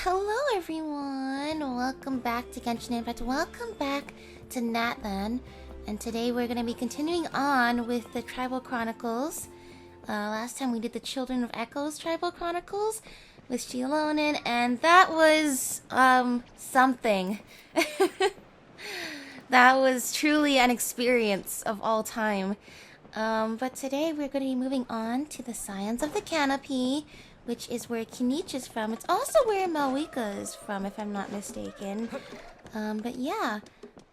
Hello everyone! Welcome back to Genshin Impact. Welcome back to Natlan. And today we're going to be continuing on with the Tribal Chronicles. Last time we did the Children of Echoes Tribal Chronicles with Shilonin, and that was, something. That was truly an experience of all time. But today we're going to be moving on to the Scions of the Canopy, which is where Kinich is from. It's also where Malwika is from, if I'm not mistaken. But yeah,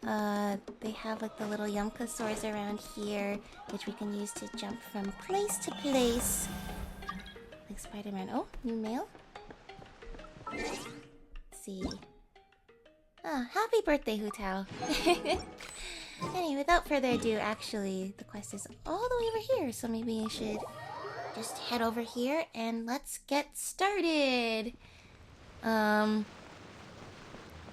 they have like the little Yumka around here, which we can use to jump from place to place. Like Spider-Man. Oh, new mail? Let's see. Ah, happy birthday, Hu Tao. Anyway, without further ado, actually, the quest is all the way over here, so maybe I should just head over here and let's get started.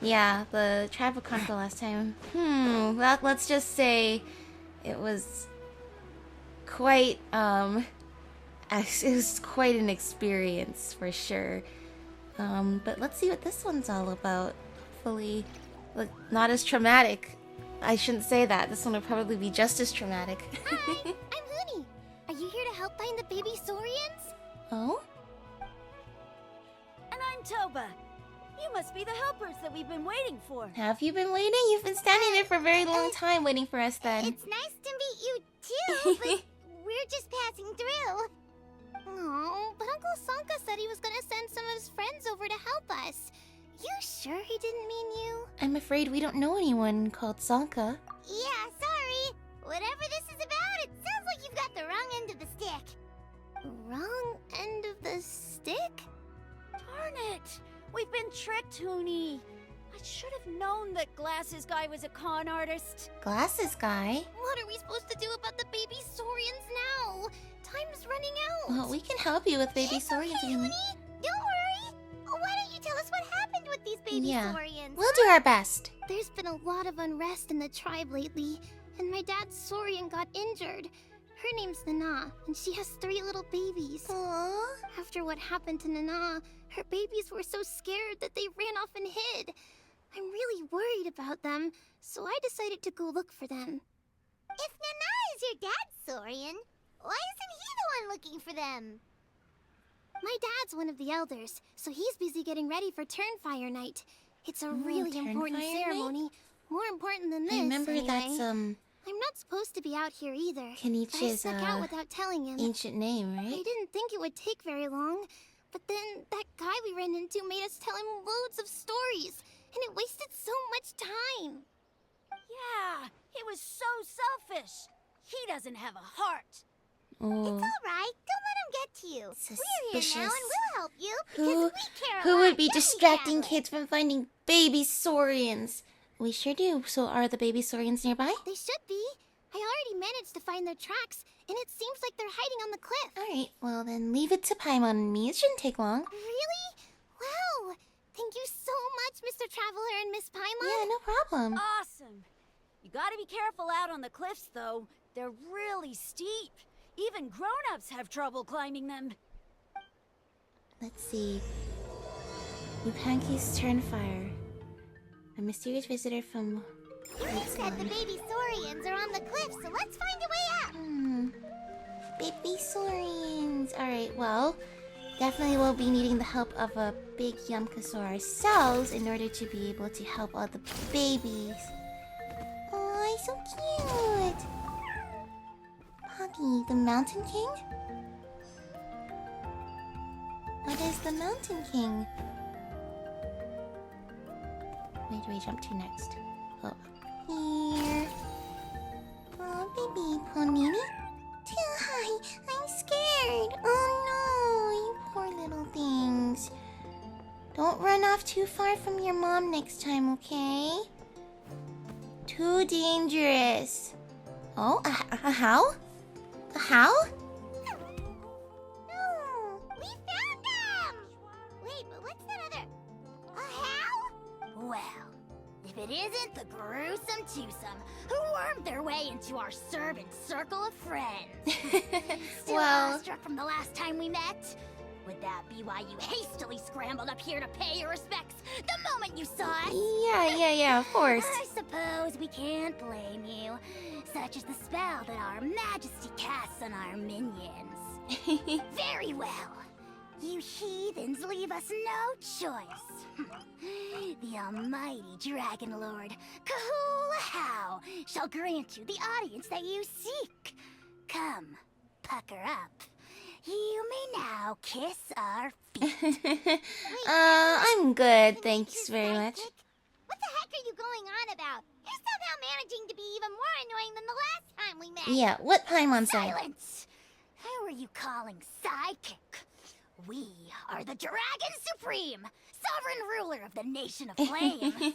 Yeah, the Tribal Chronicle last time. Let's just say it was quite, it was quite an experience for sure. But let's see what this one's all about. Hopefully, like, not as traumatic. I shouldn't say that. This one will probably be just as traumatic. Hi, I'm Huni. Are you here to help find the baby Saurians? Oh? And I'm Toba. You must be the helpers that we've been waiting for. Have you been waiting? You've been standing there for a very long time waiting for us then. It's nice to meet you too, but we're just passing through. Oh, but Uncle Sanka said he was gonna send some of his friends over to help us. You sure he didn't mean you? I'm afraid we don't know anyone called Sanka. Yeah, sorry. Whatever this is about, it sounds like you've got the wrong end of the stick. Wrong end of the stick? Darn it! We've been tricked, Huni. I should have known that Glasses Guy was a con artist. Glasses guy? What are we supposed to do about the baby Saurians now? Time's running out. Well, we can help you with baby It's Saurians. okay, Huni. Don't worry. Why don't you tell us what happened with these baby Saurians? We'll do our best. There's been a lot of unrest in the tribe lately, and my dad's Saurian got injured. Her name's Nana, and she has 3 little babies. Aww. After what happened to Nana, her babies were so scared that they ran off and hid. I'm really worried about them, so I decided to go look for them. If Nana is your dad's Saurian, why isn't he the one looking for them? My dad's one of the elders, so he's busy getting ready for Turnfire night. It's a really important Turnfire ceremony. night? More important than this, I remember anyway. that's, I'm not supposed to be out here either. Kinich's, I snuck out without telling him. ancient name, I right? didn't think it would take very long, but then that guy we ran into made us tell him loads of stories, and it wasted so much time. Yeah, he was so selfish. He doesn't have a heart. Oh. It's all right. Don't let him get to you. We're here now, and we'll help you because we care a Who lot, would be don't we, distracting Traveler? kids from finding baby Saurians? We sure do. So are the baby Saurians nearby? They should be. I already managed to find their tracks, and it seems like they're hiding on the cliff. Alright, well then leave it to Paimon and me. It shouldn't take long. Really? Wow! Thank you so much, Mr. Traveler and Miss Paimon. Yeah, no problem. Awesome. You gotta be careful out on the cliffs, though. They're really steep. Even grown-ups have trouble climbing them. Let's see. Yupanqi's Turnfire. A mysterious visitor from You said the Huitztlan. baby Saurians are on the cliff, so let's find a way up. Baby Saurians. Alright, well, definitely we'll be needing the help of a big Yumkasaur ourselves in order to be able to help all the babies. Oh, so cute. Puggy, the Mountain King? What is the Mountain King? Where do I jump to next? Oh, here. Oh, baby Ponyini. Hi, I'm scared. Oh no, you poor little things. Don't run off too far from your mom next time, okay? Too dangerous. Oh, how? How? No, we found them. Wait, but what's that other? A how? Well, if it isn't the gruesome twosome who wormed their way into our servant circle of friends. Still Well, awestruck from the last time we met? Would that be why you hastily scrambled up here to pay your respects the moment you saw us? Yeah, of course. I suppose we can't blame you. Such is the spell that our majesty casts on our minions. Very well. You heathens leave us no choice. The almighty Dragon Lord, Kahula shall grant you the audience that you seek. Come, pucker up. You may now kiss our feet. I'm good, thanks very much. What the heck are you going on about? You're somehow managing to be even more annoying than the last time we met. Yeah, what Paimon say? Silence! Who are you calling sidekick? We are the Dragon Supreme, sovereign ruler of the Nation of Flame.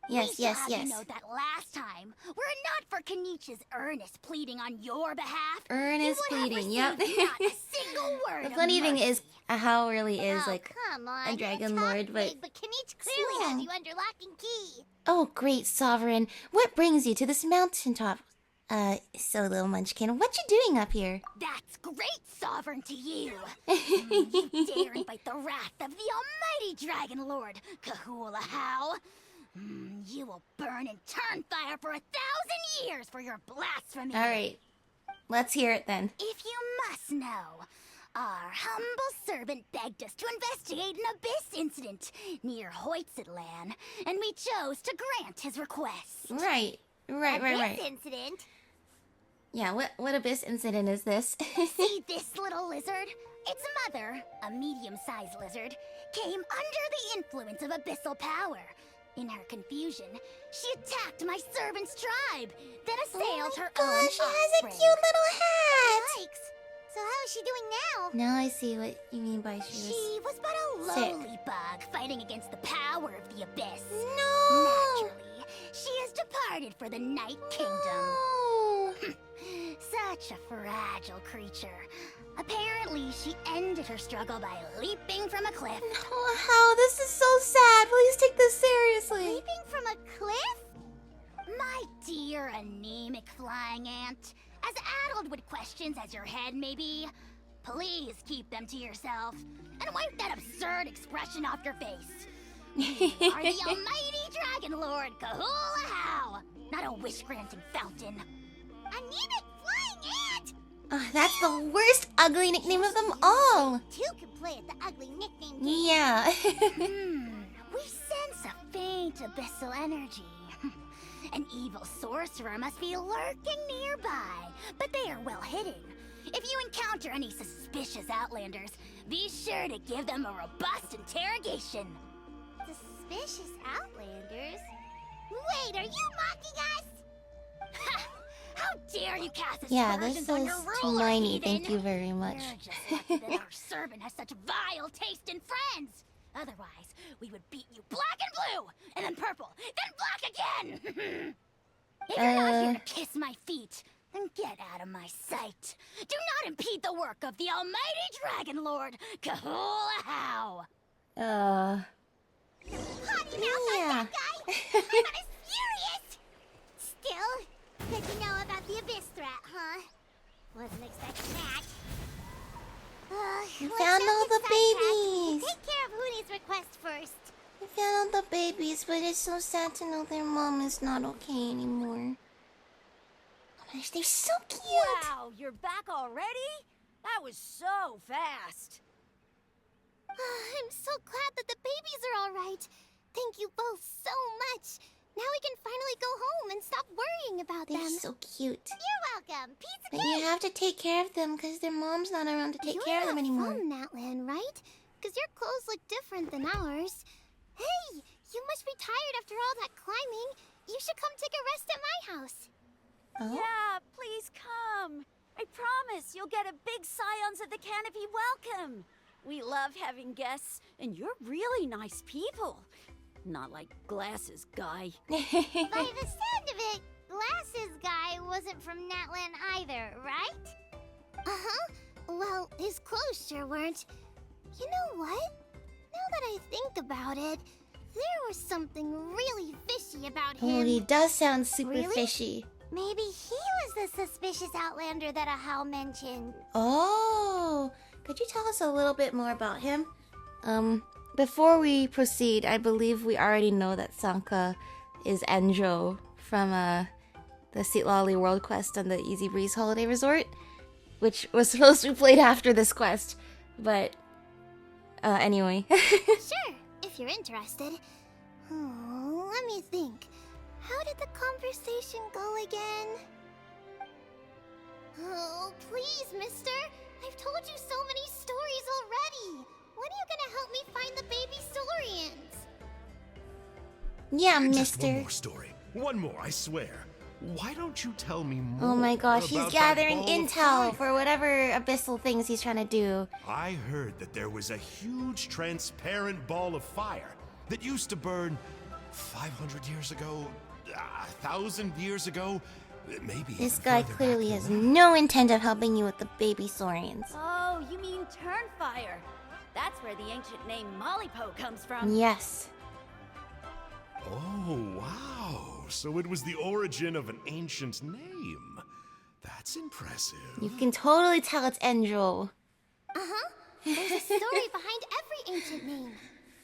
Yes. You know that last time, were it not for Kinich's earnest pleading on your behalf, Earnest you would pleading, have yep. received not a single word The of funny thing mercy. is, how really is like come on, a dragon lord, but Kinich clearly small. has you under lock and key. Oh, great sovereign, what brings you to this mountaintop? So little Munchkin, what you doing up here? That's great sovereign to you. You dare invite the wrath of the almighty Dragon Lord, Kahula How. You will burn in Turnfire for 1,000 years for your blasphemy. All right, let's hear it then. If you must know, our humble servant begged us to investigate an abyss incident near Huitztlan, and we chose to grant his request. Right. Abyss incident? Yeah, what abyss incident is this? See this little lizard? Its mother, a medium-sized lizard, came under the influence of abyssal power. In her confusion, she attacked my servant's tribe, then assailed her own Gosh, she has a offspring. cute little hat. Yikes. So how is she doing now? Now I see what you mean by She was but a sick. lowly bug fighting against the power of the abyss. No! Naturally, she has departed for the Night Kingdom. No! Such a fragile creature. Apparently, she ended her struggle by leaping from a cliff. Oh, how? This is so sad. Please take this seriously. Leaping from a cliff? My dear anemic flying ant, as addled with questions as your head may be, please keep them to yourself and wipe that absurd expression off your face. You are the almighty Dragon Lord, Kahula How, not a wish-granting fountain. Anemic flying ant! That's the worst ugly nickname of them all. Two can play at the ugly nickname game. Yeah. We sense a faint abyssal energy. An evil sorcerer must be lurking nearby, but they are well hidden. If you encounter any suspicious outlanders, be sure to give them a robust interrogation. Suspicious outlanders? Wait, are you mocking us? Ha! How dare you cast Yeah, aspersions this on is your ruler, Hermione. heathen? Thank you very much. You're just lucky that our servant has such vile taste in friends. Otherwise, we would beat you black and blue, and then purple, then black again. If you're not here to kiss my feet, then get out of my sight. Do not impede the work of the almighty Dragon Lord, Kahula How. Potty mouth like Yeah. that guy? I'm not as furious. Still, good to know about the abyss threat, huh? Wasn't expecting that. You Let's found not all get the sidetracked. babies. Take care of Hoonie's request first. We found all the babies, but it's so sad to know their mom is not okay anymore. Oh gosh, they're so cute. Wow, you're back already? That was so fast. I'm so glad that the babies are all right. Thank you both so much. Now we can finally go home and stop worrying about They're them. so cute. You're welcome. Pizza But you have to take care of them because their mom's not around to take care of them anymore. You're not from Natlan, right? Because your clothes look different than ours. Hey, you must be tired after all that climbing. You should come take a rest at my house. Oh? Yeah, please come. I promise you'll get a big Scions of the Canopy welcome. We love having guests, and you're really nice people. Not like Glasses Guy. By the sound of it, Glasses Guy wasn't from Natlan either, right? Uh-huh. Well, his clothes sure weren't. You know what? Now that I think about it, there was something really fishy about him. Oh, he does sound super Really? fishy. Maybe he was the suspicious outlander that Ahau mentioned. Oh, could you tell us a little bit more about him? Before we proceed, I believe we already know that Sanka is Enjo from the Seat Lolly World Quest on the Easy Breeze Holiday Resort, which was supposed to be played after this quest, but anyway. Sure, if you're interested. Oh, let me think. How did the conversation go again? Oh, please, mister. I've told you so many stories already. When are you gonna help me find the baby Saurians? Yeah, Just one mister. more story. One more, I swear. Why don't you tell me more? Oh my gosh, he's about gathering that ball of intel fire? for whatever abyssal things he's trying to do. I heard that there was a huge transparent ball of fire that used to burn 500 years ago, 1,000 years ago, maybe This even guy further clearly back has than that. no intent of helping you with the baby Saurians. Oh, you mean Turnfire. That's where the ancient name Mollypo comes from. Yes. Oh, wow. So it was the origin of an ancient name. That's impressive. You can totally tell it's Enjo. There's a story behind every ancient name.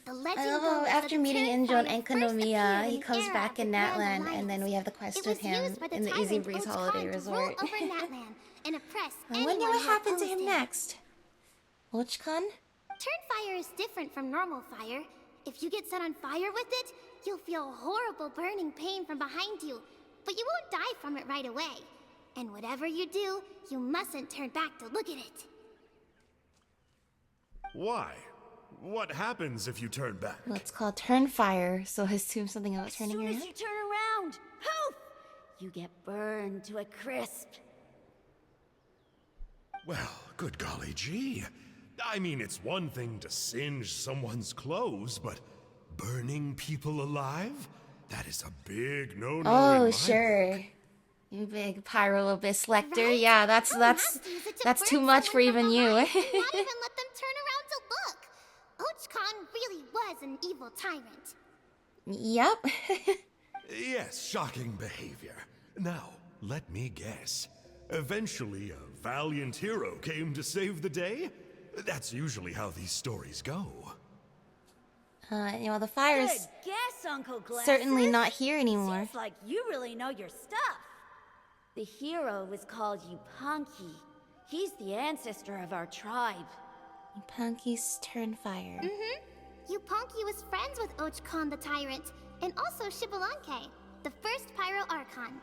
The legend I love how goes after that meeting Enjo and Turnfire first Enkanomiya, appeared he in comes era back of the in Grand Natlan, Alliance. and then we have the quest It with was him used by the in the Easy tyrant Breeze Huitztlan Holiday to Resort. rule over Natlan and oppress I wonder anyone what who happened to opposed him next. Huitztlan? Turnfire is different from normal fire. If you get set on fire with it, you'll feel horrible burning pain from behind you, but you won't die from it right away. And whatever you do, you mustn't turn back to look at it. Why? What happens if you turn back? Well, it's called Turnfire, so I assume something about As turning soon your as head. you turn around, poof! You get burned to a crisp. Well, good golly gee. I mean, it's one thing to singe someone's clothes, but burning people alive? That is a big no-no in Oh, my sure. You big Pyro Abyss Lector. Right? Yeah, that's How nasty is it to that's burn too much for someone from even you. behind and not even let them turn around to look. Huitztlan really was an evil tyrant. Yep. Yes, shocking behavior. Now, let me guess. Eventually, a valiant hero came to save the day? That's usually how these stories go. The fire's Good guess, Uncle Glasses. certainly not here anymore. Seems like you really know your stuff. The hero was called Yupanqui. He's the ancestor of our tribe. Yupanqui's Turnfire. Yupanqui was friends with Huitztlan the tyrant, and also Shibalanke, the first Pyro Archon.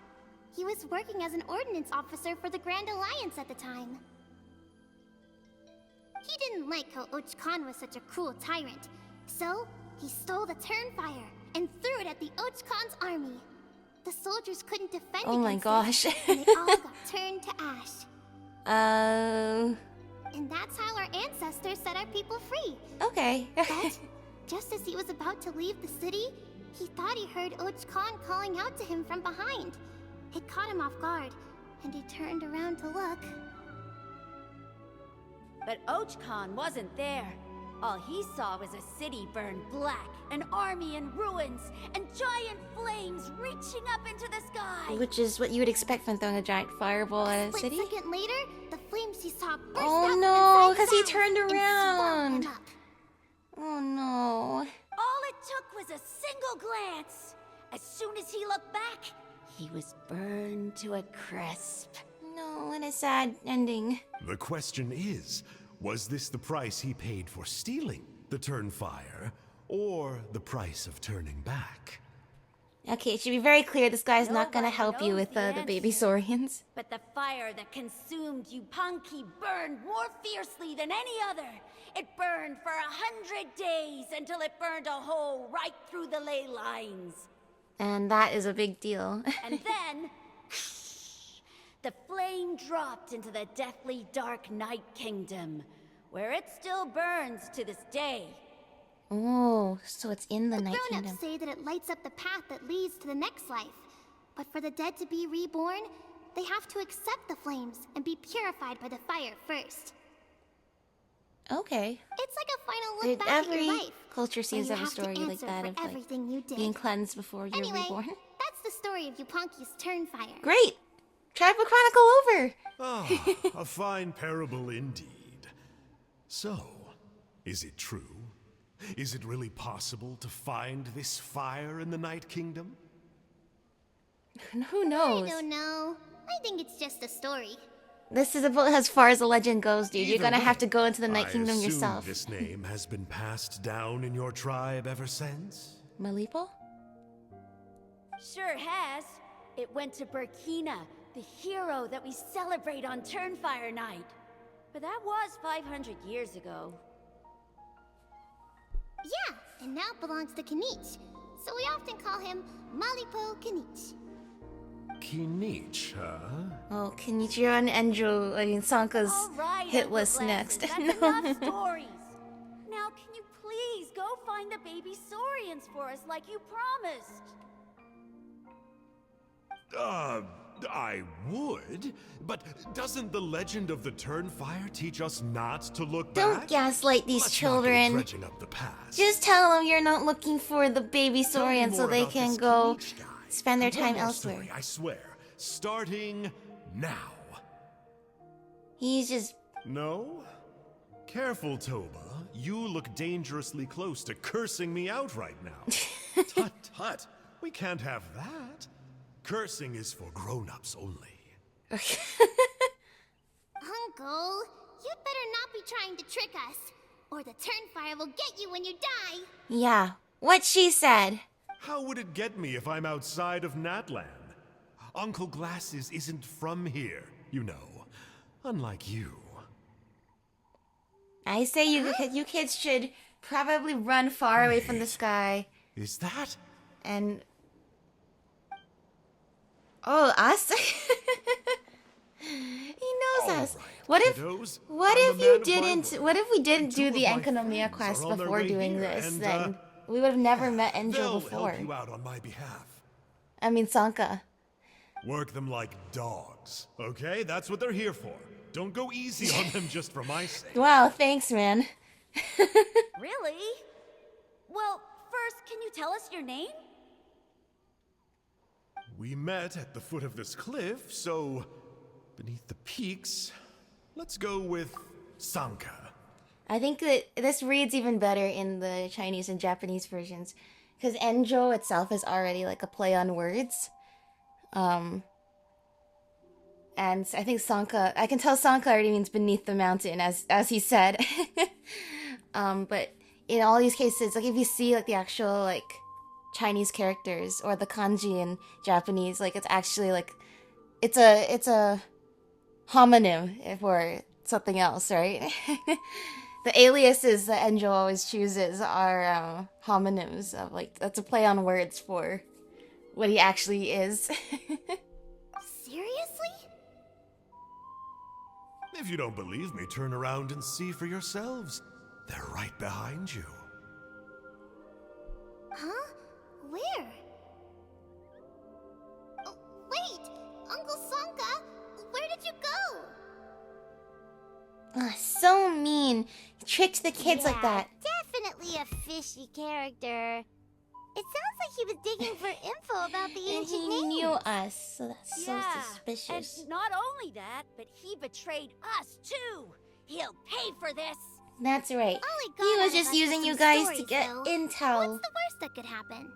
He was working as an ordnance officer for the Grand Alliance at the time. He didn't like how Huitztlan was such a cruel tyrant, so he stole the Turnfire and threw it at the Huitztlan's army. The soldiers couldn't defend Oh my against gosh. it, and they all got turned to ash. And that's how our ancestors set our people free. Okay. But just as he was about to leave the city, he thought he heard Huitztlan calling out to him from behind. It caught him off guard, and he turned around to look. But Huitztlan wasn't there. All he saw was a city burned black, an army in ruins, and giant flames reaching up into the sky. Which is what you would expect from throwing a giant fireball at a Split city. second later, the flames he saw burst Oh out no, inside 'cause he Scions turned and swallowed around. him up. Oh no. All it took was a single glance. As soon as he looked back, he was burned to a crisp. No, and a sad ending. The question is, was this the price he paid for stealing the Turnfire, or the price of turning back? Okay, it should be very clear this guy's not gonna Nobody help you knows with the the baby answer. Saurians. But the fire that consumed Yupanqui burned more fiercely than any other. It burned for 100 days until it burned a hole right through the ley lines. And that is a big deal. And then, the flame dropped into the deathly dark night kingdom, where it still burns to this day. Oh, so it's in the The Night grown-ups Kingdom. say that it lights up the path that leads to the next life. But for the dead to be reborn, they have to accept the flames and be purified by the fire first. Okay. It's like a final look back Every at your life. culture where seems you to have a have to story like answer that for of like everything you did. being cleansed before you're Anyway, reborn. that's the story of Yupanqui's Turnfire. Great! Tribal Chronicle over! Ah, a fine parable indeed. So, is it true? Is it really possible to find this fire in the Night Kingdom? Who knows? I don't know. I think it's just a story. This is about as far as the legend goes, dude. You're Either gonna way, have to go into the Night I Kingdom assume yourself. This name has been passed down in your tribe ever since? Malipo? Sure has. It went to Burkina, the hero that we celebrate on Turnfire night. But that was 500 years ago. Yeah, and now it belongs to Kinich. So we often call him Malipo Kinich. Kinich, huh? Oh, Kenichiro and Enjo, I mean, Sanka's All right, hit Uncle list Glasses, next. That's No. enough stories. Now, can you please go find the baby Saurians for us like you promised? I would, but doesn't the legend of the Turnfire teach us not to look Don't back? gaslight these Let's not go children. dredging up the past. Just tell them you're not looking for the baby Tell me Saurian so more they about can this go Kinich guy. spend their One time more elsewhere. story, I swear. Starting now. He's just... No? Careful, Toba. You look dangerously close to cursing me out right now. Tut tut. We can't have that. Cursing is for grown-ups only. Uncle, you'd better not be trying to trick us, or the Turnfire will get you when you die. Yeah, what she said. How would it get me if I'm outside of Natlan? Uncle Glasses isn't from here, you know. Unlike you. I say you kids should probably run far away from the sky. Is that? And... Oh, us? He knows us. All right, What if... kiddos. What I'm if a you man of my didn't... word. What if we didn't Two do of the my Enkanomiya friends quest are on their before way doing here, this? and, Then we would have never met Enjo They'll before. help you out on my behalf. I mean, Sanka. Work them like dogs, okay? That's what they're here for. Don't go easy on them just for my sake. Wow, thanks, man. Really? Well, first, can you tell us your name? We met at the foot of this cliff, so beneath the peaks, let's go with Sanka. I think that this reads even better in the Chinese and Japanese versions, because Enjo itself is already like a play on words. And I think Sanka, I can tell Sanka already means beneath the mountain, as he said. But in all these cases, like if you see like the actual like Chinese characters or the kanji in Japanese, like it's actually like it's a homonym for something else, right? The aliases that Enjo always chooses are homonyms of like that's a play on words for what he actually is. Seriously? If you don't believe me, turn around and see for yourselves. They're right behind you. Huh? Where? Oh, wait! Uncle Sanka, where did you go? So mean. Tricked the kids like that. Definitely a fishy character. It sounds like he was digging for info about the And ancient he names. knew us, so that's so suspicious. And not only that, but he betrayed us too. He'll pay for this. That's right. All I He got out was of just us is using some you guys to stories, get though. intel. What's the worst that could happen?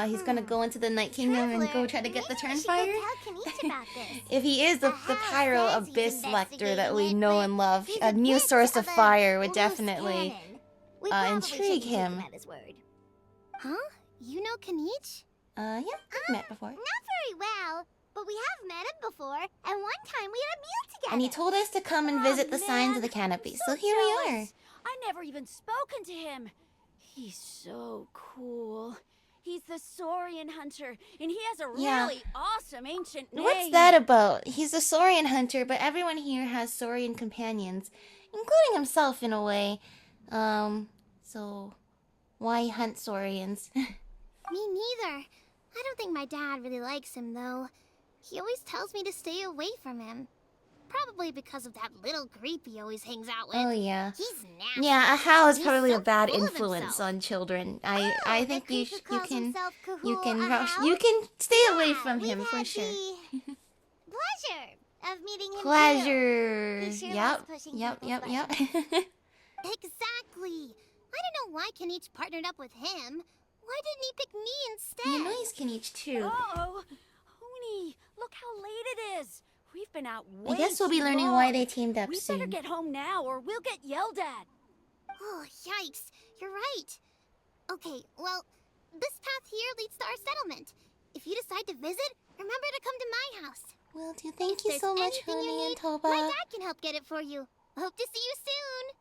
He's gonna go into the Night Kingdom and go Traveler, try to get the maybe we should Turnfire. go tell Kinich about this. If he is the Pyro says he's Abyss Lector that we investigating know it, and love, he's a new bit source of a fire would loose definitely cannon. We probably intrigue shouldn't take him. at his word. Huh? You know Kinich? Yeah, we've met before. Not very well, but we have met him before, and one time we had a meal together. And he told us to come and visit the signs of the Canopy, so here we are. jealous. I never even spoken to him. He's so cool. He's the Saurian hunter, and he has a Yeah. really awesome ancient name. What's that about? He's a Saurian hunter, but everyone here has Saurian companions, including himself in a way. So why hunt Saurians? Me neither. I don't think my dad really likes him, though. He always tells me to stay away from him. Probably because of that little creep he always hangs out with. Oh yeah. He's nasty. Yeah, a Hal is He's probably so a bad full of influence himself. on children. Oh, I the think creep who you calls can himself you Cahul can a rush Hal? you can stay away Yeah, from him we've for had sure. the pleasure of meeting him too. Pleasure. He sure Yep. loves pushing Yep. people's Yep. Yep. Exactly. I don't know why Kinich partnered up with him. Why didn't he pick me instead? You know he's Kinich too. Uh-oh. Huni, look how late it is. We've been out way I guess we'll be too learning long. why they teamed up We soon. better get home now or we'll get yelled at. Oh, yikes. You're right. Okay, well, this path here leads to our settlement. If you decide to visit, remember to come to my house. Will do. Thank If you there's so much, anything you Honey and need, Toba. my dad can help get it for you. Hope to see you soon.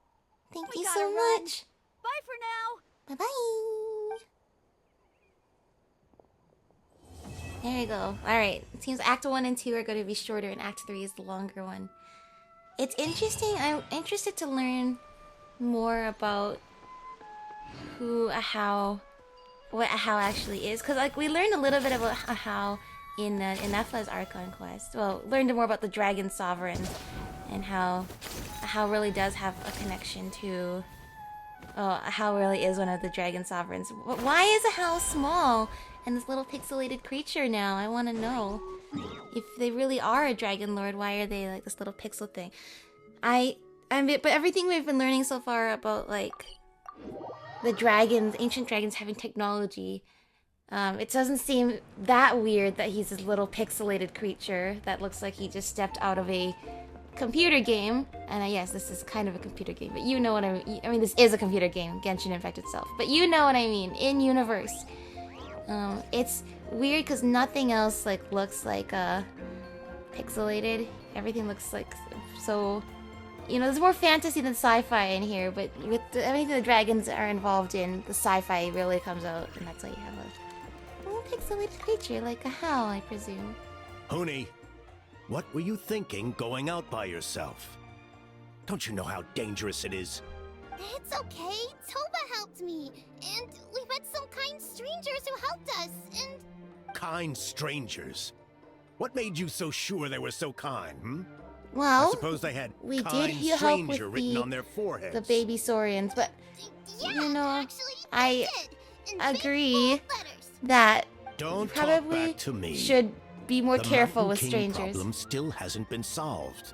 Thank We you gotta so run. much. Bye for now. Bye-bye. There you go. Alright. It seems Act 1 and 2 are going to be shorter and Act 3 is the longer one. It's interesting. I'm interested to learn more about who what Ahau actually is. Because like we learned a little bit about Ahau in Efla's Archon quest. Well, learned more about the Dragon Sovereigns and how Ahau really does have a connection to... Oh, Ahau really is one of the Dragon Sovereigns. Why is Ahau small and this little pixelated creature now? I want to know. If they really are a Dragon Lord, why are they like this little pixel thing? But everything we've been learning so far about like the dragons, ancient dragons having technology, it doesn't seem that weird that he's this little pixelated creature that looks like he just stepped out of a computer game. And yes, this is kind of a computer game, but you know what I mean. I mean, this is a computer game, Genshin Impact itself, but you know what I mean, in universe. It's weird because nothing else like looks like pixelated. Everything looks like so, you know, there's more fantasy than sci-fi in here, but with everything the dragons are involved in, the sci-fi really comes out, and that's why you have a little pixelated creature like Ahau, I presume. Huni, what were you thinking going out by yourself? Don't you know how dangerous it is? It's okay. Toba helped me. And we met some kind strangers who helped us. And Kind strangers. What made you so sure they were so kind, hmm? I Well, suppose they had we did kind help stranger with written on their foreheads. the baby Saurians, but yeah, you know, actually, I did. In big, agree bold letters. that Don't talk probably back to me. should be more The careful Mountain with King strangers. problem still hasn't been solved.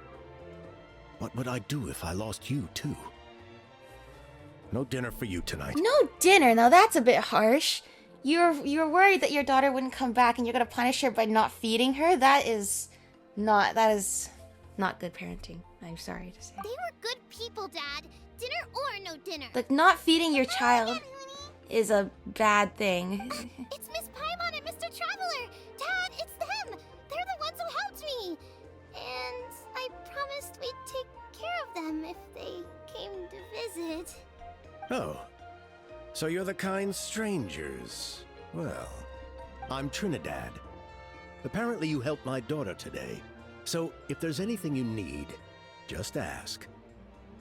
What would I do if I lost you too? No dinner for you tonight. No dinner. Now that's a bit harsh. You're worried that your daughter wouldn't come back, and you're gonna punish her by not feeding her. That is not good parenting. I'm sorry to say. They were good people, Dad. Dinner or no dinner. Like not feeding your child Again, Huni. is a bad thing. It's Miss Paimon and Mr. Traveler. Dad, it's them. They're the ones who helped me. And I promised we'd take care of them if they came to visit. Oh, so you're the kind strangers. Well, I'm Trinidad. Apparently you helped my daughter today. So if there's anything you need, just ask.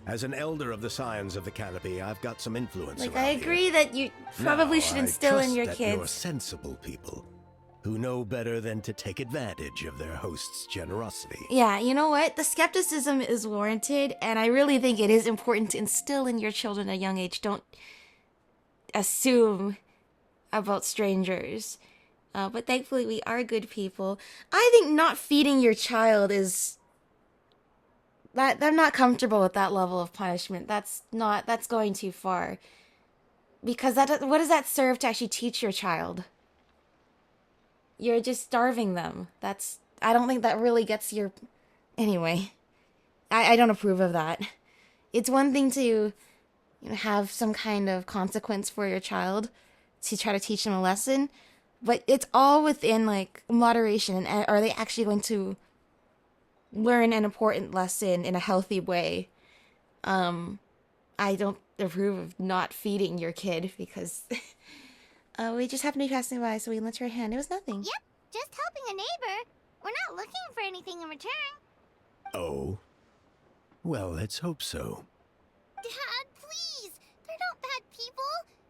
As an elder of the Scions of the Canopy, I've got some influence Like around I agree here. that you probably Now, should I instill in trust your that You're kids. sensible people who know better than to take advantage of their host's generosity. Yeah, you know what? The skepticism is warranted, and I really think it is important to instill in your children at a young age. Don't assume about strangers. But thankfully, we are good people. I think not feeding your child is... I'm not comfortable with that level of punishment. That's going too far. Because what does that serve to actually teach your child? You're just starving them. I don't think that really gets your... Anyway, I don't approve of that. It's one thing to have some kind of consequence for your child, to try to teach them a lesson, but it's all within like moderation. And are they actually going to learn an important lesson in a healthy way? I don't approve of not feeding your kid because we just happened to be passing by, so we lent her a hand. It was nothing. Yep, just helping a neighbor. We're not looking for anything in return. Oh? Well, let's hope so. Dad, please! They're not bad people.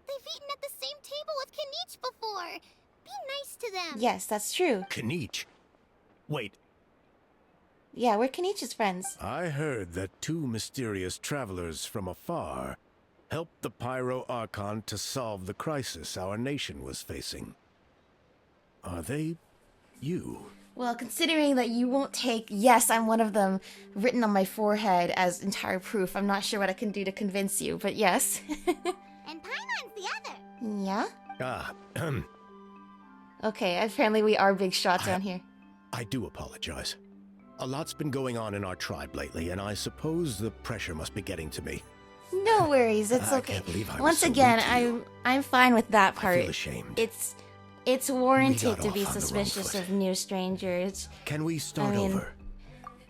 They've eaten at the same table with Kinich before. Be nice to them. Yes, that's true. Kinich? Wait, Yeah, we're Kenichi's friends. I heard that two mysterious travelers from afar helped the Pyro Archon to solve the crisis our nation was facing. Are they you? Well, considering that you won't take "yes, I'm one of them" written on my forehead as entire proof, I'm not sure what I can do to convince you, but yes. And Paimon's the other. Yeah? Ah, Okay, apparently we are big shots around here. I do apologize. A lot's been going on in our tribe lately, and I suppose the pressure must be getting to me. No worries, it's I okay. can't believe I was Once so again, rude to you. I'm fine with that I part. feel ashamed. It's warranted We got to be off on the wrong suspicious foot. of new strangers. Can we start I mean, over?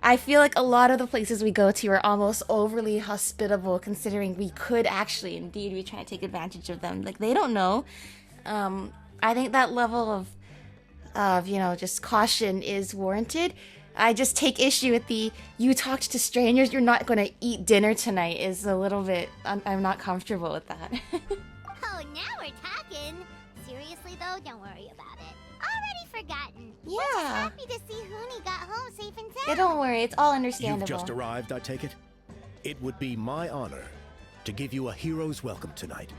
I feel like a lot of the places we go to are almost overly hospitable, considering we could actually, indeed, be trying to take advantage of them. Like, they don't know. I think that level of just caution is warranted. I just take issue with you talked to strangers, you're not going to eat dinner tonight is a little bit, I'm not comfortable with that. Oh, now we're talking. Seriously, though, don't worry about it. Already forgotten. We're just Yeah. happy to see Huni got home safe and sound. Yeah, don't worry, it's all You've understandable. just arrived, I take it? It would be my honor to give you a hero's welcome tonight.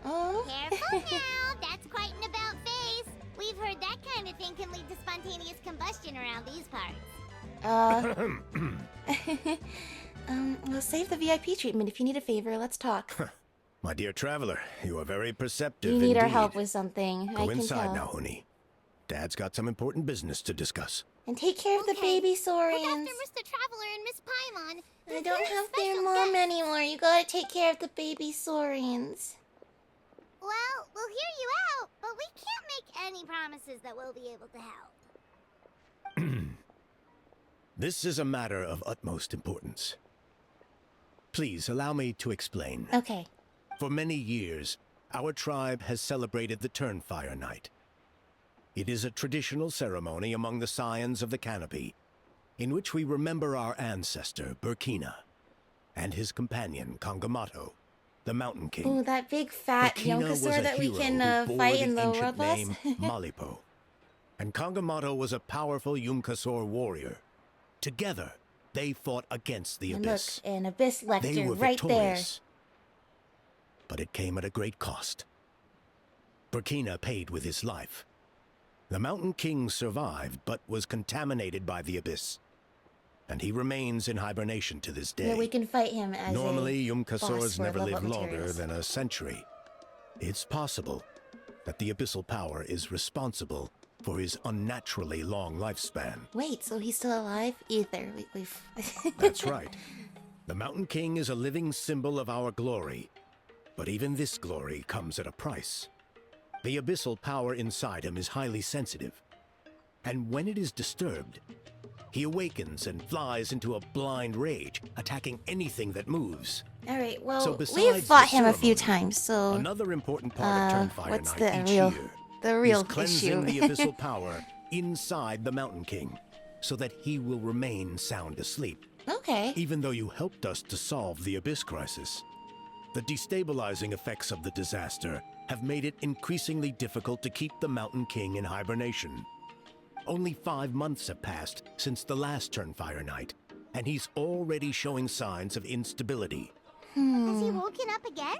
Oh. Careful now, that's quite an about face. We've heard that kind of thing can lead to spontaneous combustion around these parts. We'll save the VIP treatment. If you need a favor, let's talk. My dear traveler, you are very perceptive You need our indeed. help with something. Go I can inside tell. now, Huni. Dad's got some important business to discuss. And take care of the Okay. baby Look Saurians. after Mr. Traveler and Miss Paimon. I They're don't very have their special mom guests. anymore. You gotta take care of the baby Saurians. Well, we'll hear you out, but we can't make any promises that we'll be able to help. This is a matter of utmost importance. Please allow me to explain. Okay. For many years, our tribe has celebrated the Turnfire Night. It is a traditional ceremony among the Scions of the Canopy, in which we remember our ancestor, Burkina, and his companion, Kangamato, the Mountain King. Ooh, that big fat Burkina was Yonkasaur a that we hero can who bore fight in the ancient world boss. name Malipo. And Kangamato was a powerful Yunkasaur warrior. Together, they fought against the And look, Abyss. an Abyss They lecture were right there. victorious. But it came at a great cost. Burkina paid with his life. The Mountain King survived, but was contaminated by the Abyss. And he remains in hibernation to this day. Yeah, we can fight him as Normally, boss Yumkasaurs for never level live up longer materials. than a century. It's possible that the abyssal power is responsible for his unnaturally long lifespan. Wait, so he's still alive? Ether. We've... That's right. The Mountain King is a living symbol of our glory. But even this glory comes at a price. The abyssal power inside him is highly sensitive. And when it is disturbed, he awakens and flies into a blind rage, attacking anything that moves. Alright, well, So we've besides fought the him a few ceremony, times, so... Another important part of Turnfire what's Night the each real- year the real is cleansing issue? the abyssal power inside the Mountain King, so that he will remain sound asleep. Okay. Even though you helped us to solve the Abyss crisis, the destabilizing effects of the disaster have made it increasingly difficult to keep the Mountain King in hibernation. Only 5 months have passed since the last Turnfire Night, and he's already showing signs of instability. Has he woken up again?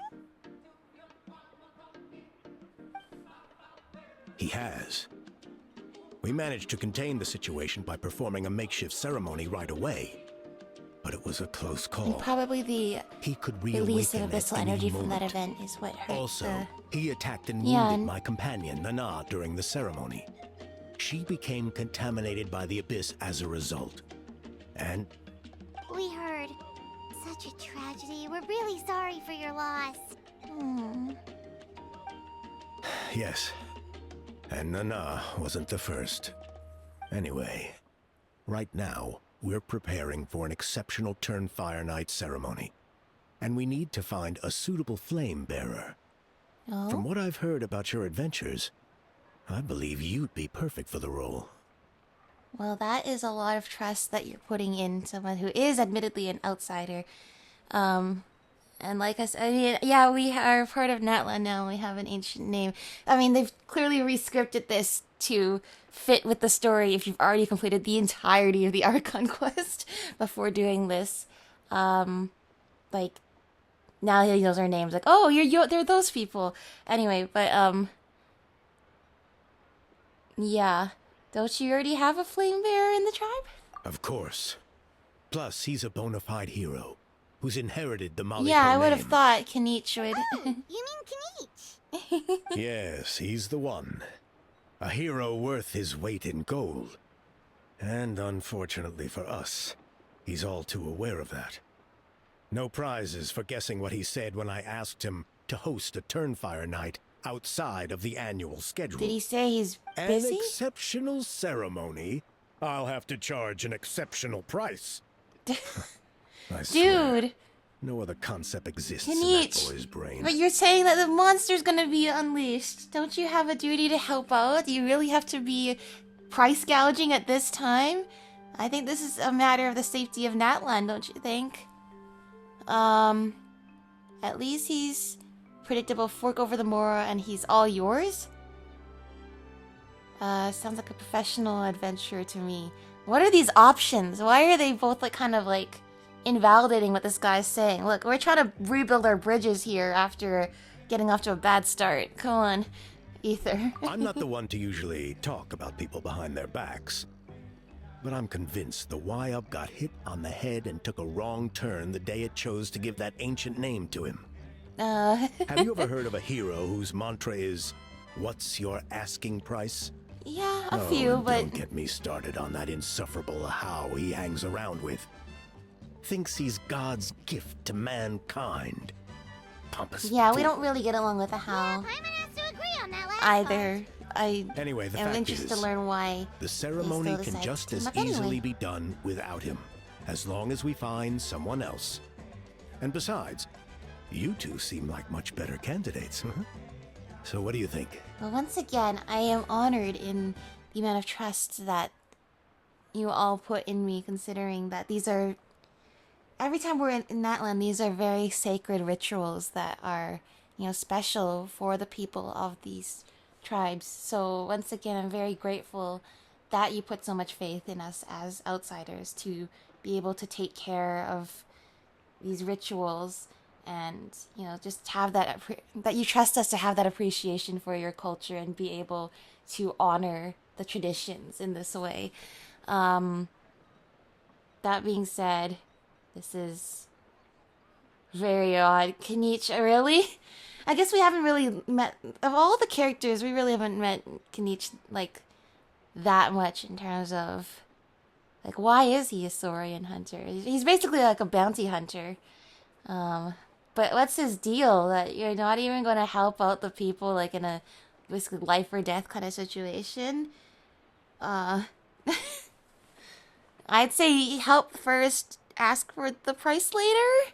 He has. We managed to contain the situation by performing a makeshift ceremony right away. But it was a close call. Probably the He could release of reawaken at abyssal any energy from that moment. event is what hurt Also, the... he attacked and Yeah, wounded and- my companion, Nana, during the ceremony. She became contaminated by the Abyss as a result. And We heard. Such a tragedy. We're really sorry for your loss. yes, and Nana wasn't the first. Anyway, right now, we're preparing for an exceptional Turnfire Night ceremony. And we need to find a suitable flame bearer. Oh? From what I've heard about your adventures, I believe you'd be perfect for the role. Well, that is a lot of trust that you're putting in someone who is admittedly an outsider. And like I said, I mean, yeah, we are part of Natla now. We have an ancient name. I mean, they've clearly rescripted this to fit with the story if you've already completed the entirety of the Archon quest before doing this. Like, now he knows our names. Like, oh, they're those people. Anyway, but, yeah. Don't you already have a flame bearer in the tribe? Of course. Plus, he's a bona fide hero who's inherited the Maliko Yeah, I would have name. thought Kinich would. You mean Kinich? Yes, he's the one. A hero worth his weight in gold. And unfortunately for us, he's all too aware of that. No prizes for guessing what he said when I asked him to host a Turnfire night outside of the annual schedule. Did he say he's busy? An exceptional ceremony? I'll have to charge an exceptional price. I swear, Dude, no other concept exists in that Kinich. boy's brain. But you're saying that the monster's gonna be unleashed. Don't you have a duty to help out? Do you really have to be price gouging at this time? I think this is a matter of the safety of Natlan, don't you think? At least he's predictable, fork over the Mora, and he's all yours? Sounds like a professional adventurer to me. What are these options? Why are they both like kind of like invalidating what this guy's saying? Look, we're trying to rebuild our bridges here after getting off to a bad start. Come on, Ether. I'm not the one to usually talk about people behind their backs. But I'm convinced the Y-Up got hit on the head and took a wrong turn the day it chose to give that ancient name to him. Have you ever heard of a hero whose mantra is, "What's your asking price?" Yeah, a few, but Don't get me started on that insufferable how he hangs around with. Thinks he's God's gift to mankind. Pompous yeah, we fool. don't really get along with the how Paimon has to agree on that last either. Anyway, the I'm fact interested is, to learn why. the ceremony still can decides just to as team up anyway. easily be done without him, as long as we find someone else. And besides, you two seem like much better candidates. So what do you think? Well, once again, I am honored in the amount of trust that you all put in me, considering that these are... Every time we're in Natlan, these are very sacred rituals that are, special for the people of these tribes. So once again, I'm very grateful that you put so much faith in us as outsiders to be able to take care of these rituals and, just have that, that you trust us to have that appreciation for your culture and be able to honor the traditions in this way. That being said, this is very odd. Kinich, really? I guess we haven't really met... Of all the characters, we really haven't met Kinich, that much in terms of... why is he a Saurian hunter? He's basically like a bounty hunter. But what's his deal? That you're not even going to help out the people, in a basically life or death kind of situation? I'd say help first, ask for the price later?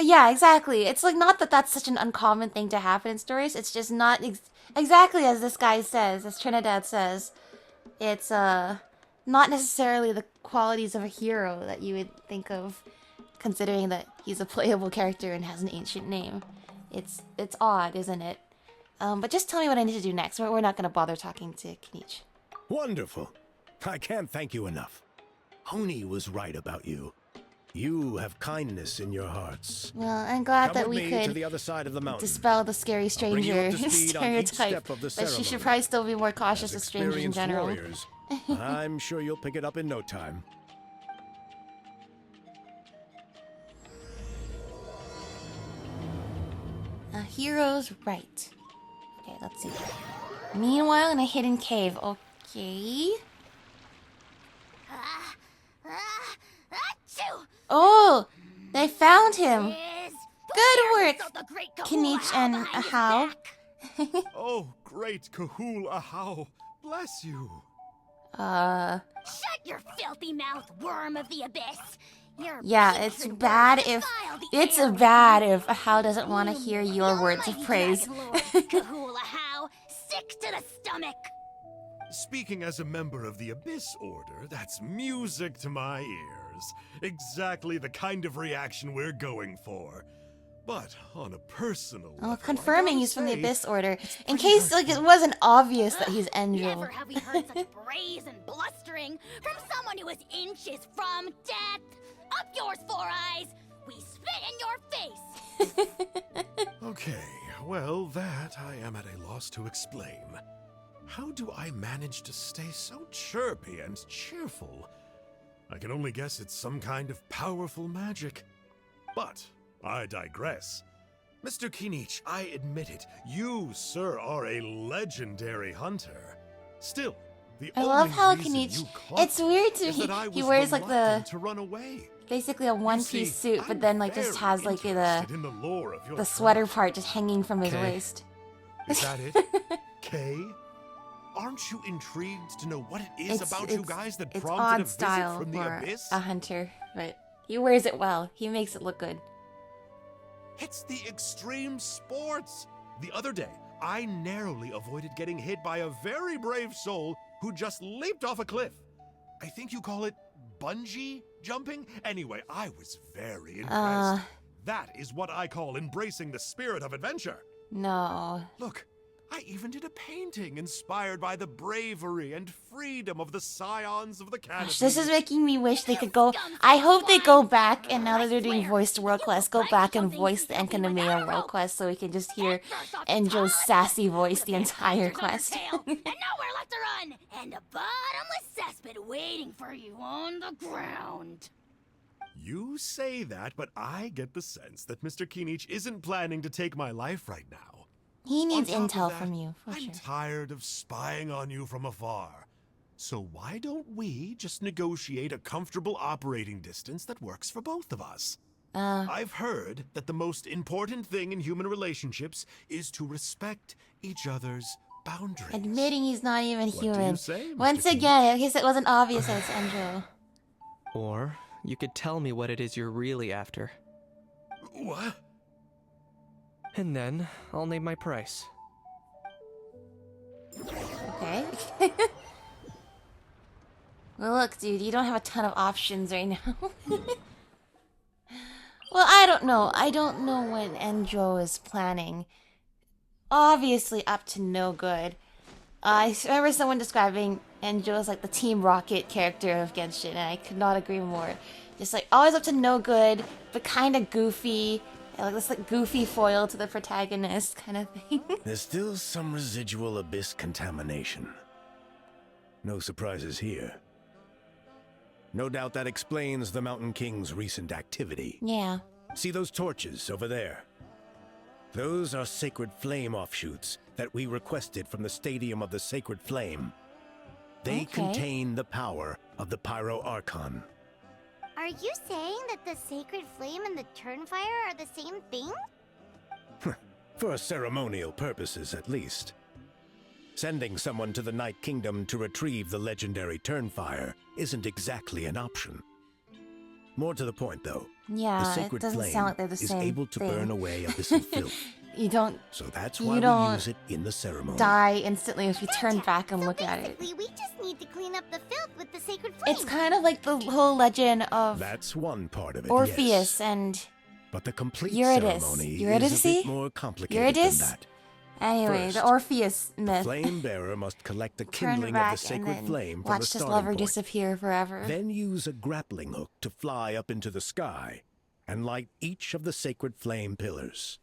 Yeah, exactly. It's not that that's such an uncommon thing to happen in stories. It's just not exactly as this guy says, as Trinidad says. It's not necessarily the qualities of a hero that you would think of, considering that he's a playable character and has an ancient name. It's odd, isn't it? But just tell me what I need to do next. We're not going to bother talking to Kinich. Wonderful. I can't thank you enough. Honi was right about you. You have kindness in your hearts. Well, I'm glad Come that with we me could to the other side of the mountain. dispel the scary I'll bring you stranger up to speed on each stereotype. step of the But she should ceremony. probably still be more cautious As of strangers in experienced general. warriors, I'm sure you'll pick it up in no time. A hero's right. Okay, let's see. Meanwhile, in a hidden cave. Okay. Achoo! Oh, they found him. Is Good work, of the great Kinich and Ahau. Oh, great Kahul Ahau, bless you. Shut your filthy mouth, worm of the abyss! Your Yeah, putrid it's words bad defile if the it's air. bad if Ahau doesn't want to hear your The words of almighty praise. Dragon Lord, Kahul Ahau, sick to the stomach! Speaking as a member of the Abyss Order, that's music to my ears. Exactly the kind of reaction we're going for. But on a personal level, Oh, I confirming gotta he's from the say, Abyss Order, in pretty case it wasn't obvious that he's Angel. Never have we heard such brazen blustering from someone who is inches from death! Up yours, Four Eyes! We spit in your face! Okay, Well, that I am at a loss to explain. How do I manage to stay so chirpy and cheerful? I can only guess it's some kind of powerful magic. But I digress. Mr. Kinich, I admit it, you, sir, are a legendary hunter. Still, the I only love how reason Kinich. you caught It's weird to is that I he was wears like the reluctant to run away. basically a You one-piece see, suit, but I'm then like just very has like interested in the lore of your the sweater tribe. part just hanging from his Okay. waist. Is that it? Kay? Aren't you intrigued to know what it is about you guys that it's prompted odd a visit style from the for abyss? a hunter, but he wears it well. He makes it look good. It's the extreme sports. The other day, I narrowly avoided getting hit by a very brave soul who just leaped off a cliff. I think you call it bungee jumping? Anyway, I was very impressed. That is what I call embracing the spirit of adventure. No. Look, I even did a painting inspired by the bravery and freedom of the Scions of the Canopy. This is making me wish they could go. I hope they go back, and now that they're doing voiced world quest, go back and voice the Enkanomiya world quest so we can just hear Enjo's sassy voice the entire quest. And nowhere left to run, and a bottomless cesspit waiting for you on the ground. You say that, but I get the sense that Mr. Kinich isn't planning to take my life right now. He needs On top of intel that, from you, for I'm sure. tired of spying on you from afar. So why don't we just negotiate a comfortable operating distance that works for both of us? I've heard that the most important thing in human relationships is to respect each other's boundaries. Admitting he's not even What do you human. say, Mr. Once Kinich? again, I guess it wasn't obvious that it's Enjo. Or you could tell me what it is you're really after. What? And then I'll name my price. Okay. Well, look, dude, you don't have a ton of options right now. Well, I don't know. I don't know what Enjo is planning. Obviously up to no good. I remember someone describing Enjo as like the Team Rocket character of Genshin, and I could not agree more. Just like always up to no good, but kind of goofy. Like this like goofy foil to the protagonist kind of thing. There's still some residual abyss contamination. No surprises here. No doubt that explains the Mountain King's recent activity. Yeah. See those torches over there? Those are sacred flame offshoots that we requested from the Stadium of the Sacred Flame. They Okay. contain the power of the Pyro Archon. Are you saying that the Sacred Flame and the Turnfire are the same thing? For ceremonial purposes, at least. Sending someone to the Night Kingdom to retrieve the legendary Turnfire isn't exactly an option. More to the point, though, Yeah, the it Sacred doesn't Flame sound like they're the is same able to thing. burn away abyssal filth. You don't So that's You why we don't use it in the ceremony. die instantly if you turn Gotcha. back and So look at it. basically, we just need to clean up the filth with the Sacred Flame. It's kind of like the whole legend of That's one part of it, Orpheus yes. and But the complete Eurydice. ceremony Eurydice? is a bit more complicated Eurydice? than that. anyway, First, the Orpheus The myth. flame bearer must collect the Turn kindling of back the and sacred then flame from the watch his starting lover point. disappear forever. Then use a grappling hook to fly up into the sky and light each of the sacred flame pillars.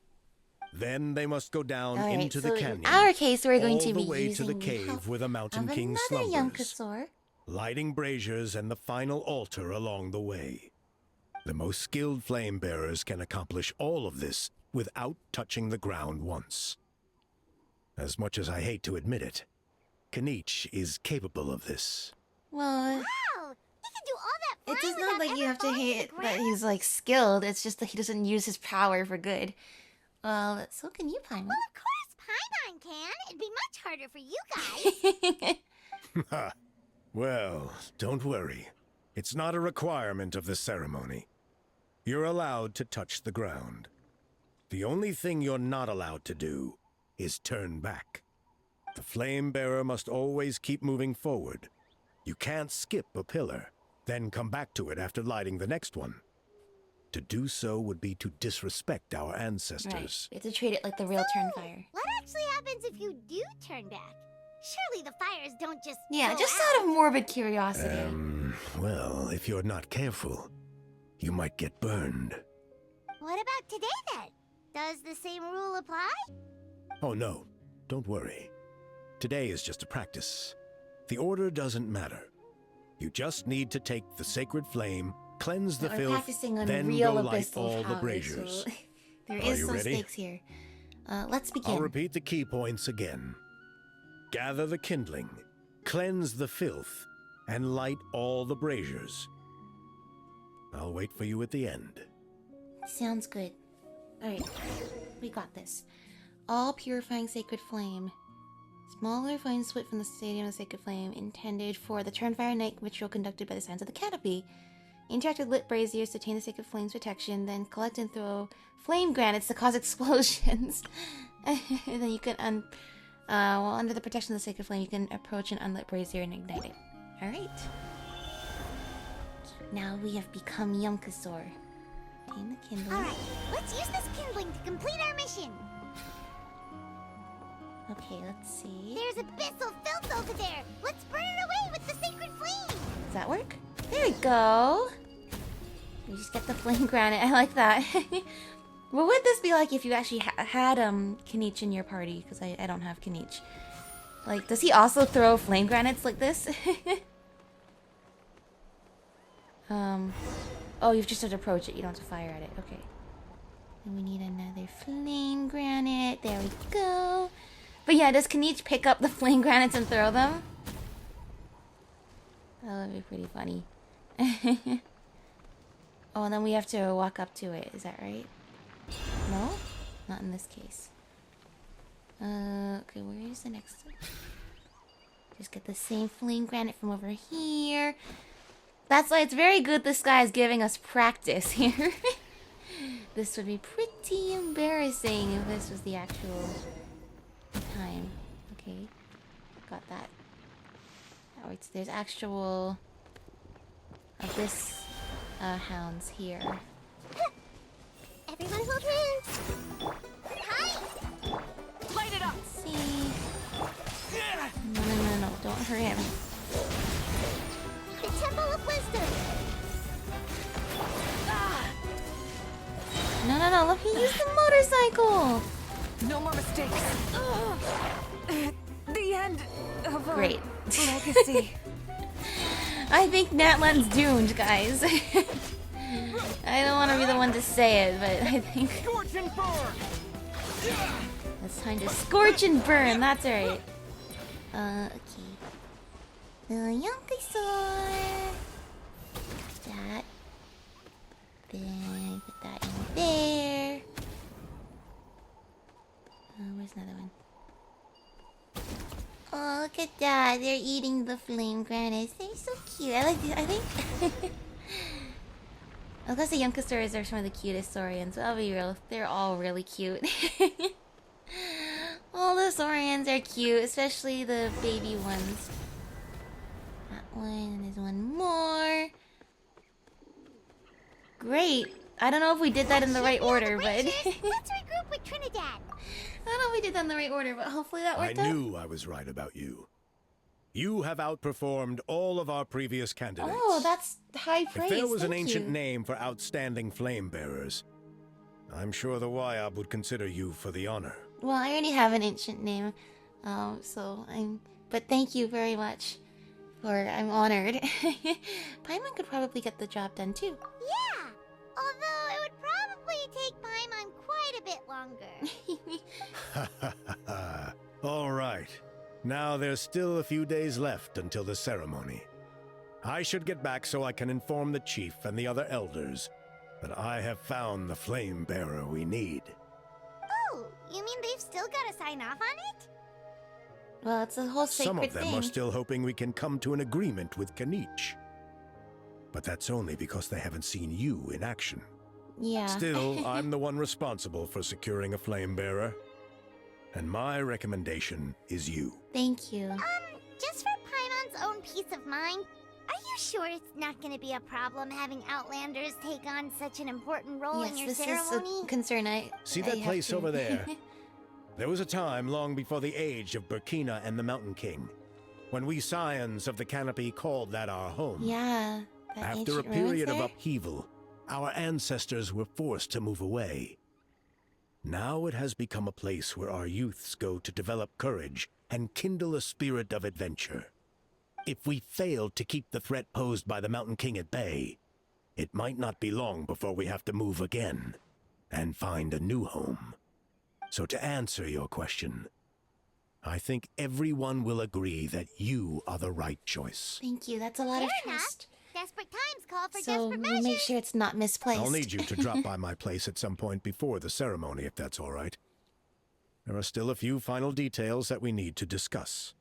Then they must go down Alright, into so the canyon, in our case, we're going all to be the way to using the cave help where the Mountain of King another slumbers, Yunkasaur. lighting braziers and the final altar along the way. The most skilled flame bearers can accomplish all of this without touching the ground once. As much as I hate to admit it, Kinich is capable of this. Well, Wow, he can do all that it flying does not without like you ever have to falling hate the that ground? he's like skilled. It's just that he doesn't use his power for good. Well, so can you, Paimon. Well, of course, Paimon can. It'd be much harder for you guys. Ha! Well, don't worry. It's not a requirement of the ceremony. You're allowed to touch the ground. The only thing you're not allowed to do is turn back. The flame bearer must always keep moving forward. You can't skip a pillar, then come back to it after lighting the next one. To do so would be to disrespect our Right. ancestors. You have to treat it like the real Turnfire. What actually happens if you do turn back? Surely the fires don't just Yeah, go just out. out of morbid curiosity. Well, if you're not careful, you might get burned. What about today then? Does the same rule apply? Oh no, don't worry. Today is just a practice. The order doesn't matter. You just need to take the sacred flame, cleanse the We're filth, practicing on then real go light abyssal all the powers, braziers. so there Are is you some ready? stakes here. Let's begin. I'll repeat the key points again. Gather the kindling, cleanse the filth, and light all the braziers. I'll wait for you at the end. Sounds good. Alright, we got this. All purifying sacred flame. Smaller flames split from the stadium of the sacred flame, intended for the Turnfire night ritual conducted by the Scions of the Canopy. Interact with lit braziers to attain the sacred flame's protection, then collect and throw flame granite to cause explosions. And then you can, while under the protection of the sacred flame, you can approach an unlit brazier and ignite it. Alright. Now we have become Yunkasaur. Obtain the kindling. Alright, let's use this kindling to complete our mission. Okay, let's see. There's abyssal filth over there. Let's burn it away with the sacred flame. Does that work? There we go. You just get the flame granite. I like that. What would this be like if you actually had Kinich in your party? Because I don't have Kinich. Like, does he also throw flame granites like this? Oh, you just have to approach it. You don't have to fire at it. Okay. And we need another flame granite. There we go. But yeah, does Kinich pick up the flame granites and throw them? That would be pretty funny. Oh, and then we have to walk up to it. Is that right? No? Not in this case. Okay, where is the next one? Just get the same flame granite from over here. That's why it's very good this guy is giving us practice here. This would be pretty embarrassing if this was the actual time. Okay, got that. Alright, so there's actual abyss hounds here. Everyone hold hands. Hi. Light it up! Let's see. No, don't hurt him. The Temple of Wisdom. No, let me use the motorcycle! No more mistakes. The end of our Great. legacy. I think Natlan's doomed, guys. I don't want to be the one to say it, but I think Scorch and burn! it's time to scorch and burn. That's right. Okay. The Yunkasaur. That. Then put that in there. Where's another one? Oh, look at that. They're eating the flame granites. They're so cute. I like these. I think... Of course, the Yunkasaurs are some of the cutest saurians. I'll be real. They're all really cute. All the saurians are cute, especially the baby ones. That one, and there's one more. Great. I don't know if we did that in the right order, but... Let's regroup with Trinidad. I don't know if we did that in the right order, but hopefully that I worked out. knew I was right about you. You have outperformed all of our previous candidates. Oh, that's high praise. If there was an Thank ancient you. name for outstanding flame bearers, I'm sure the Waiab would consider you for the honor. Well, I already have an ancient name, so I'm... But thank you very much. I'm honored. Paimon could probably get the job done too. Yeah, although it would probably take Paimon quite a bit longer. All right. Now there's still a few days left until the ceremony. I should get back so I can inform the chief and the other elders that I have found the flame bearer we need. Oh, you mean they've still got to sign off on it? Well, it's a whole sacred Some of them thing. are still hoping we can come to an agreement with Kinich. But that's only because they haven't seen you in action. Yeah. Still, I'm the one responsible for securing a flame bearer. And my recommendation is you. Thank you. Just for Paimon's own peace of mind, are you sure it's not going to be a problem having Outlanders take on such an important role in your Yes, this ceremony? is a concern I See I that have place to- over there? There was a time long before the age of Burkina and the Mountain King, when we Scions of the Canopy called that our home. Yeah. That After a ancient ruins period of there? upheaval, our ancestors were forced to move away. Now it has become a place where our youths go to develop courage and kindle a spirit of adventure. If we fail to keep the threat posed by the Mountain King at bay, it might not be long before we have to move again and find a new home. So to answer your question, I think everyone will agree that you are the right choice. Thank you. That's a lot of Fair enough. trust. Desperate times call for So desperate we'll measures. make sure it's not misplaced. I'll need you to drop by my place at some point before the ceremony, if that's all right. There are still a few final details that we need to discuss.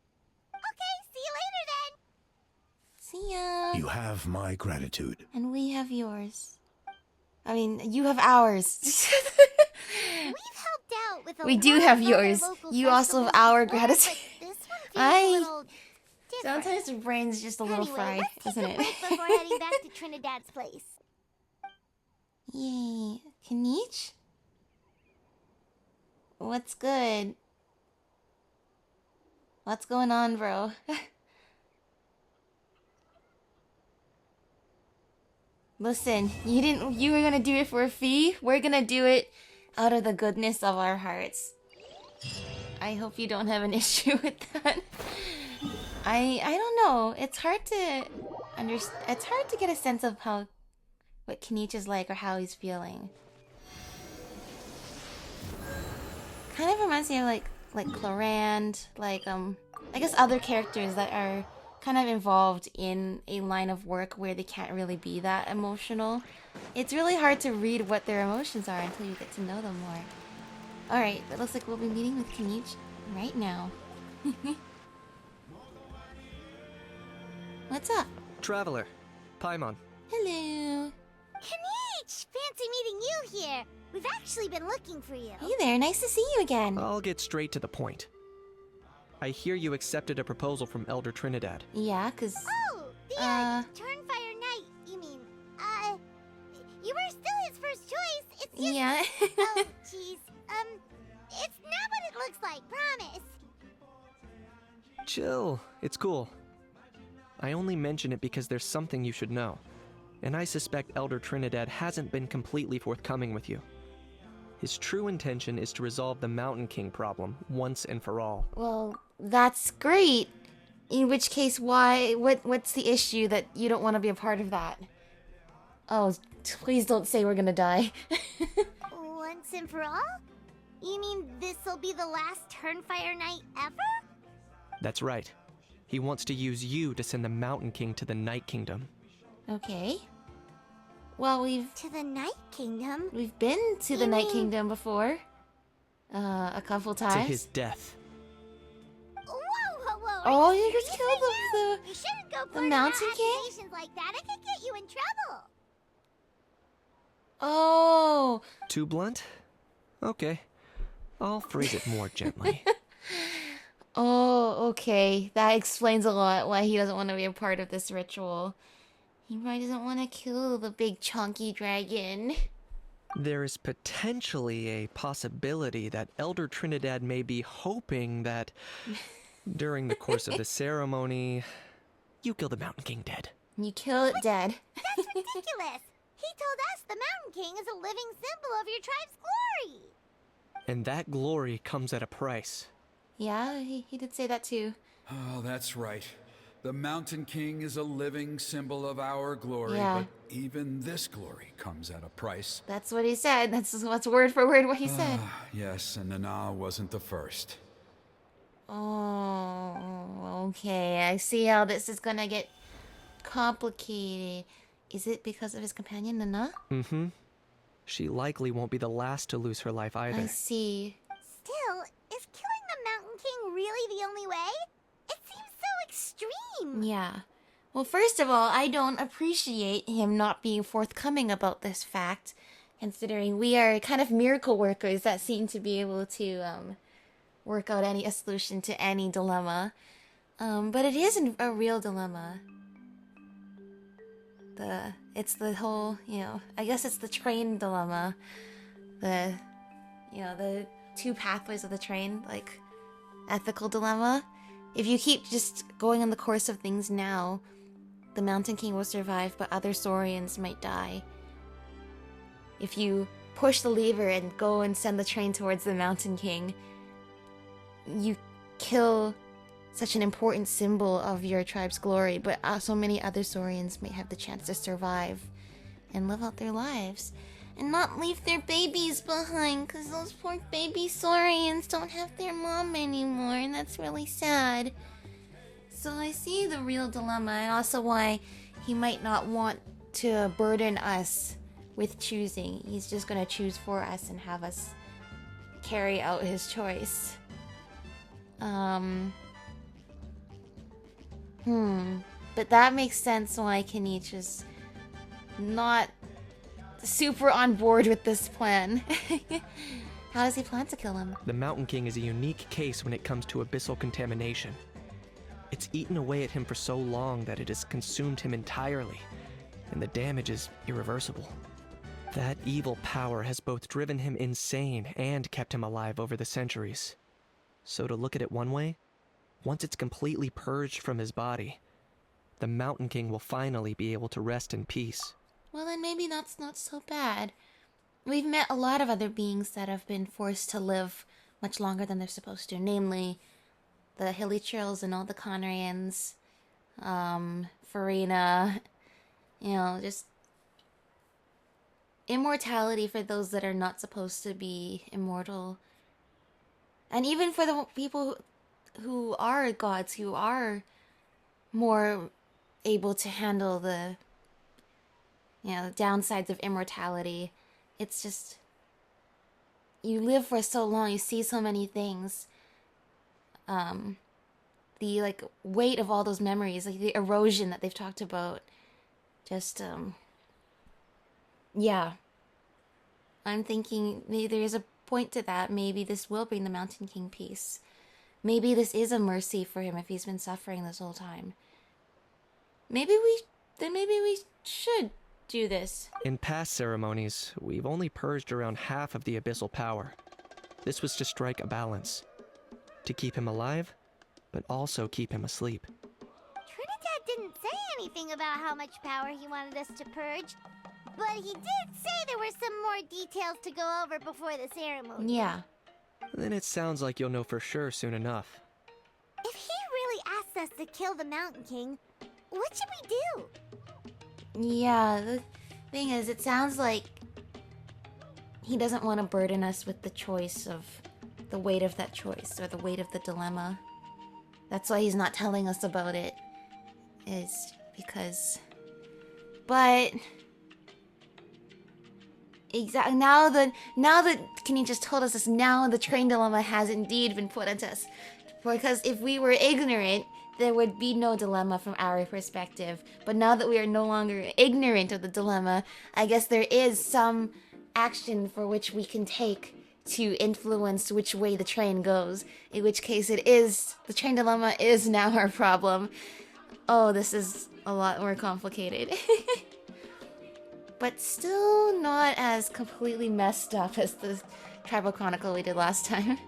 Okay, see you later then. See ya. You have my gratitude. And we have yours. I mean, you have ours. We've helped out with a We do lot have of yours. other local You also have festivals our before, gratitude. but this one feels I- a little different. Sometimes the brain's just a little Anyway, fried, let's isn't take a it? break before heading back to Trinidad's place. Yay. Kinich? What's good? What's going on, bro? Listen, you were gonna do it for a fee? We're gonna do it out of the goodness of our hearts. I hope you don't have an issue with that. I don't know. It's hard to it's hard to get a sense of what Kinich is like or how he's feeling. Kind of reminds me of like Clorand, I guess other characters that are kind of involved in a line of work where they can't really be that emotional. It's really hard to read what their emotions are until you get to know them more. Alright, it looks like we'll be meeting with Kinich right now. What's up? Traveler, Paimon. Hello. Kinich! Fancy meeting you here. We've actually been looking for you. Hey there, nice to see you again. I'll get straight to the point. I hear you accepted a proposal from Elder Trinidad. Yeah, 'cause Oh, the Turnfire Knight, you mean. You were still his first choice. It's just... yeah. Oh, jeez. It's not what it looks like, promise. Chill, it's cool. I only mention it because there's something you should know. And I suspect Elder Trinidad hasn't been completely forthcoming with you. His true intention is to resolve the Mountain King problem once and for all. Well, that's great. In which case, what's the issue that you don't want to be a part of that? Oh, please don't say we're gonna die. Once and for all? You mean this'll be the last Turnfire Knight ever? That's right. He wants to use you to send the Mountain King to the Night Kingdom. Okay. Well, we've To the Night Kingdom? been to the You Night mean- Kingdom before. A couple To times. his death. Whoa. Oh, are you serious just killed right now? the You shouldn't go blurting Mountain out King? accusations like that. It could get you in trouble. Oh. Too blunt? Okay. I'll phrase it more gently. Oh, okay. That explains a lot why he doesn't want to be a part of this ritual. He probably doesn't want to kill the big chunky dragon. There is potentially a possibility that Elder Trinidad may be hoping that during the course of the ceremony, you kill the Mountain King dead. You kill it dead. That's ridiculous. He told us the Mountain King is a living symbol of your tribe's glory. And that glory comes at a price. Yeah, he did say that too. Oh, that's right. The Mountain King is a living symbol of our glory, Yeah. but even this glory comes at a price. That's what he said. That's word for word what he said. Yes, and Nana wasn't the first. Oh, okay. I see how this is gonna get complicated. Is it because of his companion, Nana? Mm-hmm. She likely won't be the last to lose her life either. I see. Still, is killing the Mountain King really the only way? It seems so extreme. Yeah. Well, first of all, I don't appreciate him not being forthcoming about this fact, considering we are kind of miracle workers that seem to be able to work out a solution to any dilemma. But it isn't a real dilemma. It's the whole, I guess it's the train dilemma. The two pathways of the train, like, ethical dilemma. If you keep just going on the course of things now, the Mountain King will survive, but other Saurians might die. If you push the lever and go and send the train towards the Mountain King, you kill such an important symbol of your tribe's glory, but so many other Saurians may have the chance to survive and live out their lives and not leave their babies behind, because those poor baby Saurians don't have their mom anymore, and that's really sad. So I see the real dilemma, and also why he might not want to burden us with choosing. He's just gonna choose for us and have us carry out his choice. But that makes sense why Kinich is not super on board with this plan. How does he plan to kill him? The Mountain King is a unique case when it comes to abyssal contamination. It's eaten away at him for so long that it has consumed him entirely, and the damage is irreversible. That evil power has both driven him insane and kept him alive over the centuries. So to look at it one way, once it's completely purged from his body, the Mountain King will finally be able to rest in peace. Well, then maybe that's not so bad. We've met a lot of other beings that have been forced to live much longer than they're supposed to, namely the Hilichurls and all the Conrians, Farina, just immortality for those that are not supposed to be immortal. And even for the people who are gods, who are more able to handle the the downsides of immortality. It's just, you live for so long, you see so many things. The weight of all those memories, like the erosion that they've talked about, just I'm thinking maybe there is a point to that. Maybe this will bring the Mountain King peace. Maybe this is a mercy for him if he's been suffering this whole time. Maybe we should do this. In past ceremonies, we've only purged around half of the abyssal power. This was to strike a balance. To keep him alive, but also keep him asleep. Trinidad didn't say anything about how much power he wanted us to purge, but he did say there were some more details to go over before the ceremony. Yeah. Then it sounds like you'll know for sure soon enough. If he really asks us to kill the Mountain King, what should we do? Yeah, the thing is, it sounds like he doesn't want to burden us with the choice of the weight of that choice or the weight of the dilemma. That's why he's not telling us about it, is because... But... Exactly, now that Kinich just told us this, now the train dilemma has indeed been put onto us. Because if we were ignorant, there would be no dilemma from our perspective. But now that we are no longer ignorant of the dilemma, I guess there is some action for which we can take to influence which way the train goes. In which case the train dilemma is now our problem. Oh, this is a lot more complicated. But still not as completely messed up as the Tribal Chronicle we did last time.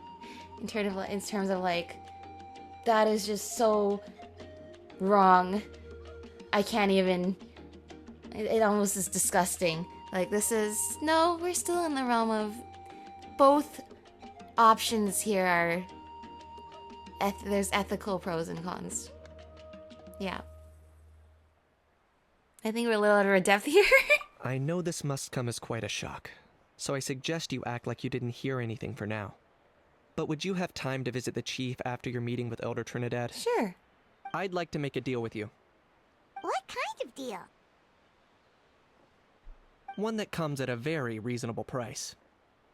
In terms of that is just so wrong. I can't even... It almost is disgusting. No, we're still in the realm of... Both options here are... there's ethical pros and cons. Yeah. I think we're a little out of our depth here. I know this must come as quite a shock, so I suggest you act like you didn't hear anything for now. But would you have time to visit the chief after your meeting with Elder Trinidad? Sure. I'd like to make a deal with you. What kind of deal? One that comes at a very reasonable price.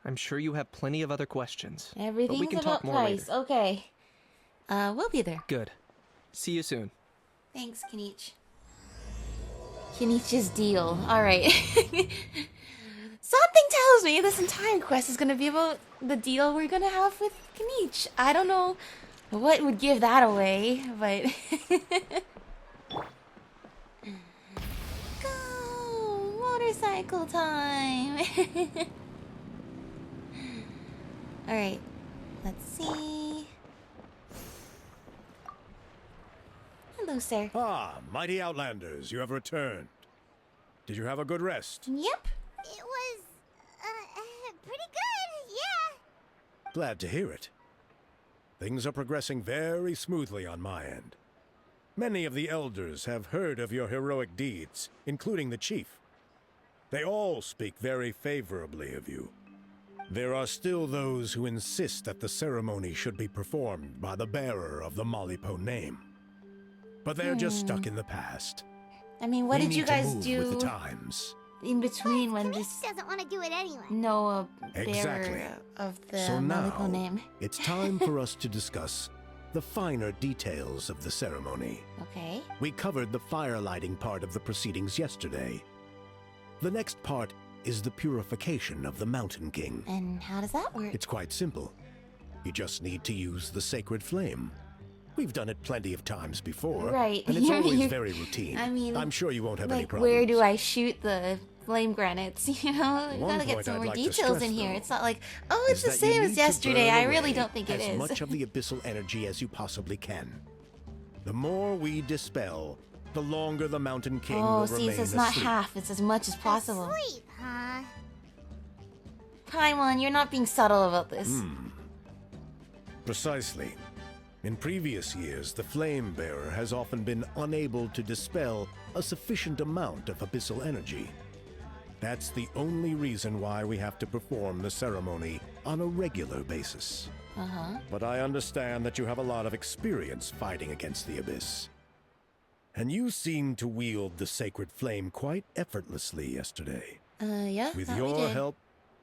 I'm sure you have plenty of other questions. Everything's but we can about talk more price. later. Okay. We'll be there. Good. See you soon. Thanks, Kinich. Kinich's deal. Alright. Something tells me this entire quest is gonna be about the deal we're gonna have with Kinich. I don't know what would give that away, but... Go! Motorcycle time! Alright. Let's see... Hello, sir. Ah, mighty Outlanders, you have returned. Did you have a good rest? Yep. It was... Glad to hear it. Things are progressing very smoothly on my end. Many of the elders have heard of your heroic deeds, including the chief. They all speak very favorably of you. There are still those who insist that the ceremony should be performed by the bearer of the Malipo name. But they're just stuck in the past. I mean, what We did you need to guys move do with the times. in between when Kinich this doesn't want to do it anyway. Noah Exactly. bearer of the So Malipo now, name? it's time for us to discuss the finer details of the ceremony. Okay. We covered the fire lighting part of the proceedings yesterday. The next part is the purification of the Mountain King. And how does that work? It's quite simple. You just need to use the sacred flame. We've done it plenty of times before. Right. And it's You're- always you're- very routine. I mean, I'm sure you won't have any Like, problems. where do I shoot the flame granite? You know, you One gotta get point some I'd more like to details stress, in here. though, It's not like, oh, it's is the that you same as need to yesterday. burn I really away don't think it as is. much of the abyssal energy as you possibly can. The more we dispel, the longer the Mountain King Oh, will see, remain so it's not asleep. half. It's as much as possible. Sleep, huh? Paimon, you're not being subtle about this. Precisely. In previous years, the Flame Bearer has often been unable to dispel a sufficient amount of abyssal energy. That's the only reason why we have to perform the ceremony on a regular basis. Uh-huh. But I understand that you have a lot of experience fighting against the Abyss. And you seemed to wield the sacred flame quite effortlessly yesterday. Yeah, With thought we your did. help,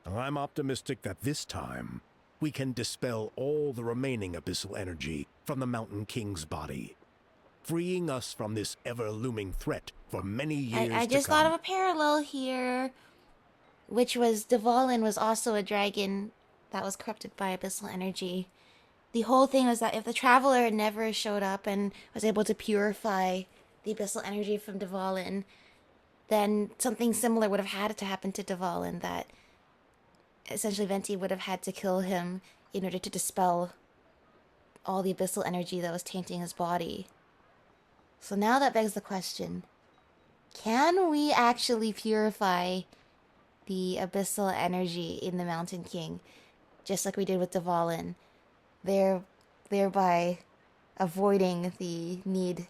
I'm optimistic that this time we can dispel all the remaining abyssal energy from the Mountain King's body, freeing us from this ever-looming threat for many years I to just come. thought of a parallel here, which was Dvalin was also a dragon that was corrupted by abyssal energy. The whole thing was that if the Traveler never showed up and was able to purify the abyssal energy from Dvalin, then something similar would have had to happen to Dvalin, that essentially Venti would have had to kill him in order to dispel all the abyssal energy that was tainting his body. So now that begs the question, can we actually purify the abyssal energy in the Mountain King, just like we did with Dvalin, thereby avoiding the need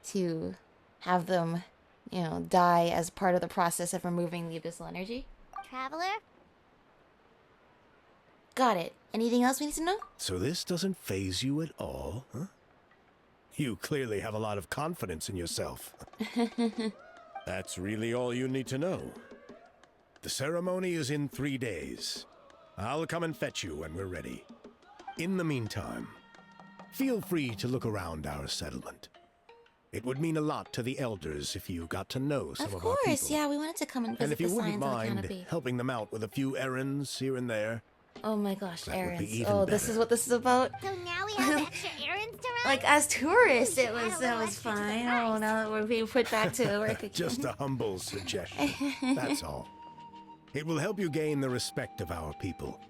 to have them, you know, die as part of the process of removing the abyssal energy? Traveler? Got it. Anything else we need to know? So this doesn't faze you at all, huh? You clearly have a lot of confidence in yourself. That's really all you need to know. The ceremony is in 3 days. I'll come and fetch you when we're ready. In the meantime, feel free to look around our settlement. It would mean a lot to the elders if you got to know some Of of our people. course, yeah, we wanted to come and And visit if you the wouldn't Scions of the mind Canopy. helping them out with a few errands here and there. Oh my gosh, That would be errands. even Oh, this is better. what this is about? So now we have extra errands to run? Like, as tourists, We it should add a was little extra to the fine. price. Oh, now that we're being put back to work again. Just a humble suggestion. That's all. It will help you gain the respect of our people.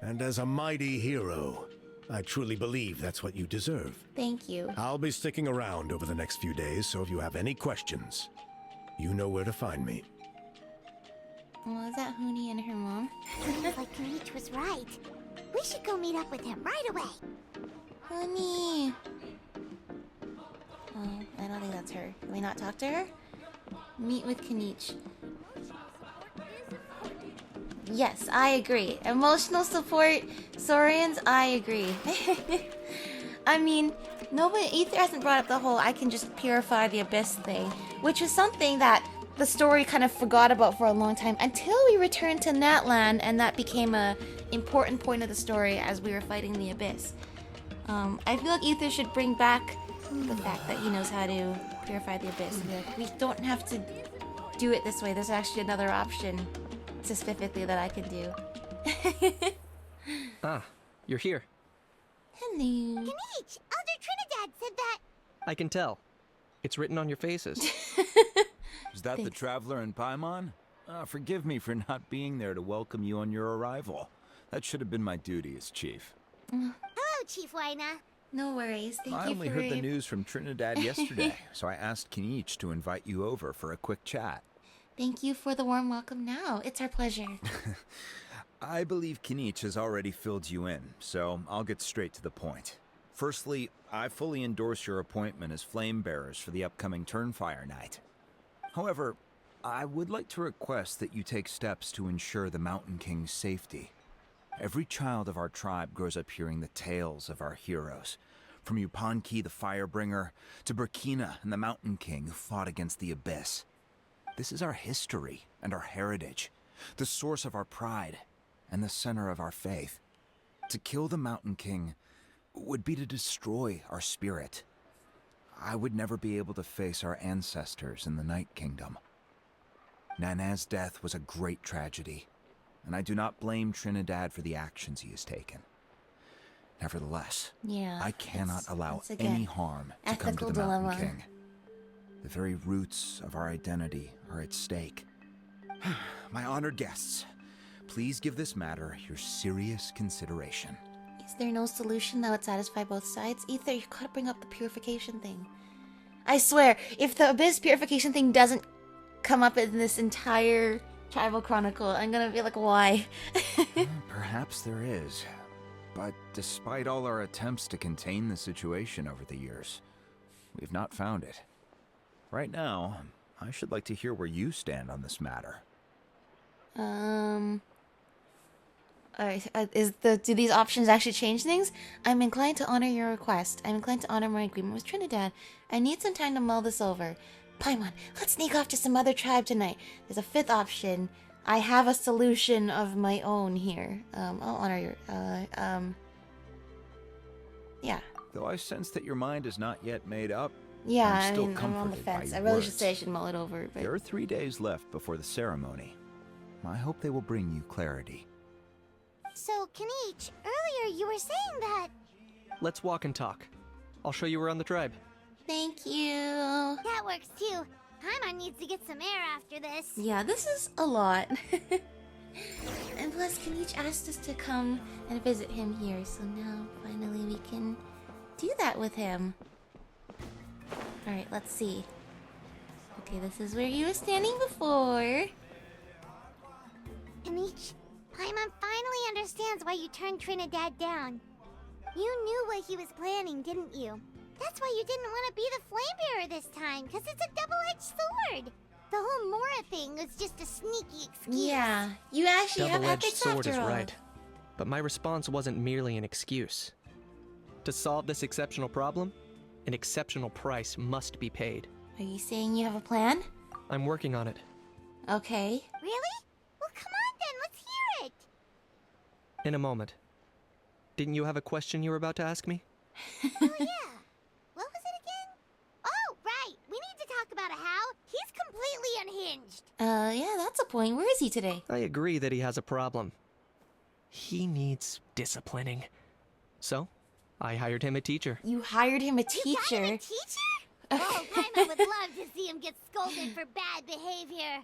And as a mighty hero, I truly believe that's what you deserve. Thank you. I'll be sticking around over the next few days, so if you have any questions, you know where to find me. Well, is that Huni and her mom? Seems like Kinich was right. We should go meet up with him right away. Huni! Oh, I don't think that's her. Can we not talk to her? Meet with Kinich. Yes, I agree. Emotional support, Saurians, I agree. I mean, Ether hasn't brought up the whole I can just purify the abyss thing, which was something that the story kind of forgot about for a long time until we returned to Natlan, and that became a important point of the story as we were fighting the abyss. I feel like Ether should bring back the fact that he knows how to purify the abyss. And be like, we don't have to do it this way. There's actually another option, specifically, that I can do. Ah, you're here. Hello. Kinich, Elder Trinidad said that. I can tell. It's written on your faces. Is that the Traveler and Paimon? Forgive me for not being there to welcome you on your arrival. That should have been my duty as chief. Hello, Chief Waina. No worries. Thank I you only for heard the news from Trinidad yesterday, so I asked Kinich to invite you over for a quick chat. Thank you for the warm welcome now. It's our pleasure. I believe Kinich has already filled you in, so I'll get straight to the point. Firstly, I fully endorse your appointment as flame bearers for the upcoming Turnfire night. However, I would like to request that you take steps to ensure the Mountain King's safety. Every child of our tribe grows up hearing the tales of our heroes, from Yupanqui the Firebringer to Burkina and the Mountain King who fought against the Abyss. This is our history and our heritage, the source of our pride and the center of our faith. To kill the Mountain King would be to destroy our spirit. I would never be able to face our ancestors in the Night Kingdom. Nana's death was a great tragedy, and I do not blame Trinidad for the actions he has taken. Nevertheless, I cannot allow any harm to come to the Mountain King. The very roots of our identity are at stake. My honored guests, please give this matter your serious consideration. Is there no solution that would satisfy both sides? Ether, you gotta bring up the purification thing. I swear, if the Abyss purification thing doesn't come up in this entire tribal chronicle, I'm gonna be like, why? Perhaps there is. But despite all our attempts to contain the situation over the years, we've not found it. Right now, I should like to hear where you stand on this matter. Do these options actually change things? I'm inclined to honor your request. I'm inclined to honor my agreement with Trinidad. I need some time to mull this over. Paimon, let's sneak off to some other tribe tonight. There's a fifth option. I have a solution of my own here. I'll honor your, yeah. Though I sense that your mind is not yet made up, yeah, I'm on the fence. I really should say I should mull it over, but... There are 3 days left before the ceremony. I hope they will bring you clarity. So, Kinich, earlier you were saying that... Let's walk and talk. I'll show you around the tribe. Thank you. That works too. Paimon needs to get some air after this. Yeah, this is a lot. And plus, Kinich asked us to come and visit him here, so now finally we can do that with him. Alright, let's see. Okay, this is where he was standing before. Kinich, Paimon finally understands why you turned Trinidad down. You knew what he was planning, didn't you? That's why you didn't want to be the flame bearer this time, because it's a double-edged sword. The whole Mora thing was just a sneaky excuse. Yeah, you actually have double-edged ethics sword after is all. right. But my response wasn't merely an excuse. To solve this exceptional problem, an exceptional price must be paid. Are you saying you have a plan? I'm working on it. Okay. Really? Well, come on then, let's hear it. In a moment. Didn't you have a question you were about to ask me? Oh yeah. What was it again? Oh, right. We need to talk about a how. He's completely unhinged. Yeah, that's a point. Where is he today? I agree that he has a problem. He needs disciplining. So, I hired him a teacher. You hired him a teacher? You got him a teacher? Oh, Paimon would love to see him get scolded for bad behavior.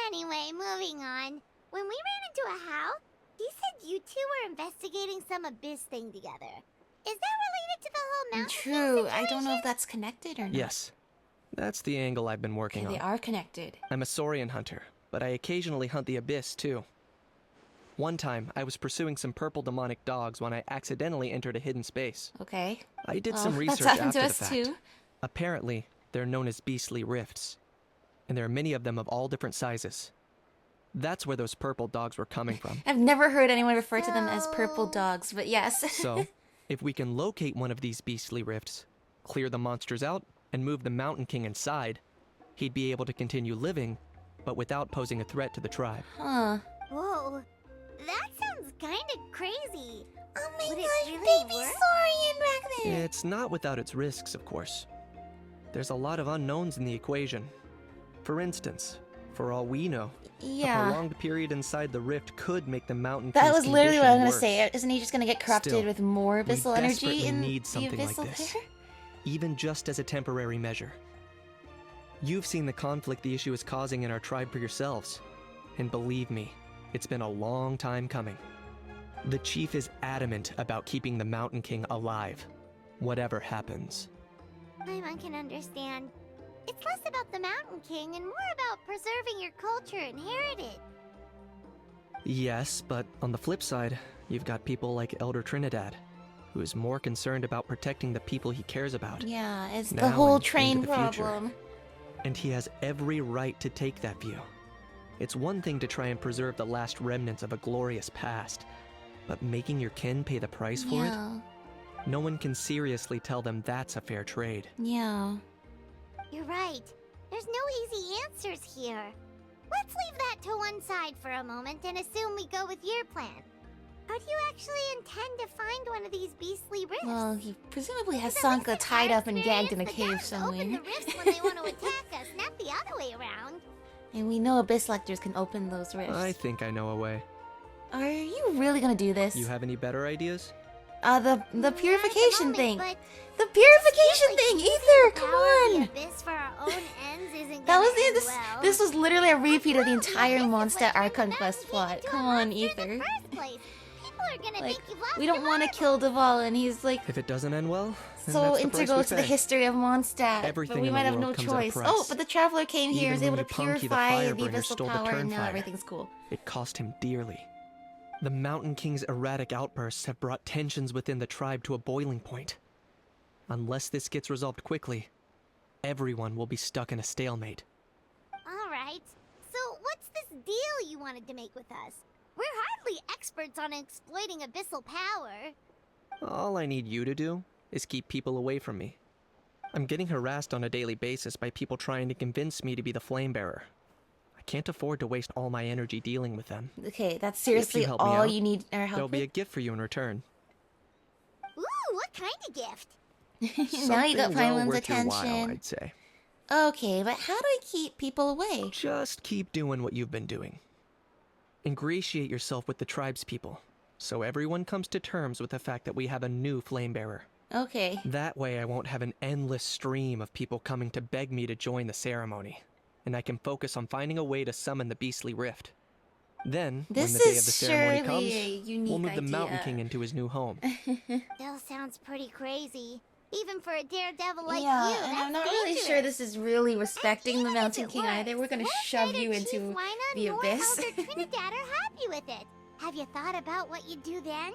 Anyway, moving on. When we ran into a how, he said you two were investigating some Abyss thing together. Is that related to the whole mountain True. situation? I don't know if that's connected or not. Yes. That's the angle I've been working on. They are connected. I'm a Saurian hunter, but I occasionally hunt the Abyss too. One time, I was pursuing some purple demonic dogs when I accidentally entered a hidden space. Okay. I did some research that's happened after to the us fact. too. Apparently, they're known as beastly rifts, and there are many of them of all different sizes. That's where those purple dogs were coming from. I've never heard anyone refer to them as purple dogs, but yes. So, if we can locate one of these beastly rifts, clear the monsters out, and move the Mountain King inside, he'd be able to continue living, but without posing a threat to the tribe. Huh. Whoa. That sounds kind of crazy. Oh my Would it gosh, really baby work? Saurian back there! It's not without its risks, of course. There's a lot of unknowns in the equation. For instance, for all we know, a prolonged period inside the rift could make the Mountain King's That was literally what I was gonna worse. say. Isn't he just gonna get corrupted Still, with more we abyssal energy desperately in need the something like abyssal this. there? Even just as a temporary measure. You've seen the conflict the issue is causing in our tribe for yourselves. And believe me, it's been a long time coming. The chief is adamant about keeping the Mountain King alive, whatever happens. Paimon can understand. It's less about the Mountain King and more about preserving your culture and heritage. Yes, but on the flip side, you've got people like Elder Trinidad, who is more concerned about protecting the people he cares about. Yeah, it's now the whole and train into the future. problem. And he has every right to take that view. It's one thing to try and preserve the last remnants of a glorious past, but making your kin pay the price for it? Yeah. No one can seriously tell them that's a fair trade. Yeah. You're right. There's no easy answers here. Let's leave that to one side for a moment and assume we go with your plan. How do you actually intend to find one of these beastly rifts? Well, he presumably has Because at Sanka least in tied our up and gagged in a experience, the cave gods open somewhere. the rifts when they want to attack us, not the other way around. And we know Abyss Lectors can open those rifts. I think I know a way. Are you really gonna do this? You have any better ideas? The purification moment, thing. but The purification like, thing, using Ether, the come power of the on! abyss for our own ends isn't That was gonna end this. well. This was literally a repeat of the entire This is Mondstadt what turned Archon the quest Mountain plot. King into a Come on, monster in Ether. the first place. People are gonna Like, think you've lost we don't your want to marbles. kill Duval, and he's like If it doesn't end well, then so that's the price integral we to the pay. history of Mondstadt. Everything but we in might the have no world comes at a choice. price. Oh, but the Traveler came here, Even was able when to Yupanqui the purify the Firebringer abyssal stole the power, and now Turnfire. everything's cool. It cost him dearly. The Mountain King's erratic outbursts have brought tensions within the tribe to a boiling point. Unless this gets resolved quickly, everyone will be stuck in a stalemate. Alright, so what's this deal you wanted to make with us? We're hardly experts on exploiting abyssal power. All I need you to do is keep people away from me. I'm getting harassed on a daily basis by people trying to convince me to be the flame bearer. I can't afford to waste all my energy dealing with them. Okay, that's seriously help me all out, you need our help There'll be a with? gift for you in return. Ooh, what kind of gift? Now you got Something well Pineland's worth your while, attention. I'd say. Okay, but how do I keep people away? Just keep doing what you've been doing. Ingratiate yourself with the tribespeople, so everyone comes to terms with the fact that we have a new flame bearer. Okay. That way I won't have an endless stream of people coming to beg me to join the ceremony, and I can focus on finding a way to summon the beastly rift. Then, This when the day is of the ceremony surely comes, a unique we'll move the Mountain idea. King into his new home. Still sounds pretty crazy. Even for a daredevil like yeah, you, and that's I'm not really dangerous. sure this is really respecting the Even if Mountain it King works, either. We're gonna neither shove you Chief into Wyna the nor abyss. Elder Trinidad are happy with it. Have you thought about what you'd do then?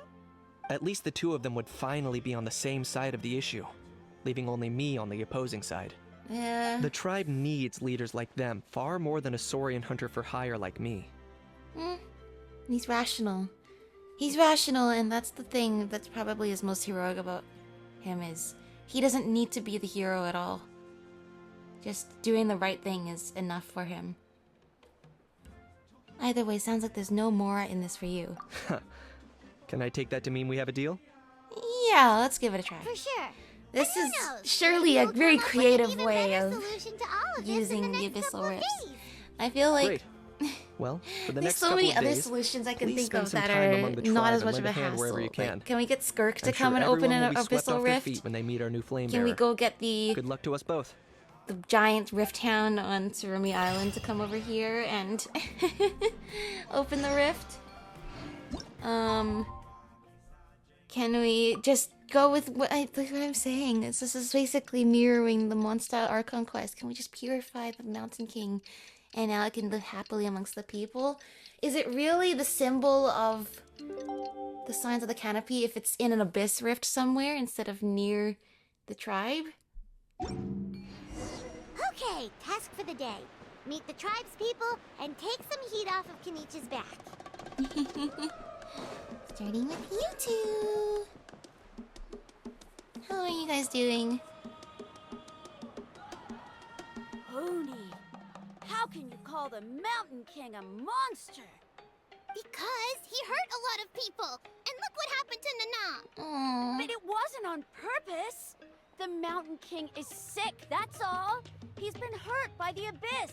At least the two of them would finally be on the same side of the issue, leaving only me on the opposing side. Yeah. The tribe needs leaders like them far more than a Saurian hunter for hire like me. He's rational. He's rational, and that's the thing that's probably is most heroic about him is he doesn't need to be the hero at all. Just doing the right thing is enough for him. Either way, sounds like there's no more in this for you. Can I take that to mean we have a deal? Yeah, let's give it a try. For sure. This Who is knows? surely Maybe a we'll very come up with an creative even way better of solution to all of this in using the next abyssal couple of rifts. days. I feel like Great. Well, for the there's next so couple many of other days, solutions I can please think spend of some that time are among the not tribe as and much lend of a a hand hassle. wherever you Like, can. can we get Skirk to I'm come sure and open everyone an will be swept abyssal off their rift? feet when they meet our new flame Can we bearer. go get the Good luck to us both. giant rift hound on Surumi Island to come over here and open the rift? Can we just go with what I'm saying? This is basically mirroring the Mondstadt Archon quest. Can we just purify the Mountain King and now it can live happily amongst the people? Is it really the symbol of the signs of the canopy if it's in an abyss rift somewhere instead of near the tribe? Okay, task for the day. Meet the tribespeople and take some heat off of Kinich's back. Starting with you two. How are you guys doing? Pony, how can you call the Mountain King a monster? Because he hurt a lot of people. And look what happened to Nana. Aww. But it wasn't on purpose. The Mountain King is sick, that's all. He's been hurt by the abyss.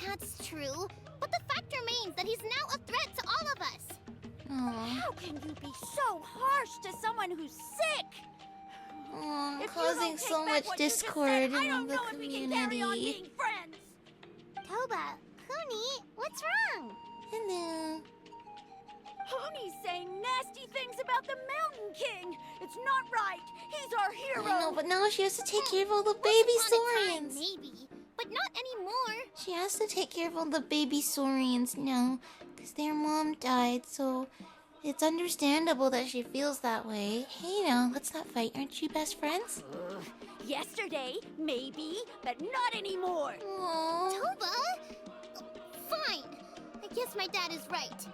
That's true. But the fact remains that he's now a threat to all of us. Aww. How can you be so harsh to someone who's sick? Aww, If you causing don't take so back much what you just discord said, I in don't the know if we can carry on community. being friends. Toba, Kuni, what's wrong? Hello. Pony's saying nasty things about the Mountain King. It's not right. He's our hero. I know, but now she has to take care of all the Once baby upon a time, saurians. maybe, but not anymore. She has to take care of all the baby saurians now. Because their mom died, so it's understandable that she feels that way. Hey now, let's not fight. Aren't you best friends? Yesterday, maybe, but not anymore. Aww. Toba? Fine. I guess my dad is right.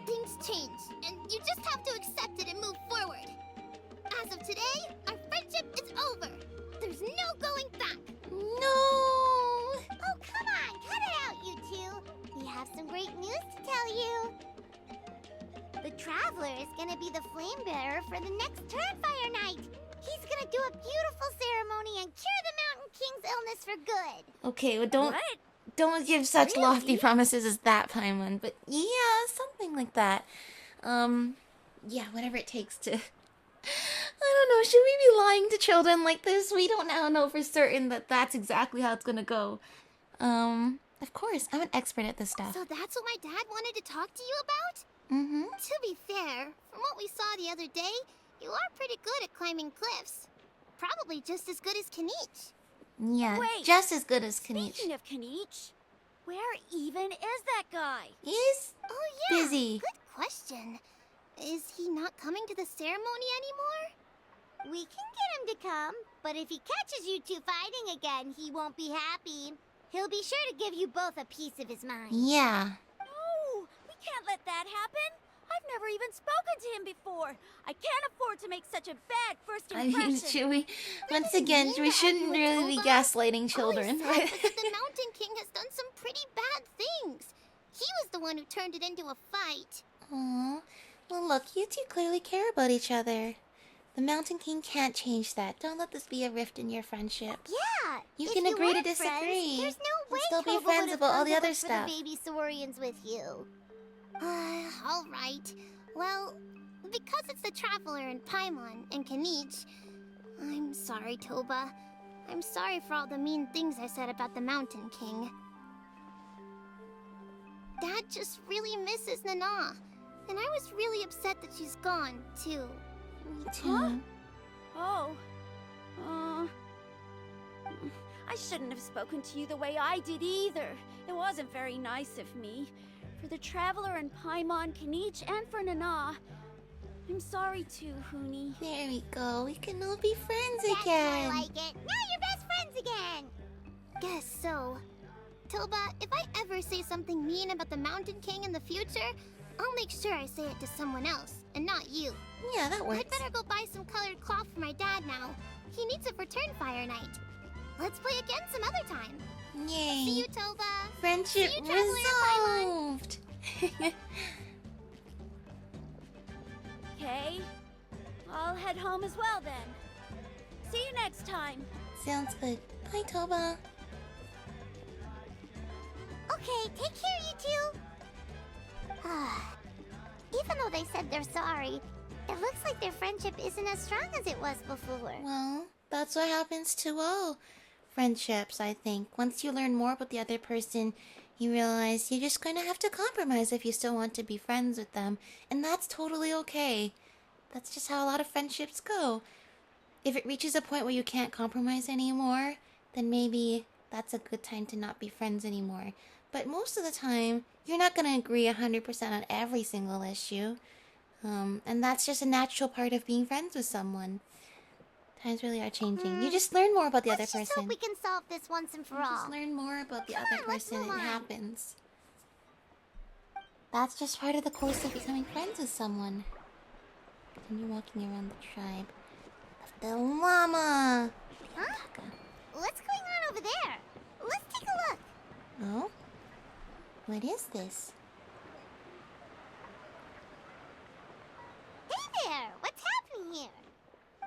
Things change, and you just have to accept it and move forward. As of today, our friendship is over. There's no going back. No! Oh, come on, cut it out, you two. We have some great news to tell you. The Traveler is gonna be the flame bearer for the next Turnfire night. He's gonna do a beautiful ceremony and cure the Mountain King's illness for good. Okay, well don't give such lofty promises as that, Paimon, but yeah, something like that. Yeah, whatever it takes to... I don't know, should we be lying to children like this? We don't now know for certain that that's exactly how it's gonna go. Of course, I'm an expert at this stuff. So that's what my dad wanted to talk to you about? Mm-hmm. To be fair, from what we saw the other day, you are pretty good at climbing cliffs. Probably just as good as Kinich. Yeah, Wait, just as good as Kinich. Speaking of Kinich, where even is that guy? He's Oh yeah, busy. good question. Is he not coming to the ceremony anymore? We can get him to come, but if he catches you two fighting again, he won't be happy. He'll be sure to give you both a piece of his mind. Yeah. No, we can't let that happen. I've never even spoken to him before. I can't afford to make such a bad first I impression. mean, should we... Once again, we shouldn't really be gaslighting children, All right? he said was that the Mountain King has done some pretty bad things. He was the one who turned it into a fight. Aw. Well, look, you two clearly care about each other. The Mountain King can't change that. Don't let this be a rift in your friendship. Yeah. You if can agree to weren't disagree. Friends, there's no way still be Toba friends would've about all gone the to other look for stuff. the baby Saurians with you. All right. Well, because it's the Traveler and Paimon and Kinich, I'm sorry, Toba. I'm sorry for all the mean things I said about the Mountain King. Dad just really misses Nana, and I was really upset that she's gone, too. Me too. Huh? Oh. I shouldn't have spoken to you the way I did either. It wasn't very nice of me. For the Traveler and Paimon, Kinich, and for Nana. I'm sorry too, Huni. There we go. We can all be friends That's again. more like it. Now you're best friends again. Guess so. Toba, if I ever say something mean about the Mountain King in the future, I'll make sure I say it to someone else, and not you. Yeah, that works. I'd better go buy some colored cloth for my dad now. He needs it for Turnfire night. Let's play again some other time. Yay. See you, Toba. Friendship See you, Traveler Paimon. resolved. Okay. I'll head home as well then. See you next time. Sounds good. Bye, Toba. Okay, take care, you two. Even though they said they're sorry, it looks like their friendship isn't as strong as it was before. Well, that's what happens to all friendships, I think. Once you learn more about the other person, you realize you're just going to have to compromise if you still want to be friends with them. And that's totally okay. That's just how a lot of friendships go. If it reaches a point where you can't compromise anymore, then maybe that's a good time to not be friends anymore. But most of the time, you're not going to agree 100% on every single issue. And that's just a natural part of being friends with someone. Times really are changing. You just learn more about the other Let's just person. hope we can solve this once and for You all. just learn more about the Come other on, let's person. move It on. happens. That's just part of the course of becoming friends with someone. Continue walking around the tribe of the llama. Huh? What's going on over there? Let's take a look. Oh? What is this? Hey there! What's happening here?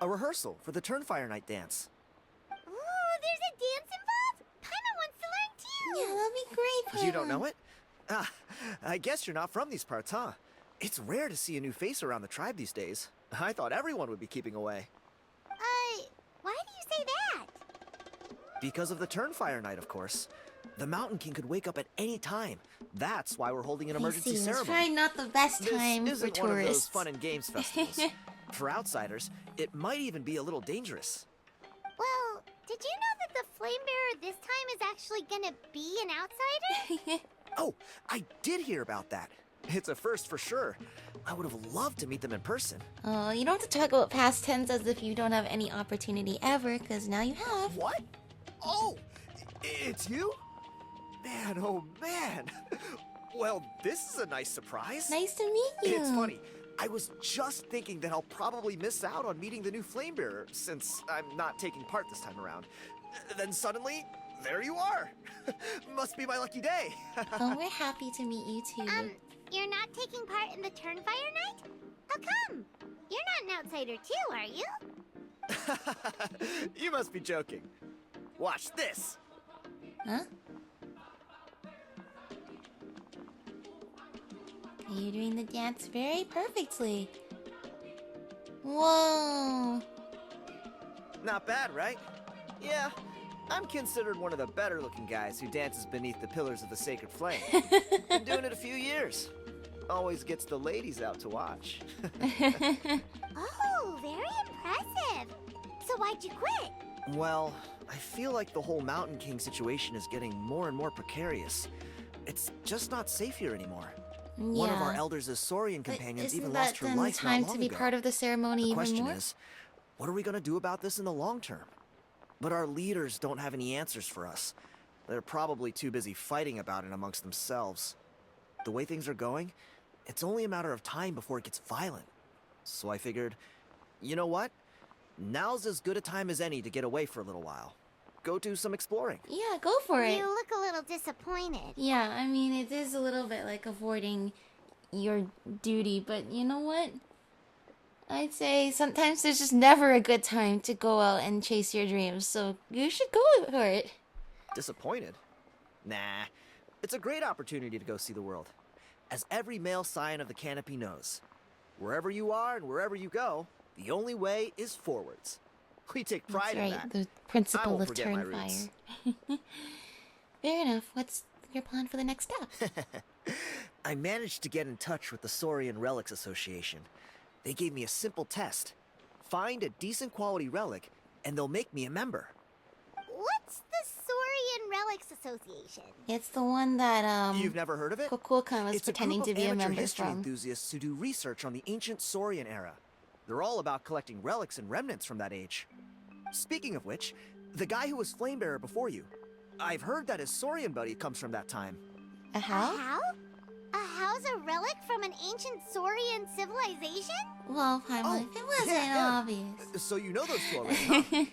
A rehearsal for the Turnfire night dance. Ooh, there's a dance involved? Paimon wants to learn too! Yeah, that'd be great, You don't Paimon. know it? Ah, I guess you're not from these parts, huh? It's rare to see a new face around the tribe these days. I thought everyone would be keeping away. Why do you say that? Because of the Turnfire night, of course. The Mountain King could wake up at any time. That's why we're holding an I emergency see. It's ceremony. probably not the best This time for isn't one of those tourists. fun and games festivals. For outsiders, it might even be a little dangerous. Well, did you know that the flame bearer this time is actually gonna be an outsider? Oh, I did hear about that. It's a first for sure. I would have loved to meet them in person. Oh, you don't have to talk about past tense as if you don't have any opportunity ever, because now you have. What? Oh, it's you? Man, oh man. Well, this is a nice surprise. Nice to meet you. It's funny. I was just thinking that I'll probably miss out on meeting the new Flamebearer since I'm not taking part this time around. Then suddenly, there you are. Must be my lucky day. Oh, we're happy to meet you too. You're not taking part in the Turnfire night? How come? You're not an outsider too, are you? You must be joking. Watch this. Huh? You're doing the dance very perfectly. Whoa. Not bad, right? Yeah, I'm considered one of the better looking guys who dances beneath the pillars of the sacred flame. Been doing it a few years. Always gets the ladies out to watch. Oh, very impressive. So why'd you quit? Well, I feel like the whole Mountain King situation is getting more and more precarious. It's just not safe here anymore. Yeah. One of our elders' Saurian companions even lost her life not Isn't that then time long to be ago. part of the ceremony The even question more? is, what are we going to do about this in the long term? But our leaders don't have any answers for us. They're probably too busy fighting about it amongst themselves. The way things are going, it's only a matter of time before it gets violent. So I figured, you know what? Now's as good a time as any to get away for a little while. Go do some exploring. Yeah, go for it. You look a little disappointed. Yeah, I mean, it is a little bit like avoiding your duty, but you know what? I'd say sometimes there's just never a good time to go out and chase your dreams, so you should go for it. Disappointed? Nah. It's a great opportunity to go see the world. As every male scion of the Canopy knows, wherever you are and wherever you go, the only way is forwards. We take pride That's in right, that. the principle won't of forget my roots. Turnfire. Fair enough. What's your plan for the next step? I managed to get in touch with the Saurian Relics Association. They gave me a simple test. Find a decent quality relic, and they'll make me a member. What's the Saurian Relics Association? It's the one that, You've never heard of it? Kokuokan was It's pretending a to group be of a amateur member history from. enthusiasts who do research on the ancient Saurian era. They're all about collecting relics and remnants from that age. Speaking of which, the guy who was Flamebearer before you, I've heard that his Saurian buddy comes from that time. A how? A how? A how's a relic from an ancient Saurian civilization? Well, Paimon, if it wasn't yeah. obvious. So you know those two already, huh?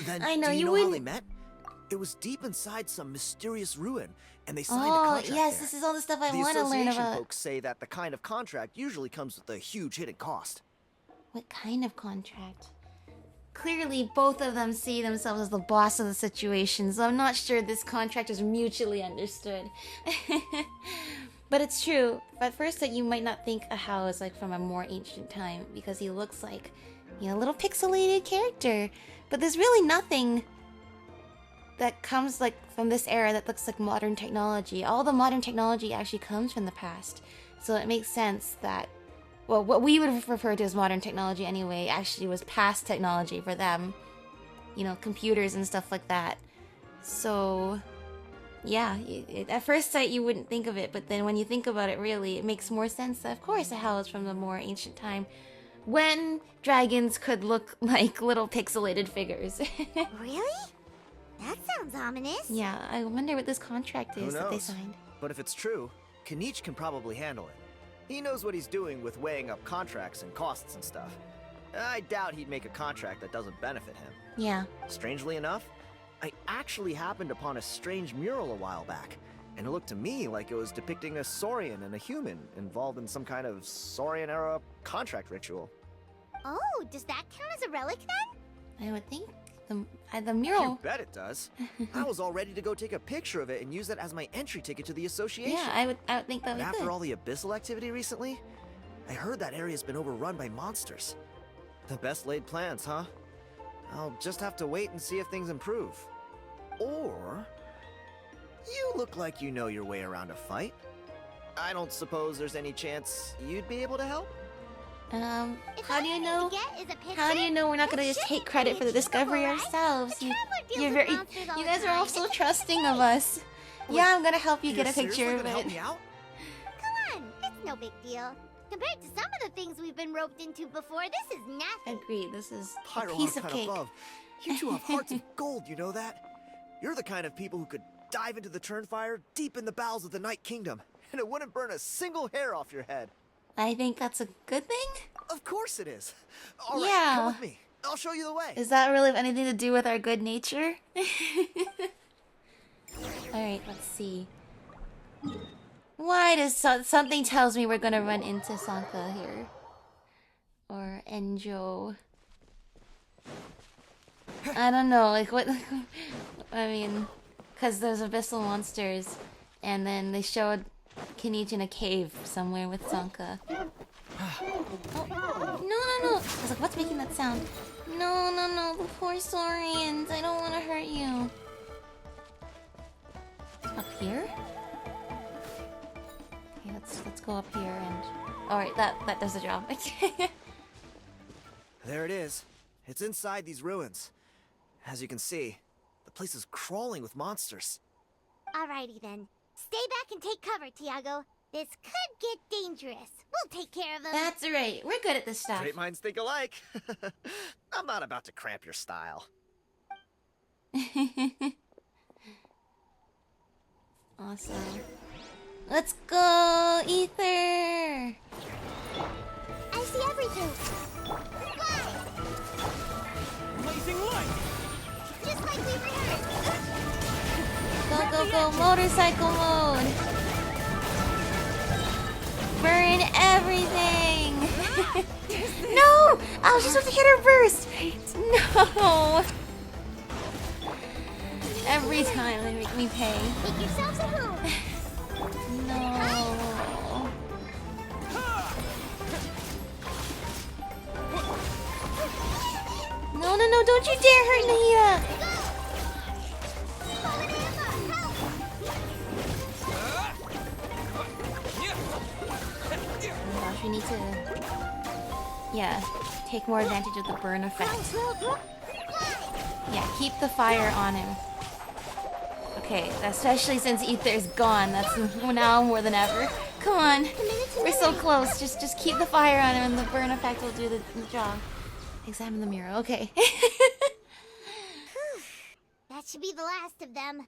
Then I know, do you you know how they wouldn't- met? It was deep inside some mysterious ruin, and they signed a Oh, contract yes, there. this is all the stuff I The want to learn association about. folks say that the kind of contract usually comes with a huge hidden cost. What kind of contract? Clearly, both of them see themselves as the boss of the situation, so I'm not sure this contract is mutually understood. But it's true. At first, that you might not think a Hao is like from a more ancient time because he looks like, you know, a little pixelated character. But there's really nothing that comes like from this era that looks like modern technology. All the modern technology actually comes from the past, so it makes sense that, well, what we would refer to as modern technology anyway actually was past technology for them. You know, computers and stuff like that. So, yeah, at first sight you wouldn't think of it, but then when you think about it really, it makes more sense that of course a Hao is from the more ancient time when dragons could look like little pixelated figures. Really? That sounds ominous. Yeah, I wonder what this contract Who is that they knows? signed. But if it's true, Kinich can probably handle it. He knows what he's doing with weighing up contracts and costs and stuff. I doubt he'd make a contract that doesn't benefit him. Yeah. Strangely enough, I actually happened upon a strange mural a while back, and it looked to me like it was depicting a Saurian and a human involved in some kind of Saurian-era contract ritual. Oh, does that count as a relic then? I would think the mural. You bet it does. I was all ready to go take a picture of it and use that as my entry ticket to the association. Yeah, I would think that But would be after good. all the abyssal activity recently, I heard that area's been overrun by monsters. The best laid plans, huh? I'll just have to wait and see if things improve. Or... you look like you know your way around a fight. I don't suppose there's any chance you'd be able to help? If How all do you need know? to get is a picture, How do you know we're not gonna it just take shouldn't credit be for the discovery achievable, right? ourselves? The traveler deals You're with very, monsters all you the guys are all time. so It's trusting of pathetic. us. Yeah, I'm gonna help you You're get a picture seriously of gonna help it. me out? Come on, it's no big deal. Compared to some of the things we've been roped into before, this is nothing. Agreed. This is a Pyro piece of kind cake. above. You two have hearts of gold, you know that? You're the kind of people who could dive into the Turnfire deep in the bowels of the Night Kingdom, and it wouldn't burn a single hair off your head. I think that's a good thing. Of course it is. All right, Yeah. come with me. I'll show you the way. Does that really have anything to do with our good nature? Alright, let's see. Why does something tells me we're gonna run into Sanka here? Or Enjo. I don't know, like what... I mean, because there's abyssal monsters, and then they showed Kinich in a cave somewhere with Sanka. Oh, no. I was like, what's making that sound? No, the poor Saurians. I don't want to hurt you. Up here? Okay, let's go up here and... Alright, that does the job. There it is. It's inside these ruins. As you can see, the place is crawling with monsters. Alrighty then. Stay back and take cover, Tiago. This could get dangerous. We'll take care of them. That's right. We're good at this stuff. Great minds think alike. I'm not about to cramp your style. Awesome. Let's go, Ether! I see everything. Fly! Blazing light! Just like we rehearsed. Go, motorcycle mode! Burn everything! No! I was just about to hit her burst! No! Every time they make me pay. Make yourselves at home. No. No, don't you dare hurt Nahida! Oh gosh, we need to... Yeah, take more advantage of the burn effect. Yeah, keep the fire on him. Okay, especially since Ether's gone, that's now more than ever. Come on, we're so close. Just keep the fire on him and the burn effect will do the job. Examine the mirror, okay. That should be the last of them.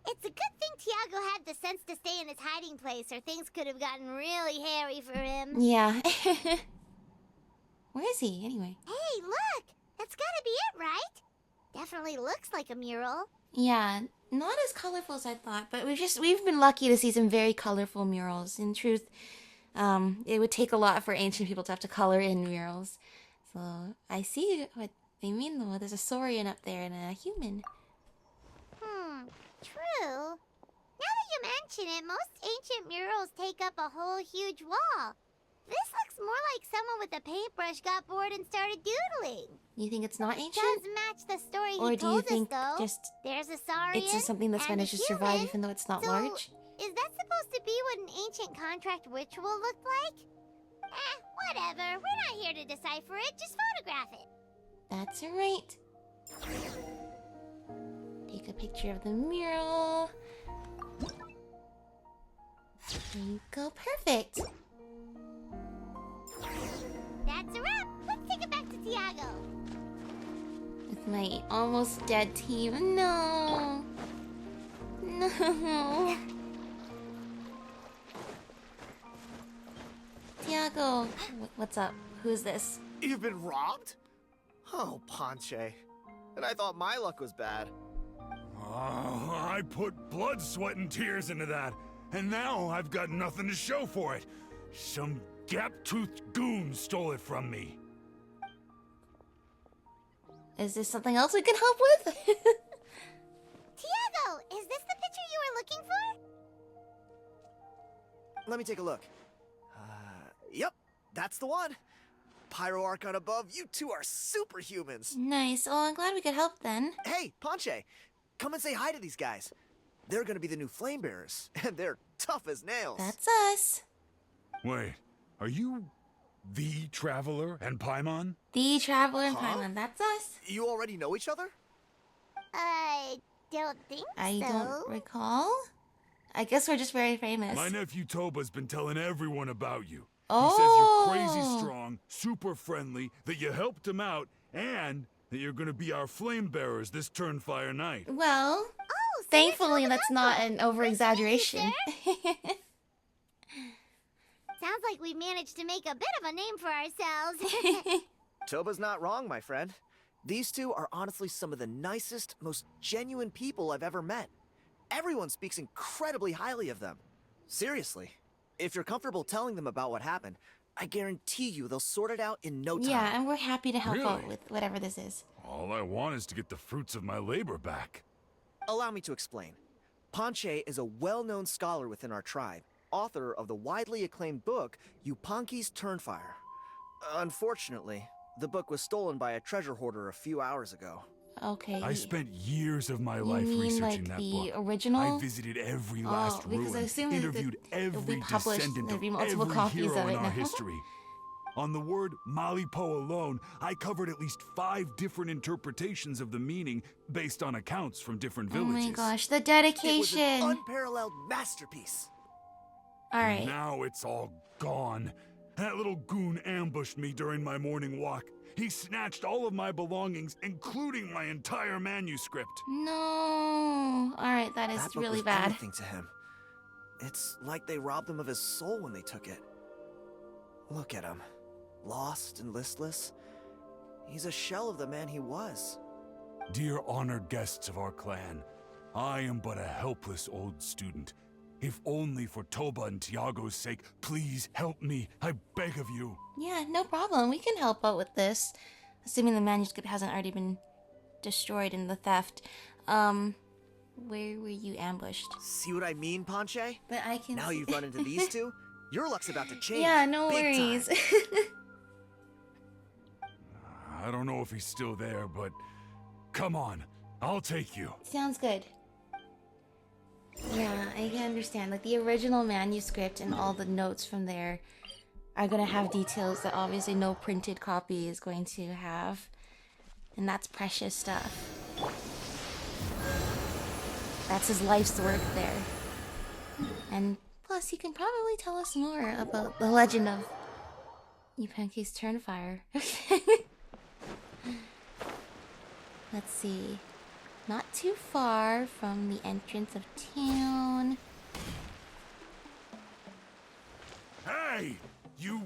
It's a good thing Tiago had the sense to stay in his hiding place, or things could have gotten really hairy for him. Yeah. Where is he, anyway? Hey, look! That's gotta be it, right? Definitely looks like a mural. Yeah, not as colorful as I thought, but we've been lucky to see some very colorful murals. In truth, it would take a lot for ancient people to have to color in murals. So I see what they mean though. There's a saurian up there and a human. True. Now that you mention it, most ancient murals take up a whole huge wall. This looks more like someone with a paintbrush got bored and started doodling. You think it's not ancient? Does match the story Or he do you told think us, though. just There's a saurian it's just something that's and managed a to survive human. even though it's not So, large? Is that supposed to be what an ancient contract ritual looked like? Whatever. We're not here to decipher it. Just photograph it. That's right. Take a picture of the mural. There you go, perfect. That's a wrap. Let's take it back to Tiago. With my almost dead team. No. No. Tiago, what's up? Who's this? You've been robbed? Oh, Ponche. And I thought my luck was bad. Oh, I put blood, sweat, and tears into that, and now I've got nothing to show for it. Some gap-toothed goon stole it from me. Is there something else we can help with? Tiago, is this the picture you were looking for? Let me take a look. Yep, that's the one. Pyro Archon above, you two are superhumans. Nice. Well, I'm glad we could help then. Hey, Ponche, come and say hi to these guys. They're gonna be the new flame bearers, and they're tough as nails. That's us. Wait, are you the Traveler and Paimon? The Traveler and Huh? Paimon. That's us. You already know each other? I don't think I so. don't recall. I guess we're just very famous. My nephew Toba's been telling everyone about you. Oh. He says you're crazy strong, super friendly, that you helped him out, and that you're gonna be our flame bearers this Turnfire night. Well, Oh, thankfully that's not an over-exaggeration. Sounds like we managed to make a bit of a name for ourselves. Toba's not wrong, my friend. These two are honestly some of the nicest, most genuine people I've ever met. Everyone speaks incredibly highly of them. Seriously, if you're comfortable telling them about what happened, I guarantee you they'll sort it out in no time. Yeah, and we're happy to help out Really? with whatever this is. All I want is to get the fruits of my labor back. Allow me to explain. Panche is a well-known scholar within our tribe, author of the widely acclaimed book, Yupanqui's Turnfire. Unfortunately, the book was stolen by a treasure hoarder a few hours ago. Okay. I spent years of my You life mean, researching like, that the book. original? I visited every last because I ruin, assume that interviewed it'll be every published, descendant there'll of be multiple every copies hero of it in our now. history. On the word Malipo alone, I covered at least 5 different interpretations of the meaning based on accounts from different Oh villages. my gosh, the It was dedication! an unparalleled masterpiece. Alright. Now it's all gone. That little goon ambushed me during my morning walk. He snatched all of my belongings, including my entire manuscript. No. Alright, that is That book really was bad. everything to him. It's like they robbed him of his soul when they took it. Look at him. Lost and listless. He's a shell of the man he was. Dear honored guests of our clan, I am but a helpless old student. If only for Toba and Tiago's sake, please help me. I beg of you. Yeah, no problem. We can help out with this. Assuming the manuscript hasn't already been destroyed in the theft. Where were you ambushed? See what I mean, Panche? But I can Now see- you've run into these two, your luck's about to change. Yeah, no big worries. time. I don't know if he's still there, but come on, I'll take you. Sounds good. Yeah, I can understand. Like, the original manuscript and all the notes from there are gonna have details that obviously no printed copy is going to have. And that's precious stuff. That's his life's work there. And plus, he can probably tell us more about the legend of Yupanqui's Turnfire. Let's see. Not too far from the entrance of town. Hey! You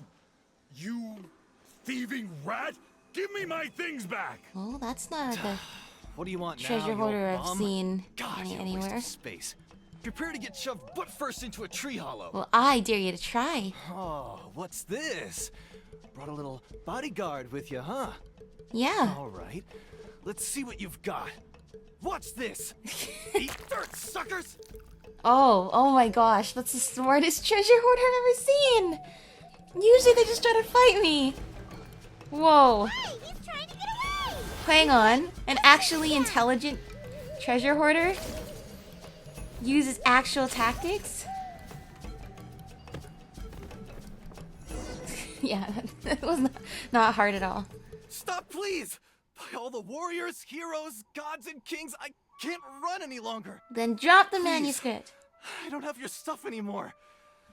thieving rat! Give me my things back! Well, that's not the What do you want now, treasure you hoarder old I've bum? seen God, you're a waste anywhere. of space. Prepare to get shoved butt first into a tree hollow. Well, I dare you to try. Oh, what's this? Brought a little bodyguard with you, huh? Yeah. All right. Let's see what you've got. What's this? Eat dirt, suckers! Oh my gosh, that's the smartest treasure hoarder I've ever seen. Usually they just try to fight me. Whoa. Hey, he's trying to get away! Hang on. An actually intelligent treasure hoarder uses actual tactics? Yeah, that was not hard at all. Stop, please! By all the warriors, heroes, gods, and kings, I can't run any longer. Then drop the Please. manuscript. I don't have your stuff anymore.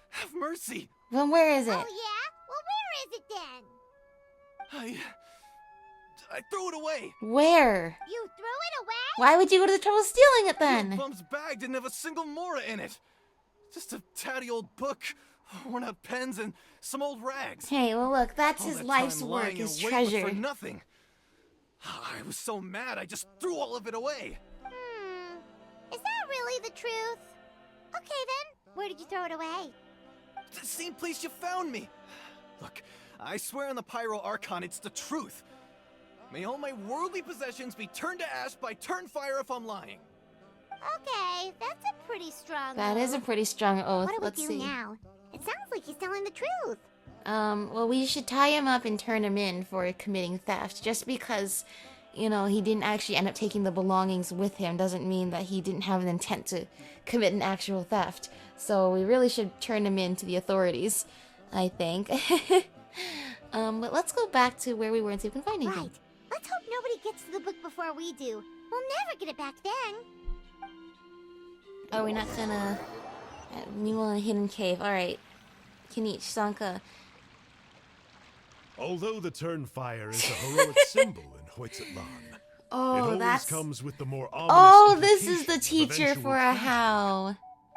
Have mercy. Then where is it? Oh, yeah? Well, where is it then? I threw it away. Where? You threw it away? Why would you go to the trouble of stealing it Your then? bum's bag didn't have a single mora in it. Just a tatty old book, worn out pens, and some old rags. Hey, well look, that's All his that life's time work, lying his in wait was treasure. for nothing. I was so mad, I just threw all of it away. Is that really the truth? Okay then, where did you throw it away? The same place you found me. Look, I swear on the Pyro Archon, it's the truth. May all my worldly possessions be turned to ash by Turnfire if I'm lying. Okay, that's a pretty strong That is a oath. pretty strong oath. What do Let's we see. do now? It sounds like he's telling the truth. Well, we should tie him up and turn him in for committing theft. Just because, you know, he didn't actually end up taking the belongings with him doesn't mean that he didn't have an intent to commit an actual theft. So we really should turn him in to the authorities, I think. But let's go back to where we were and see if we can find anything. Right. Let's hope nobody gets to the book before we do. We'll never get it back then. Are we not gonna Meanwhile, in a hidden cave. Alright. Kinich, Sanka. Although the Turnfire is a heroic symbol in Huitztlan, it always that's... comes with the more ominous Oh, this is the implications of teacher eventual for a tragedy. how.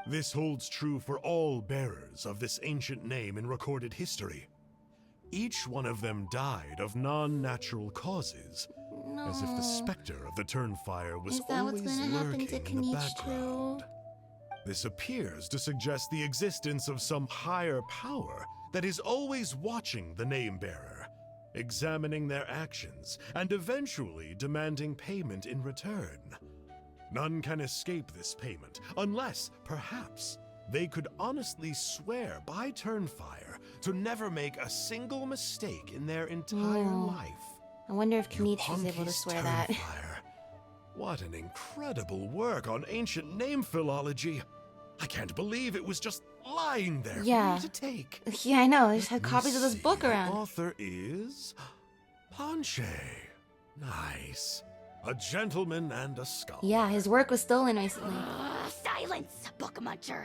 This holds true for all bearers of this ancient name in recorded history. Each one of them died of non-natural causes, No. as if the specter of the Turnfire was Is that what's always gonna happen to lurking in the Kinich background. too? This appears to suggest the existence of some higher power that is always watching the name-bearer, examining their actions, and eventually demanding payment in return. None can escape this payment, unless, perhaps, they could honestly swear by Turnfire to never make a single mistake in their entire life. I wonder if Kinich was able to Yupanqui's swear that. Turnfire. What an incredible work on ancient name philology. I can't believe it was just lying there for Yeah. me to take. Yeah, I know. I just had Let me copies of this see. book The around. author is Ponche. Nice. A gentleman and a scholar. Yeah, his work was stolen recently. Silence, book muncher.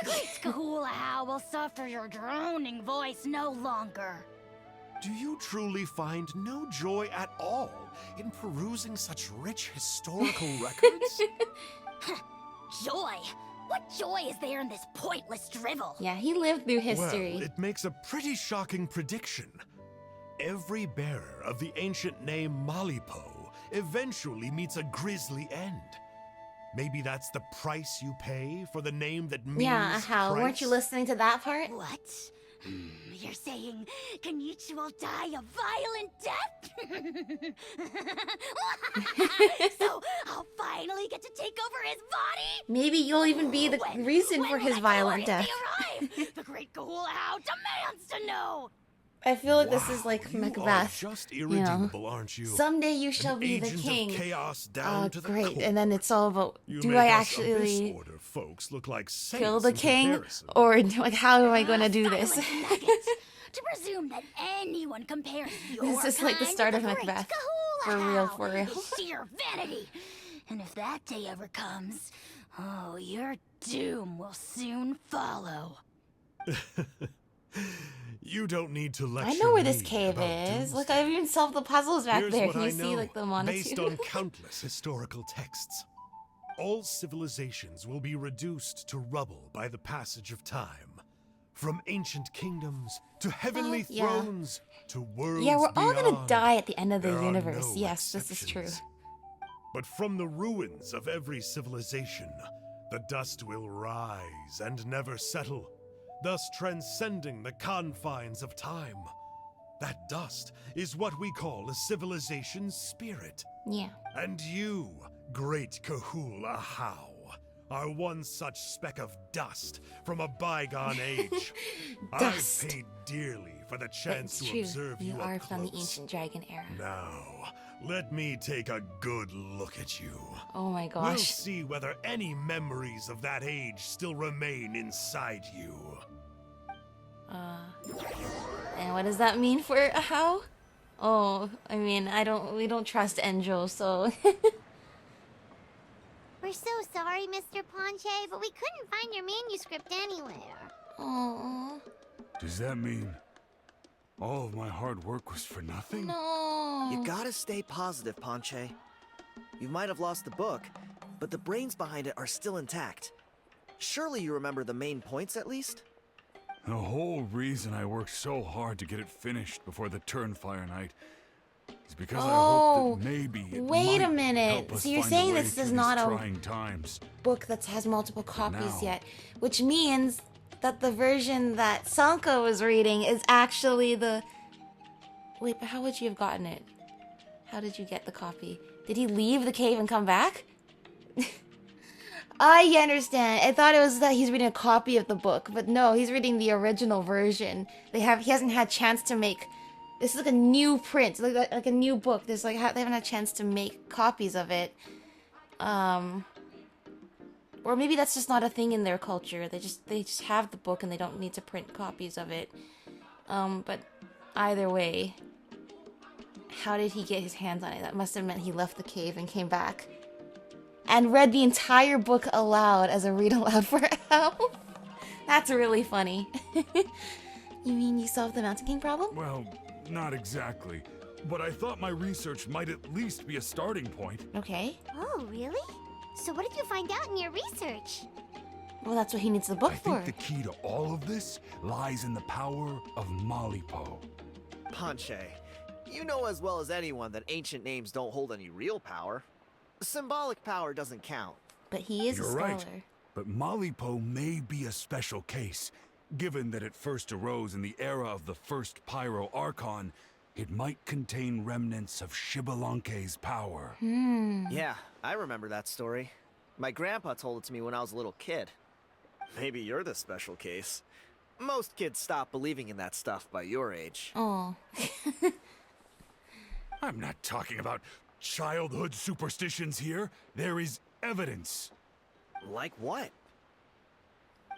The great Kahula will suffer your droning voice no longer. Do you truly find no joy at all in perusing such rich historical records? Joy? What joy is there in this pointless drivel? Yeah, he lived through history. Well, it makes a pretty shocking prediction. Every bearer of the ancient name Malipo eventually meets a grisly end. Maybe that's the price you pay for the name that means Yeah, how? Weren't you price? listening to that part? What? You're saying Kinich will die a violent death? So I'll finally get to take over his body? Maybe you'll even be the reason When for will his that violent gloriously death. arrive? The great Kahula demands to know. I feel like this Wow, is like you Macbeth. are just you know. irredeemable, aren't you? Someday you shall An be the agent king. Of chaos down to the Great. core. And then it's all about, You do make I us actually Abyss Order folks look like saints kill the in king? comparison. Or like, how am I going to do this? Silence, Nugget. To presume that anyone compares your This is like the kind start to of the great Macbeth. Kahula For real, Howl for real. is sheer vanity. And if that day ever comes, oh, your doom will soon follow. You don't need to lecture I know where this me cave about is. Look, doomsday. I've even solved the puzzles back Here's there. what Can you I see know, like the monotune? based on countless historical texts. All civilizations will be reduced to rubble by the passage of time. From ancient kingdoms to heavenly yeah. thrones to worlds Yeah, we're all gonna beyond. die at the end of the There are universe. no Yes, this is true. exceptions. But from the ruins of every civilization, the dust will rise and never settle, thus transcending the confines of time. That dust is what we call a civilization's spirit. Yeah. And you, great Kahula How, are one such speck of dust from a bygone age. Dust. I've paid dearly for the chance It's to true. observe You you are up from the close. ancient dragon era. Now, let me take a good look at you. Oh my We'll gosh. see whether any memories of that age still remain inside you. And what does that mean for a how? Oh, I mean, we don't trust Angel, so We're so sorry, Mr. Ponche, but we couldn't find your manuscript anywhere. oh Does that mean all of my hard work was for nothing? no. You gotta stay positive, Ponche. You might have lost the book, but the brains behind it are still intact. Surely you remember the main points at least? The whole reason I worked so hard to get it finished before the Turnfire night is because I hoped that maybe it wait a might minute. help us So you're find a saying way this through is these not a trying times. book that has multiple copies now- yet, which means that the version that Sanka was reading is actually the. Wait, but how would you have gotten it? How did you get the copy? Did he leave the cave and come back? I understand. I thought it was that he's reading a copy of the book, but no, he's reading the original version. He hasn't had chance to make. This is like a new print, like a new book. There's like they haven't had a chance to make copies of it. Or maybe that's just not a thing in their culture. They just have the book and they don't need to print copies of it. But either way, how did he get his hands on it? That must have meant he left the cave and came back and read the entire book aloud as a read aloud for help. That's really funny. You mean you solved the Mountain King problem? Well, not exactly. But I thought my research might at least be a starting point. Okay. Oh, really? So what did you find out in your research? Well, that's what he needs the book I for. think the key to all of this lies in the power of Malipo. Panche, you know as well as anyone that ancient names don't hold any real power. Symbolic power doesn't count. But he is You're a scholar. right. But Malipo may be a special case. Given that it first arose in the era of the first Pyro Archon, it might contain remnants of Xbalanque's power. Yeah, I remember that story. My grandpa told it to me when I was a little kid. Maybe you're the special case. Most kids stop believing in that stuff by your age. Oh. I'm not talking about childhood superstitions here. There is evidence. Like what?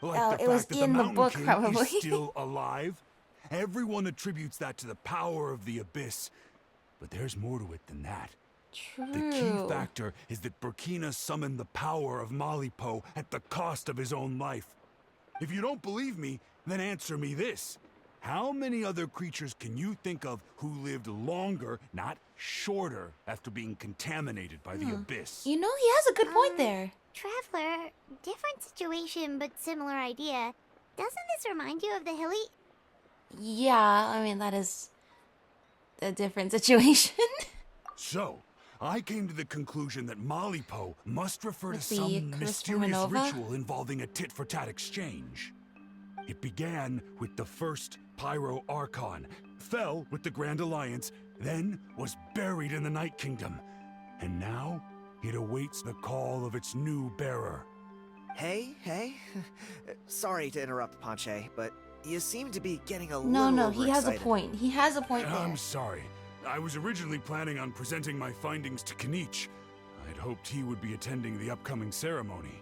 Like Oh, the it was fact that in the Mountain book, King probably. is still alive. Everyone attributes that to the power of the Abyss. But there's more to it than that. True. The key factor is that Burkina summoned the power of Malipo at the cost of his own life. If you don't believe me, then answer me this. How many other creatures can you think of who lived longer, not shorter, after being contaminated by the Abyss? You know, he has a good point there. Traveler, different situation but similar idea. Doesn't this remind you of the hilly? Yeah, I mean, that is a different situation. So, I came to the conclusion that Malipo must refer With to the some curse mysterious from Minova? ritual involving a tit-for-tat exchange. It began with the first Pyro Archon, fell with the Grand Alliance, then was buried in the Night Kingdom. And now, it awaits the call of its new bearer. Hey. Sorry to interrupt, Panche, but you seem to be getting a No, little he has a overexcited. point. He has a point there. I'm sorry. I was originally planning on presenting my findings to Kinich. I'd hoped he would be attending the upcoming ceremony.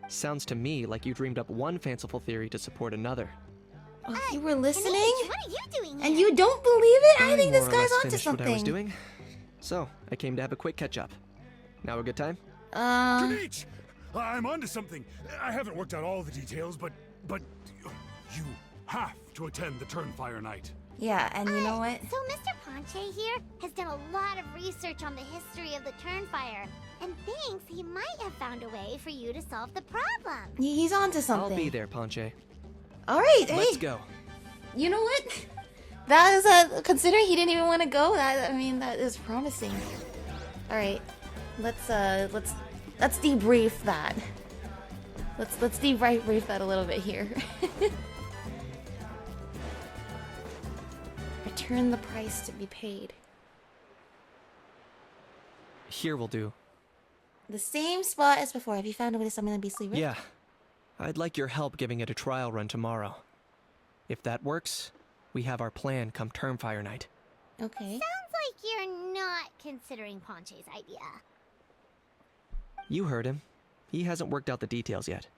Sounds to me like you dreamed up one fanciful theory to support another. Oh, you were listening? Kinich, what are you doing here? And you don't believe it? I think this more or guy's less onto finished what I was something. doing. So, I came to have a quick catch-up. Now a good time? Kinich! I'm onto something. I haven't worked out all the details, but you have to attend the Turnfire night. Yeah, and you know what? So Mr. Panche here has done a lot of research on the history of the Turnfire, and thinks he might have found a way for you to solve the problem. He's onto something. I'll be there, Panche. All right, Let's hey. go. You know what? That is considering he didn't even want to go. That that is promising. All right, let's debrief that. Let's debrief that a little bit here. Return the price to be paid. Here will do. The same spot as before. Have you found a way to summon the beastly rift? Yeah. I'd like your help giving it a trial run tomorrow. If that works, we have our plan come Turnfire night. Okay. Sounds like you're not considering Panche's idea. You heard him. He hasn't worked out the details yet.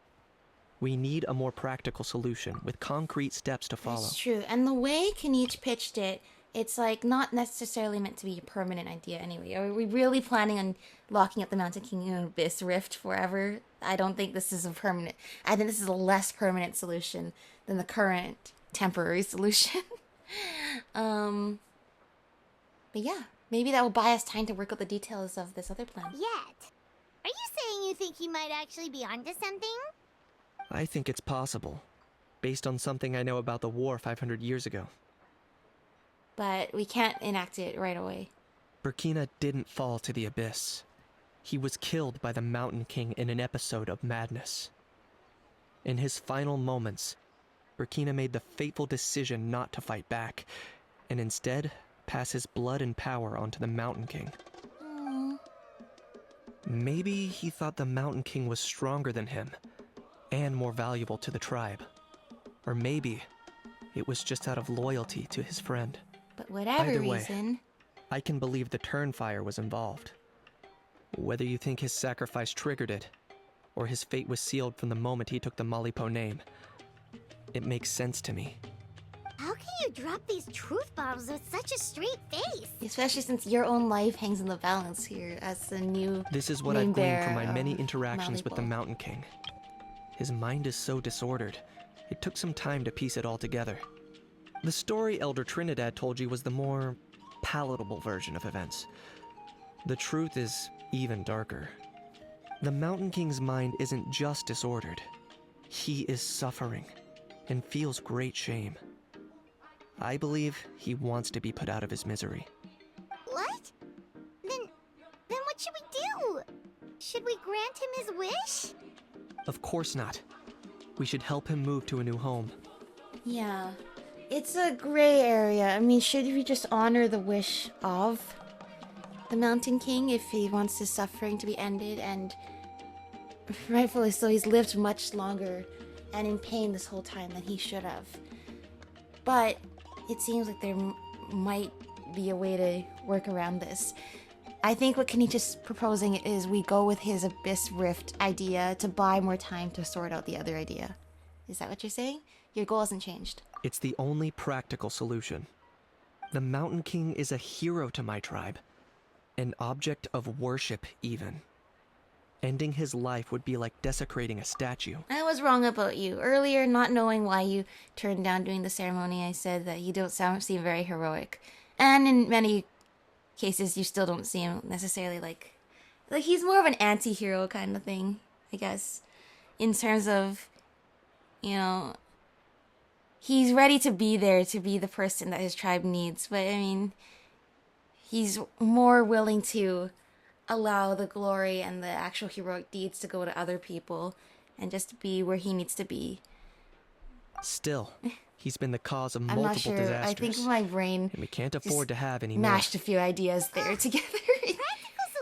We need a more practical solution with concrete steps to follow. That's true. And the way Kinich pitched it, it's like not necessarily meant to be a permanent idea anyway. Are we really planning on locking up the Mountain King and Abyss Rift forever? I don't think this is a permanent. I think this is a less permanent solution than the current temporary solution. But yeah, maybe that will buy us time to work out the details of this other plan. Yet. Are you saying you think he might actually be onto something? I think it's possible, based on something I know about the war 500 years ago. But we can't enact it right away. Burkina didn't fall to the abyss. He was killed by the Mountain King in an episode of madness. In his final moments, Burkina made the fateful decision not to fight back, and instead pass his blood and power onto the Mountain King. Maybe he thought the Mountain King was stronger than him, and more valuable to the tribe. Or maybe it was just out of loyalty to his friend. But whatever Either way, reason... I can believe the Turnfire was involved. Whether you think his sacrifice triggered it, or his fate was sealed from the moment he took the Malipo name, it makes sense to me. How can you drop these truth bombs with such a straight face? Especially since your own life hangs in the balance here as the new This is what name I've gleaned from bearer my many of interactions with the Malipo. Mountain King. His mind is so disordered, It took some time to piece it all together. The story Elder Trinidad told you was the more palatable version of events. The truth is even darker. The Mountain King's mind isn't just disordered. He is suffering and feels great shame. I believe he wants to be put out of his misery. What? Then what should we do? Should we grant him his wish? Of course not. We should help him move to a new home. Yeah. It's a gray area. I mean, should we just honor the wish of the Mountain King if he wants his suffering to be ended? And rightfully so, he's lived much longer and in pain this whole time than he should have. But it seems like there might be a way to work around this. I think what Kinich is proposing is we go with his Abyss Rift idea to buy more time to sort out the other idea. Is that what you're saying? Your goal hasn't changed. It's the only practical solution. The Mountain King is a hero to my tribe. An object of worship, even. Ending his life would be like desecrating a statue. I was wrong about you. Earlier, not knowing why you turned down doing the ceremony, I said that you don't seem very heroic. And in many cases, you still don't seem necessarily like he's more of an anti-hero kind of thing, I guess. In terms of, you know, he's ready to be there to be the person that his tribe needs. But, I mean, he's more willing to allow the glory and the actual heroic deeds to go to other people and just be where he needs to be. Still, he's been the cause of I'm multiple not sure. disasters. I think my brain and we can't afford to have any more. mashed a few ideas there together.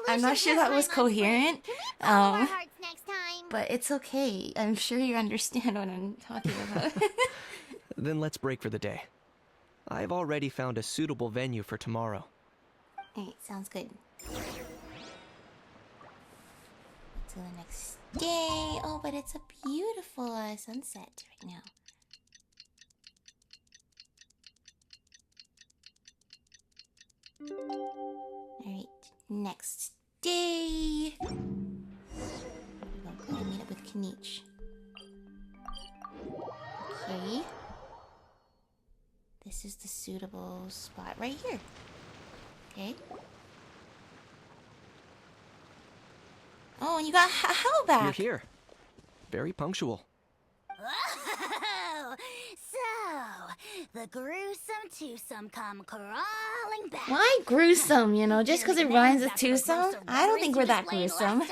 I'm not solutions sure that was coherent. Can we follow our hearts next time? But it's okay. I'm sure you understand what I'm talking about. Then let's break for the day. I've already found a suitable venue for tomorrow. Alright, sounds good. To the next day. Oh, but it's a beautiful sunset right now. Alright, next day. We'll go and meet up with Kinich. Okay. This is the suitable spot right here. Okay. Oh, and you got Hal back. You're here. Very punctual. Oh, so the gruesome twosome come crawling back. Why gruesome, you know? Just because it rhymes with twosome? I don't think we're that gruesome.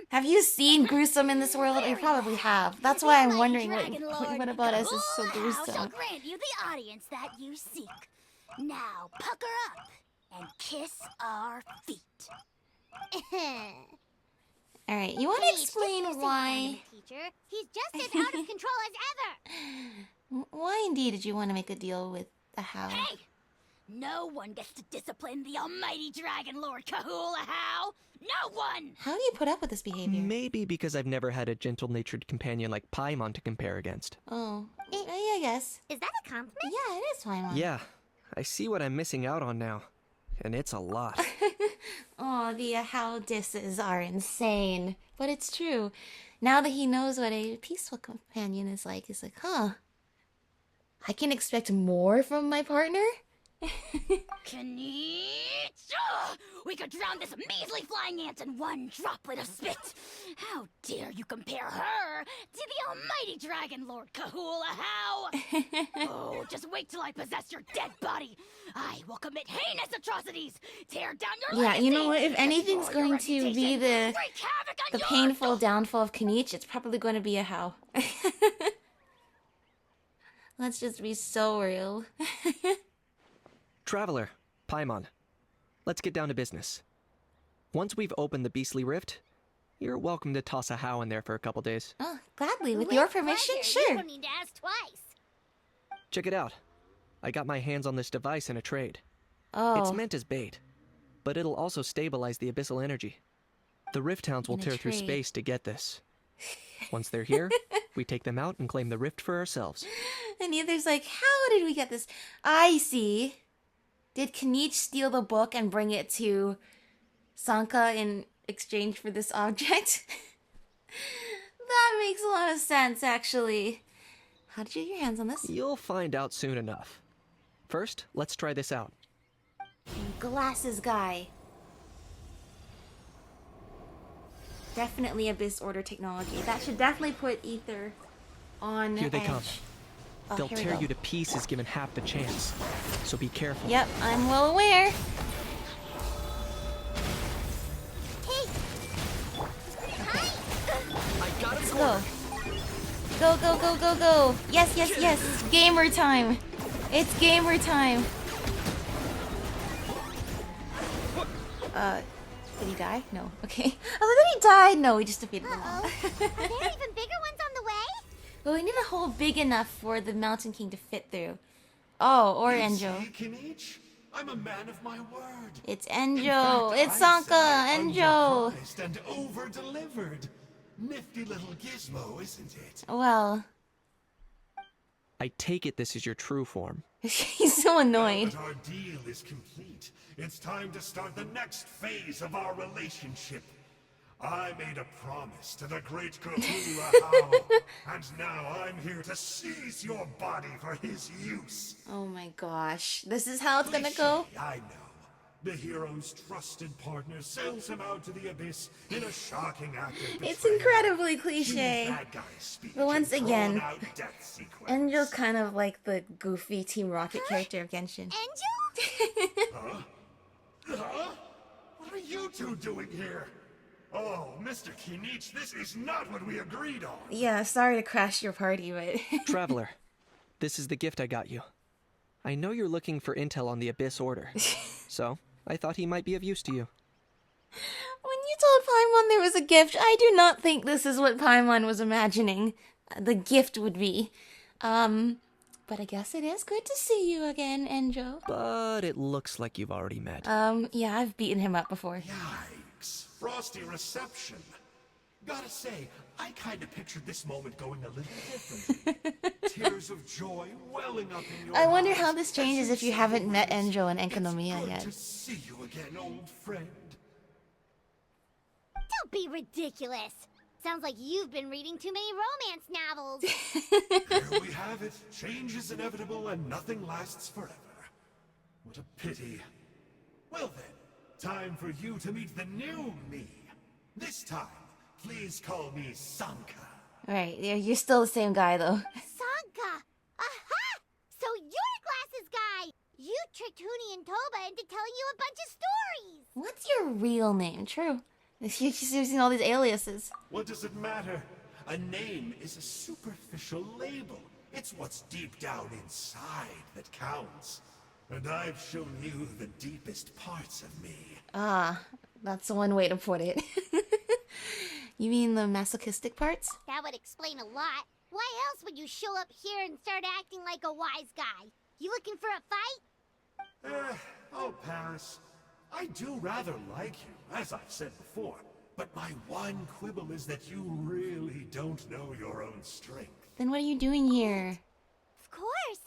Have you seen gruesome in this world? You probably have. That's why I'm wondering what about us is so Shall gruesome. grant you the audience that you seek. Now pucker up and kiss our feet. Alright, you want to explain why... Teacher. He's just as out of control as ever. Why indeed did you want to make a deal with the How? Hey! No one gets to discipline the almighty Dragon Lord Kahula-How! No one! How do you put up with this behavior? Maybe because I've never had a gentle-natured companion like Paimon to compare against. Oh, yeah, I guess. Is that a compliment? Yeah, it is Paimon. Yeah, I see what I'm missing out on now. And it's a lot. Oh, the How disses are insane. But it's true. Now that he knows what a peaceful companion is like, he's like, huh. I can expect more from my partner? Kinich! We could drown this measly flying ant in one droplet of spit! How dare you compare her to the almighty Dragon Lord Kahula-How! Oh, just wait till I possess your dead body! I will commit heinous atrocities! Tear down your Yeah, legacy, you know what? If anything's destroy your going to be reputation, wreak havoc on the your painful downfall of Kinich, it's probably going to be a How. Let's just be so real. Traveler, Paimon, let's get down to business. Once we've opened the Beastly Rift, you're welcome to toss a How in there for a couple days. Oh, gladly. With your permission, pleasure. You sure. don't need to ask twice. Check it out. I got my hands on this device in a trade. Oh. It's meant as bait, but it'll also stabilize the abyssal energy. The Rift Hounds will In a tear through trade. space to get this. Once they're here, we take them out and claim the Rift for ourselves. And the other's like, how did we get this? I see. Did Kinich steal the book and bring it to Sanka in exchange for this object? That makes a lot of sense, actually. How did you get your hands on this? You'll find out soon enough. First, let's try this out. Glasses guy. Definitely Abyss Order technology. That should definitely put Ether on Here they edge. come. Oh, They'll here we tear go. you to pieces given half the chance. So be careful. Yep, I'm well aware. Hey! Hi! I got Let's it. go. Go, go, go, go, go. Yes, yes, yes. It's gamer time. It's gamer time. Did he die? No. Okay. I thought that he died. No, he just defeated them all. Are there even bigger ones on the way? Well, we need a hole big enough for the Mountain King to fit through. Oh, or You Enjo. see, Kinich? I'm a man of my word. It's In Enjo. fact, It's I said Sanka. I Enjo. underpriced and over-delivered. Nifty little gizmo, isn't it? Well, I take it this is your true form. he's so Now annoyed. that our deal is complete, it's time to start the next phase of our relationship. I made a promise to the great Kahula Hao, and now I'm here to seize your body for his use. Oh my gosh. This is how it's gonna go? Cliché, I know. The hero's trusted partner sells him out to the abyss in a shocking act of betrayal. It's incredibly Cue cliche. bad guy speech But once and again, drawn-out death sequence. Enjo's kind of like the goofy Team Rocket character of Genshin. Angel? Huh? What are you two doing here? Oh, Mr. Kinich, this is not what we agreed on. Yeah, sorry to crash your party, but... Traveler, this is the gift I got you. I know you're looking for intel on the Abyss Order, so I thought he might be of use to you. When you told Paimon there was a gift, I do not think this is what Paimon was imagining the gift would be. But I guess it is good to see you again, Enjo. But it looks like you've already met. Yeah, I've beaten him up before. Yikes. Frosty reception. Gotta say, I kinda pictured this moment going a little differently. Tears of joy welling up in your I wonder eyes how this as changes if you haven't met celebrate. Enjo and Enkanomiya It's yet. good to see you again, old friend. Don't be ridiculous. Sounds like you've been reading too many romance novels. There we have it. Change is inevitable and nothing lasts forever. What a pity. Well then, time for you to meet the new me. This time, please call me Sanka. Right, you're still the same guy, though. Sanka! Aha! So you're Glasses Guy! You tricked Huni and Toba into telling you a bunch of stories! What's your real name? True. You're just using all these aliases. What does it matter? A name is a superficial label. It's what's deep down inside that counts. And I've shown you the deepest parts of me. Ah, that's one way to put it. You mean the masochistic parts? That would explain a lot. Why else would you show up here and start acting like a wise guy? You looking for a fight? I'll pass. I do rather like you, as I've said before. But my one quibble is that you really don't know your own strength. Then what are you doing here? Of course!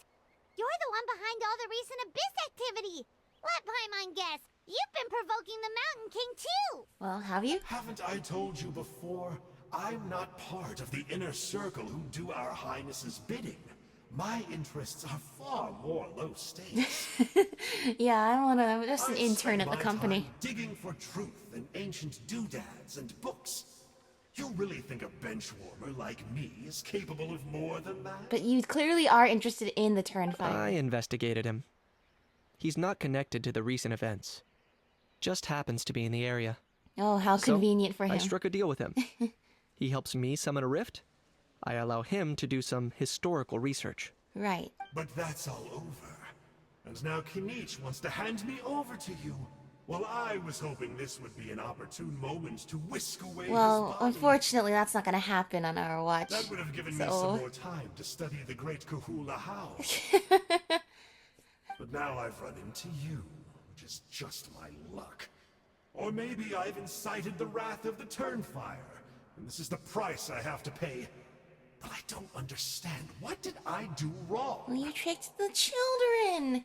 You're the one behind all the recent Abyss activity! Let Paimon guess, you've been provoking the Mountain King too! Well, have you? Haven't I told you before? I'm not part of the inner circle who do our highness's bidding. My interests are far more low stakes. Yeah, I don't wanna. I'm just an I intern spend at the my company. time digging for truth in ancient doodads and books. You really think a benchwarmer like me is capable of more than that? But you clearly are interested in the Turnfire. I investigated him. He's not connected to the recent events. Just happens to be in the area. Oh, how So, convenient for him. I struck a deal with him. He helps me summon a rift. I allow him to do some historical research. Right. But that's all over. And now Kinich wants to hand me over to you. Well, I was hoping this would be an opportune moment to whisk away Well, his body. unfortunately, that's not gonna happen on our watch. That would have given me So- some more time to study the great Kahula Hao. But now I've run into you, which is just my luck. Or maybe I've incited the wrath of the Turnfire, and this is the price I have to pay. But I don't understand. What did I do wrong? Well, you tricked the children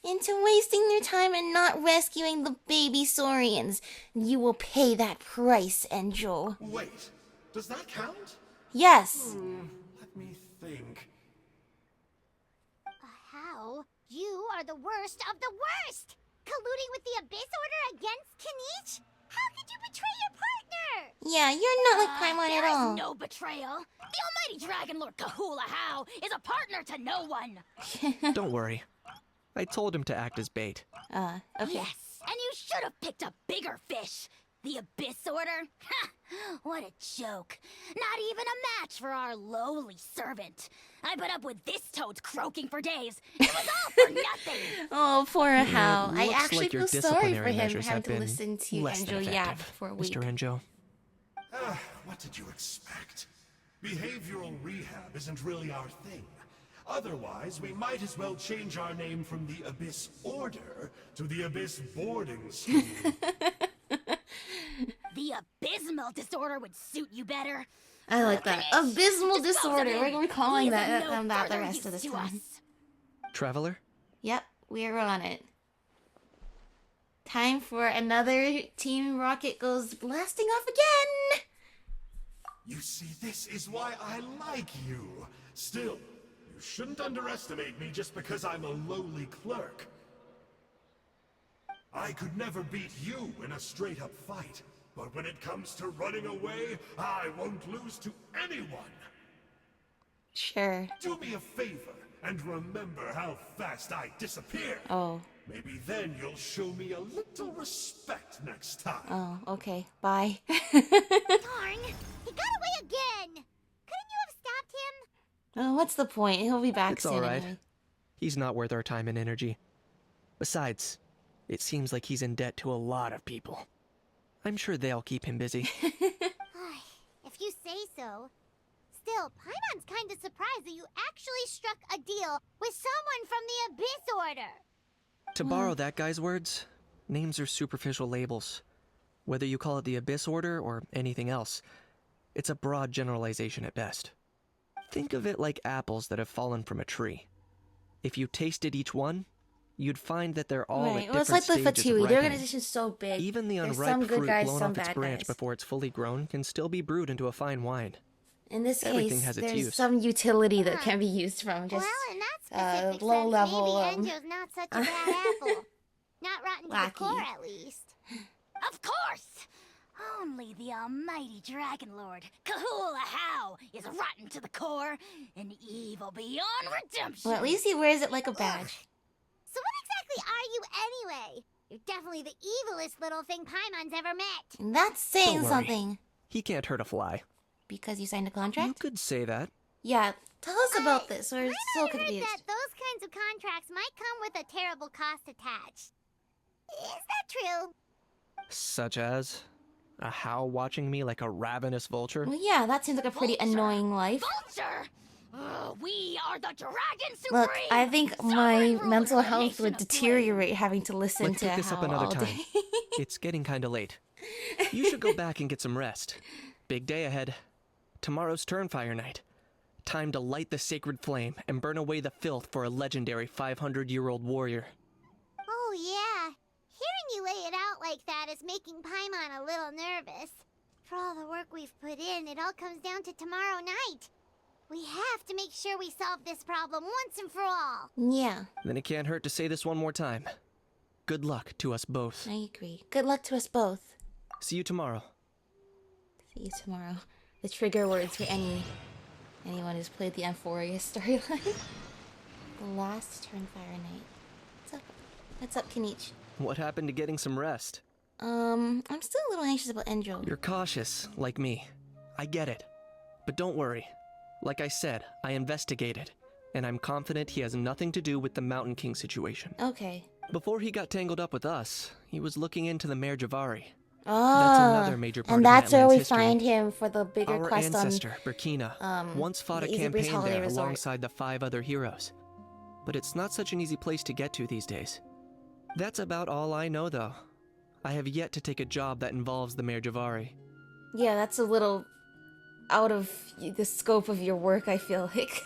into wasting their time and not rescuing the baby Saurians. You will pay that price, Enjo. Wait, does that count? Yes. Let me think. You are the worst of the worst! Colluding with the Abyss Order against Kinich? How could you betray your partner? Yeah, you're not like Paimon at all. There is no betrayal. The almighty Dragon Lord Kahula How is a partner to no one. Don't worry. I told him to act as bait. Okay. Yes, and you should have picked a bigger fish. The Abyss Order? Ha! What a joke. Not even a match for our lowly servant. I put up with this toad croaking for days. It was all for nothing. Oh, poor Hal. I looks actually like your feel sorry for disciplinary him measures having have to been listen to less than Enjo yap effective, for a week. Mr. Enjo. What did you expect? Behavioral rehab isn't really our thing. Otherwise, we might as well change our name from the Abyss Order to the Abyss Boarding School. The abysmal disorder would suit you better. I like that. Abysmal disorder. We're calling He is of that no that the further rest of use the to time. us. Traveler? Yep, we're on it. Time for another Team Rocket goes blasting off again. You see, this is why I like you. Still, you shouldn't underestimate me just because I'm a lowly clerk. I could never beat you in a straight-up fight, but when it comes to running away, I won't lose to anyone. Sure. Do me a favor and remember how fast I disappear. Oh. Maybe then you'll show me a little respect next time. Oh, okay. Bye. Darn! He got away again! Couldn't you have stopped him? Oh, what's the point? He'll be back It's soon alright. anyway. He's not worth our time and energy. Besides, it seems like he's in debt to a lot of people. I'm sure they'll keep him busy. If you say so. Still, Paimon's kinda surprised that you actually struck a deal with someone from the Abyss Order. To borrow that guy's words, names are superficial labels. Whether you call it the Abyss Order or anything else, it's a broad generalization at best. Think of it like apples that have fallen from a tree. If you tasted each one, you'd find that they're all Right. at Well, it's different like the stages of Fatui. The ripening. organization's so big. Even the There's unripe some good fruit guys, blown some off its bad branch guys. before it's fully grown can still be brewed into a fine wine. In this Everything case, has its there's use. some utility that can be used from just Well, in that specific low sense, level. maybe Enjo's not such a bad apple. Not rotten to the Wacky. core, at least. Of course! Only the almighty Dragon Lord, Kahula How, is rotten to the core and evil beyond redemption. Well, at least he wears it like a badge. So what exactly are you anyway? You're definitely the evilest little thing Paimon's ever met. And that's saying Don't worry. something. He can't hurt a fly. Because you signed a You contract? could say that. Yeah, tell us about this. We're I so heard confused. that those kinds of contracts might come with a terrible cost attached. Is that true? Such as a How watching me like a ravenous vulture. Well, yeah, that seems like a pretty Vulture. annoying life. Vulture! We are the Dragon Supreme! Look, I think sovereign my ruler mental of the health nation would of Flame. deteriorate having to listen Let's to pick this Hal up another all time. day. It's getting kinda late. You should go back and get some rest. Big day ahead. Tomorrow's Turnfire night. Time to light the sacred flame and burn away the filth for a legendary 500-year-old warrior. Oh, yeah. Hearing you lay it out like that is making Paimon a little nervous. For all the work we've put in, it all comes down to tomorrow night. We have to make sure we solve this problem once and for all. Yeah, Then it can't hurt to say this one more time. Good luck to us both. I agree. Good luck to us both. See you tomorrow. See you tomorrow. The trigger words for anyone who's played the Euphoria storyline. The last Turnfire night. What's up? What's up, Kinich? What happened to getting some rest? I'm still a little anxious about Enjo. You're cautious, like me. I get it. But don't worry. Like I said, I investigated, and I'm confident he has nothing to do with the Mountain King situation. Okay. Before he got tangled up with us, he was looking into the Mare Javari. Oh, another major part and of that's where we Natlan's history. find him for the bigger Our quest ancestor, Burkina, once fought a the Easy Breeze campaign Holiday there Resort. alongside the 5 other heroes. But it's not such an easy place to get to these days. That's about all I know, though. I have yet to take a job that involves the Mare Javari. Yeah, that's a little out of the scope of your work, I feel like.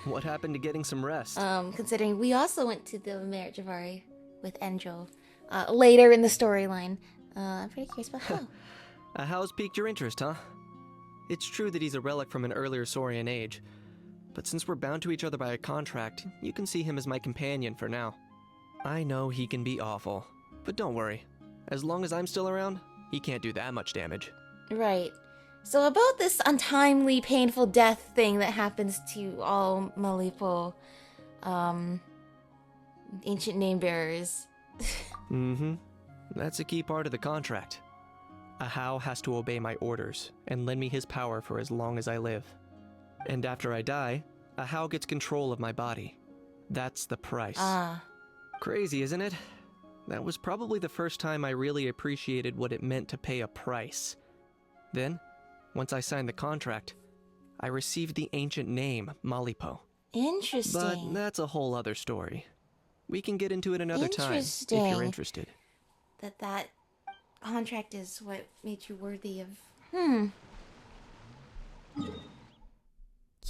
What happened to getting some rest? Considering we also went to the Mare Javari with Enjo later in the storyline. I'm pretty curious about how. How's piqued your interest, huh? It's true that he's a relic from an earlier Saurian age, But since we're bound to each other by a contract, you can see him as my companion for now. I know he can be awful, but don't worry. As long as I'm still around, he can't do that much damage. Right. So about this untimely, painful death thing that happens to all Malipo, ancient name bearers. Mm-hmm. That's a key part of the contract. Ahau has to obey my orders and lend me his power for as long as I live. And after I die, Ahau gets control of my body. That's the price. Ah. Crazy, isn't it? That was probably the first time I really appreciated what it meant to pay a price. Then, once I signed the contract, I received the ancient name, Malipo. Interesting. But that's a whole other story. We can get into it another time, if you're interested. That contract is what made you worthy of...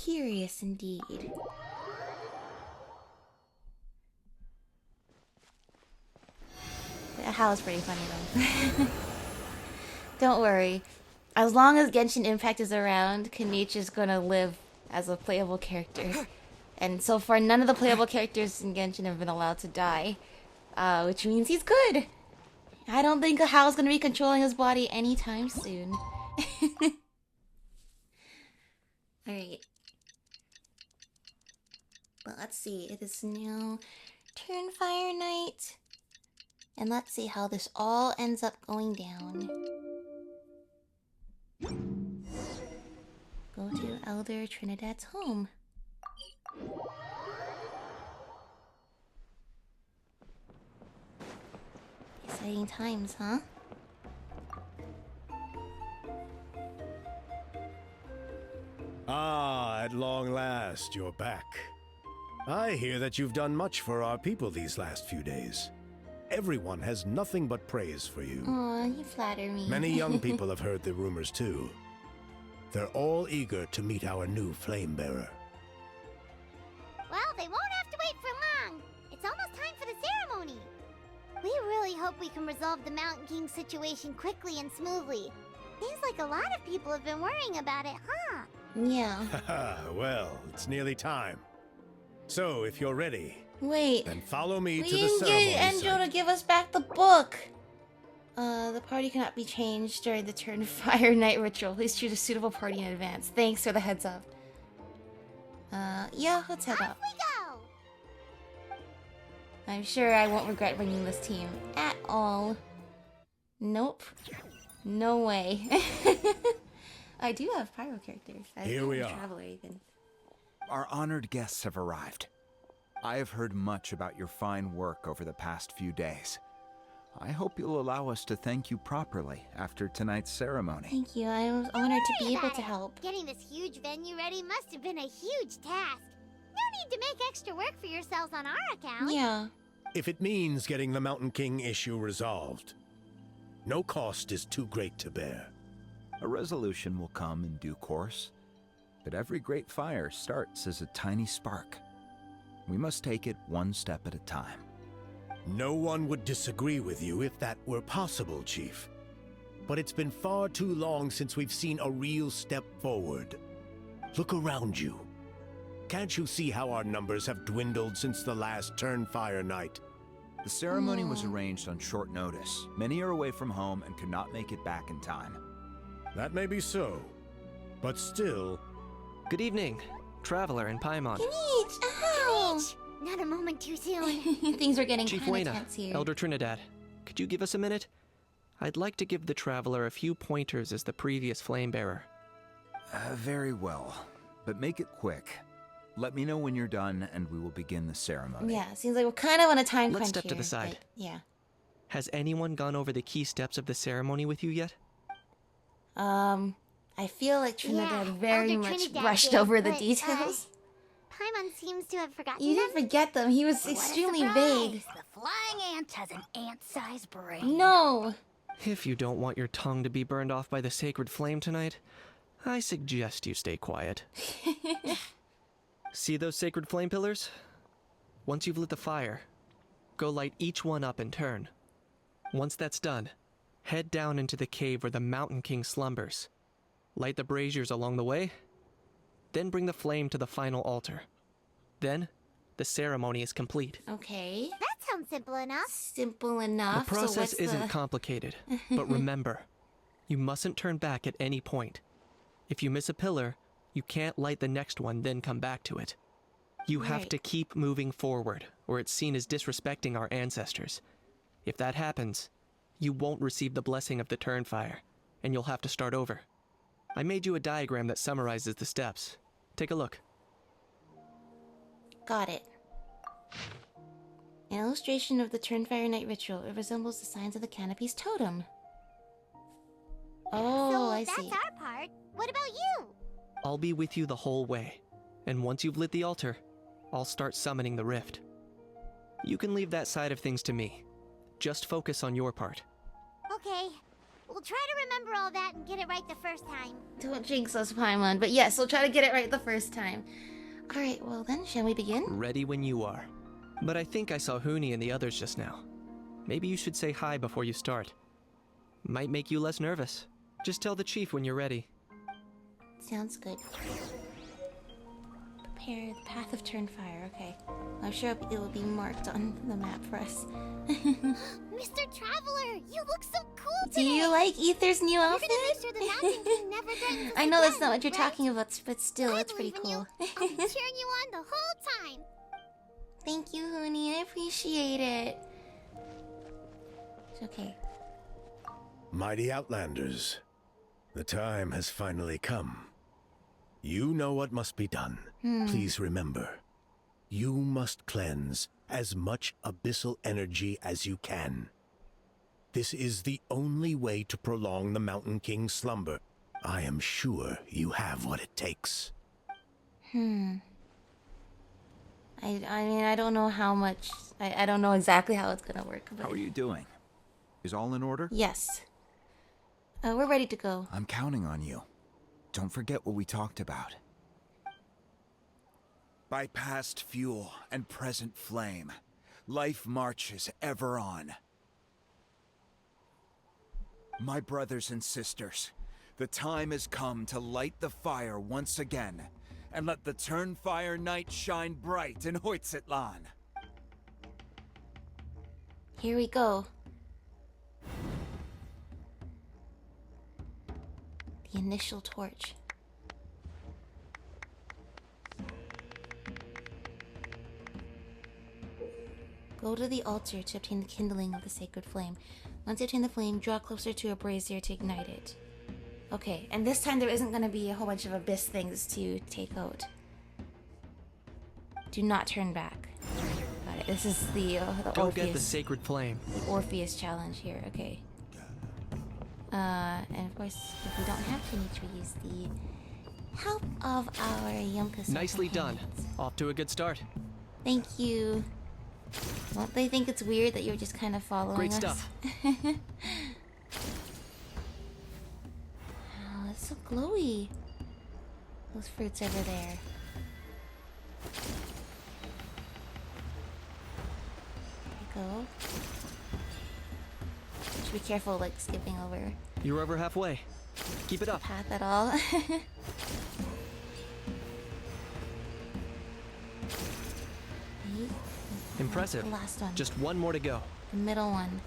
Curious indeed. How's pretty funny though. Don't worry. As long as Genshin Impact is around, Kinich is gonna live as a playable character. And so far, none of the playable characters in Genshin have been allowed to die. Which means he's good. I don't think Hal's gonna be controlling his body anytime soon. Alright. But let's see. It is now Turnfire night. And let's see how this all ends up going down. Go to Elder Trinidad's home. Exciting times, huh? Ah, at long last, you're back. I hear that you've done much for our people these last few days. Everyone has nothing but praise for you. Aw, you flatter me. Many young people have heard the rumors too. They're all eager to meet our new flame bearer. Well, they won't have to wait for long. It's almost time for the ceremony. We really hope we can resolve the Mountain King situation quickly and smoothly. Seems like a lot of people have been worrying about it, huh? Yeah. Haha, well, it's nearly time. So, if you're ready, wait. Then follow me We to the didn't ceremony get Enjo site. to give us back the book. The party cannot be changed during the Turnfire night ritual. Please choose a suitable party in advance. Thanks for the heads up. Yeah, let's head up. We go! I'm sure I won't regret bringing this team at all. Nope. No way. I do have pyro characters. Here we are. Traveler even. Our honored guests have arrived. I have heard much about your fine work over the past few days. I hope you'll allow us to thank you properly after tonight's ceremony. Thank you. I was honored to be able to help. Getting this huge venue ready must have been a huge task. No need to make extra work for yourselves on our account. Yeah. If it means getting the Mountain King issue resolved, no cost is too great to bear. A resolution will come in due course, but every great fire starts as a tiny spark. We must take it one step at a time. No one would disagree with you if that were possible, Chief. But it's been far too long since we've seen a real step forward. Look around you. Can't you see how our numbers have dwindled since the last Turnfire night? The ceremony was arranged on short notice. Many are away from home and could not make it back in time. That may be so, but still... Good evening, Traveler and Paimon. Kinich! Ow! Not a moment too soon. Things are getting Chief kind of Wayna, tense here. Elder Trinidad, could you give us a minute? I'd like to give the Traveler a few pointers as the previous flame bearer. Very well, but make it quick. Let me know when you're done and we will begin the ceremony. Yeah, seems like we're kind of on a time crunch Let's step to here, the side. but yeah. Has anyone gone over the key steps of the ceremony with you yet? I feel like Trinidad Yeah, very Elder much Trinidad brushed did, over the but, details. Paimon seems to have forgotten You didn't them. forget them. He was What a extremely surprise. vague. The flying ant has an ant-sized brain. No. If you don't want your tongue to be burned off by the sacred flame tonight, I suggest you stay quiet. See those sacred flame pillars? Once you've lit the fire, go light each one up in turn. Once that's done, head down into the cave where the Mountain King slumbers. Light the braziers along the way, Then bring the flame to the final altar. Then, the ceremony is complete. Okay. That sounds simple enough. Simple The enough. process so isn't complicated, but remember, you mustn't turn back at any point. If you miss a pillar, you can't light the next one, then come back to it. You have Right. to keep moving forward, or it's seen as disrespecting our ancestors. If that happens, you won't receive the blessing of the Turnfire, and you'll have to start over. I made you a diagram that summarizes the steps. Take a look. Got it. An illustration of the Turnfire Night ritual. It resembles the signs of the Canopy's totem. Oh, So I that's see. our part. What about you? I'll be with you the whole way, and once you've lit the altar, I'll start summoning the rift. You can leave that side of things to me. Just focus on your part. Okay. We'll try to remember all that and get it right the first time. Don't jinx us, Paimon. But yes, we'll try to get it right the first time. Alright, well then, shall we begin? Ready when you are. But I think I saw Huni and the others just now. Maybe you should say hi before you start. Might make you less nervous. Just tell the chief when you're ready. Sounds good. Prepare the path of Turnfire. Okay. I'm sure it will be marked on the map for us. Mr. Traveler, you look so cool Do today. you like Ether's new You're outfit? gonna make sure the Mountain King never threatens us I know that's again, not what you're right? talking about, but still, I it's pretty believe in cool. you. I'll be cheering you on the whole time. Thank you, Huni. I appreciate it. It's okay. Mighty Outlanders, the time has finally come. You know what must be done. Please remember, you must cleanse as much abyssal energy as you can. This is the only way to prolong the Mountain King's slumber. I am sure you have what it takes. I mean, I don't know how much... I don't know exactly how it's gonna work, but... How are you doing? Is all in order? Yes. We're ready to go. I'm counting on you. Don't forget what we talked about. By past fuel and present flame, life marches ever on. My brothers and sisters, the time has come to light the fire once again, and let the Turnfire night shine bright in Huitztlan. Here we go. The initial torch. Go to the altar to obtain the kindling of the sacred flame. Once you obtain the flame, draw closer to a brazier to ignite it. Okay, and this time there isn't going to be a whole bunch of abyss things to take out. Do not turn back. Got it. This is the Go Orpheus. get the sacred flame. Orpheus challenge here. Okay. And of course, if we don't have Kinich, we use the help of our Yumka. Nicely done. Off to a good start. Thank you. Won't they think it's weird that you're just kind of following Great us? stuff. Oh, it's so glowy. Those fruits over there. There you go. Should be careful, like skipping over You're over halfway. Keep it up. path at all. Impressive. The last one. Just one more to go. The middle one.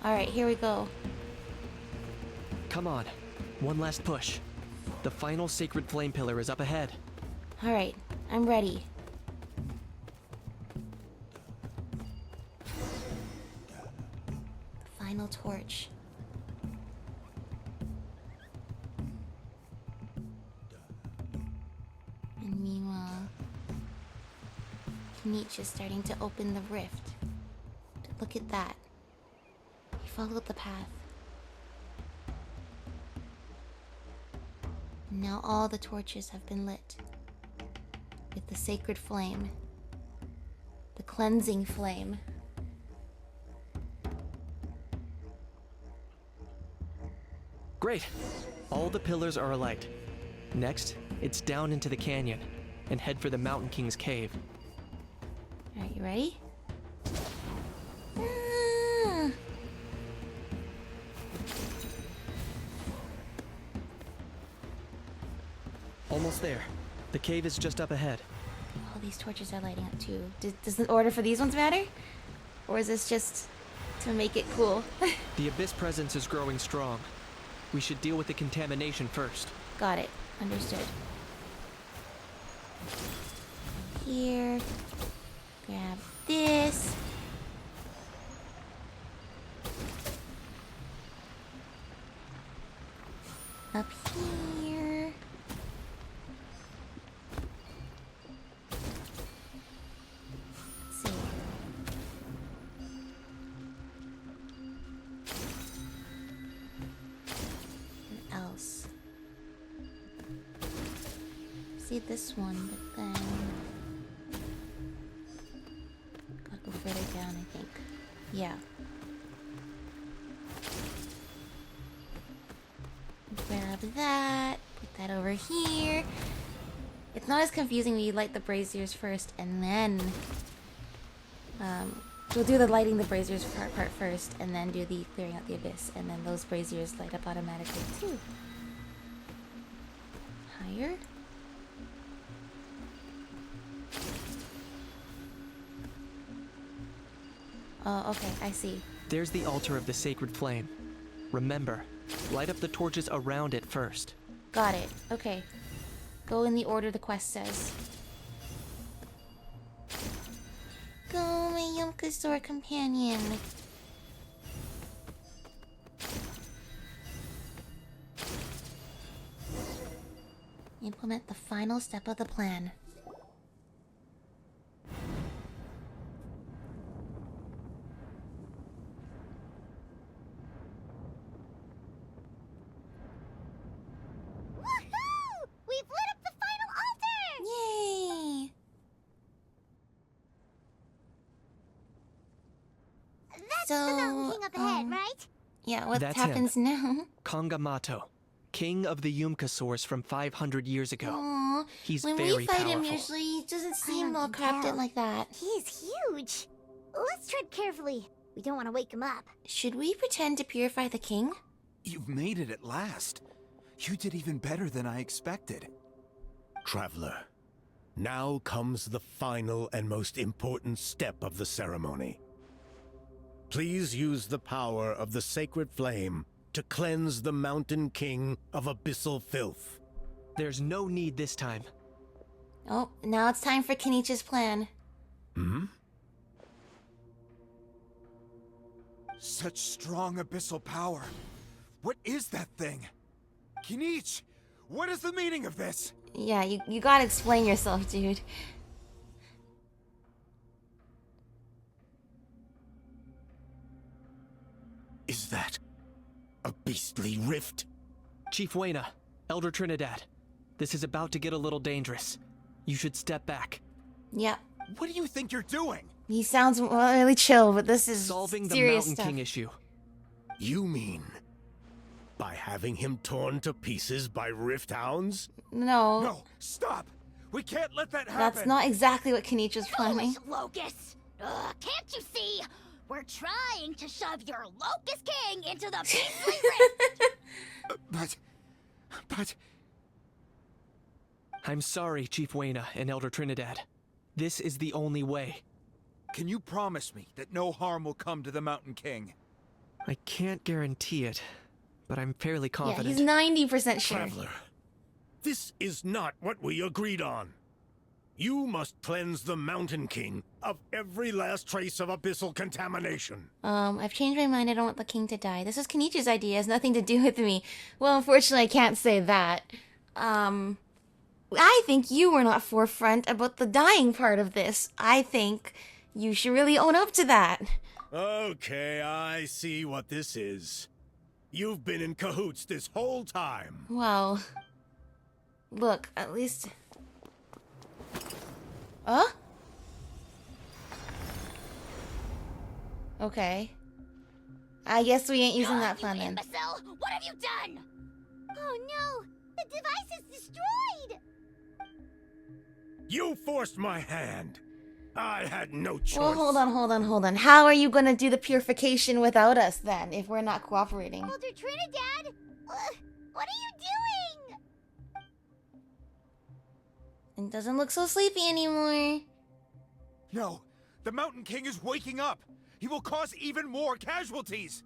Alright, here we go. Come on. One last push. The final sacred flame pillar is up ahead. Alright, I'm ready. The final torch. And meanwhile, Kinich is starting to open the rift. Look at that. He followed the path. Now all the torches have been lit with the sacred flame, the cleansing flame. Great. All the pillars are alight. Next, it's down into the canyon and head for the Mountain King's cave. Alright, you ready? Ah. Almost Almost there. The cave is just up ahead. All these torches are lighting up too. Does the order for these ones matter? Or is this just to make it cool? The abyss presence is growing strong. We should deal with the contamination first. Got it. Understood. Here. Grab this. Up here. Let's see. What else? See this one, but then gotta go further down, I think. Yeah. Grab that, put that over here. It's not as confusing when you light the braziers first and then we'll do the lighting the braziers part first and then do the clearing out the abyss, and then those braziers light up automatically too. Higher. Oh, okay, I see. There's the altar of the sacred flame. Remember, light up the torches around it first. Got it. Okay. Go in the order the quest says. Go, my Yumkasaur companion. Implement the final step of the plan. Yeah, what happens him. now? Kangamato, king of the Yumkasaurs from 500 years ago. Aww. He's when very we fight powerful. him, usually he doesn't seem all crafted like that. He's huge. Let's tread carefully. We don't want to wake him up. Should we pretend to purify the king? You've made it at last. You did even better than I expected. Traveler, now comes the final and most important step of the ceremony. Please use the power of the sacred flame to cleanse the Mountain King of abyssal filth. There's no need this time. Oh, now it's time for Kinich's plan. Such strong abyssal power. What is that thing? Kinich, what is the meaning of this? Yeah, you gotta explain yourself, dude. Is that a beastly rift? Chief Wayna, Elder Trinidad, this is about to get a little dangerous. You should step back. Yep. What do you think you're doing? He sounds really chill, but this is solving the serious Mountain stuff. King issue. You mean by having him torn to pieces by rift hounds? No. No, stop! We can't let that happen! That's not exactly what Kinich was planning. Locust! Can't you see? We're trying to shove your Locust King into the beastly rift! But... I'm sorry, Chief Wayna and Elder Trinidad. This is the only way. Can you promise me that no harm will come to the Mountain King? I can't guarantee it, but I'm fairly confident. Yeah, he's 90% sure. Traveler, this is not what we agreed on. You must cleanse the Mountain King of every last trace of abyssal contamination. I've changed my mind. I don't want the king to die. This was Kenichi's idea. It has nothing to do with me. Well, unfortunately, I can't say that. I think you were not forefront about the dying part of this. I think you should really own up to that. Okay, I see what this is. You've been in cahoots this whole time. Well, look, at least... Huh? Okay. I guess we ain't using that plan then. Imbecile! What have you done? Oh no! The device is destroyed! You forced my hand. I had no choice. Well, hold on. How are you gonna do the purification without us then, if we're not cooperating? Elder Trinidad? What are you doing? It doesn't look so sleepy anymore. No, the Mountain King is waking up. He will cause even more casualties.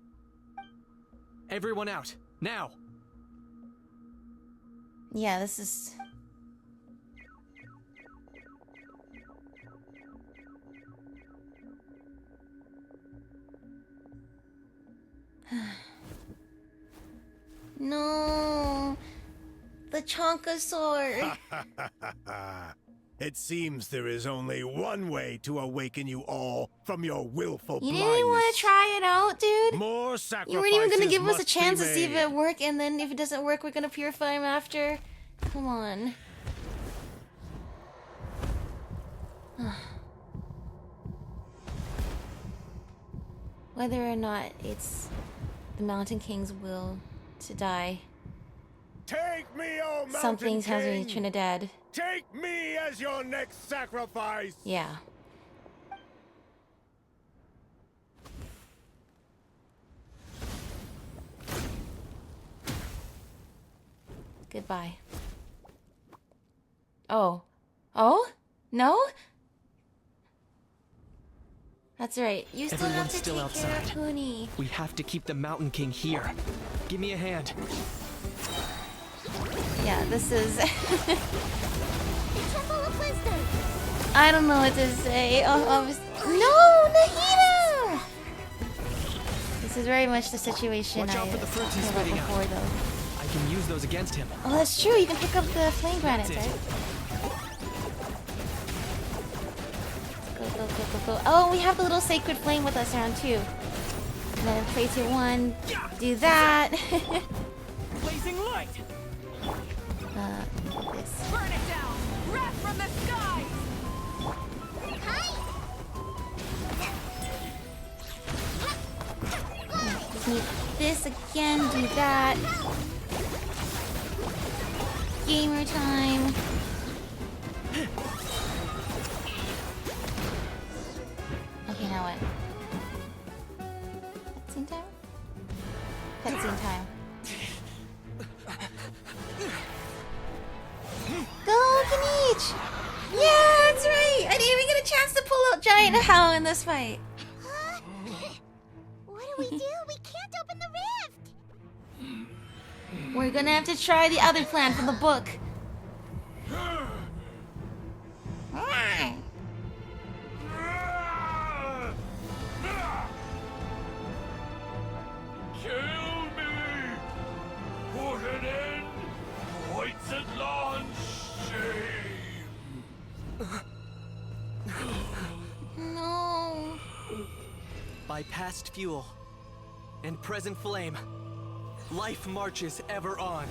Everyone out, now! Yeah, this is... No, the Chonkasaur. It seems there is only one way to awaken you all from your willful You blindness. didn't even want to try it out, dude. More sacrifices. You weren't even gonna give us a must chance be to see if made. it worked, and then if it doesn't work, we're gonna purify him after. Come on. Whether or not it's the Mountain King's will to die, Take me, O Mountain something tells me King! Trinidad. Take me as your next sacrifice! Yeah. Goodbye. Oh. Oh? No? That's right. You still have Everyone's to still take care of outside. Puni. We have to keep the Mountain King here. Give me a hand. Yeah, this is... Temple of Wisdom. I don't know what to say. Oh, no, Nahida! This is very much the situation Watch I out for the fruits he's heard about spitting out. before, though. I can use those against him. Oh, that's true. You can pick up the flame granite, That's it. right? Go, go, go, go, go. Oh, we have the little sacred flame with us around too. And then place your one. Do that. Blazing light! This. Burn it down! Wrath from the skies! Just need this again. Do that. Gamer time. Okay, now what? Cutscene time? Cutscene time. Go, Kinich! Yeah, that's right! I didn't even get a chance to pull out Giant How in this fight. What do? We can't open the rift. We're gonna have to try the other plan from the book. Kill me! Put an end to Huitztlan's shame! No. By past fuel and present flame, life marches ever on.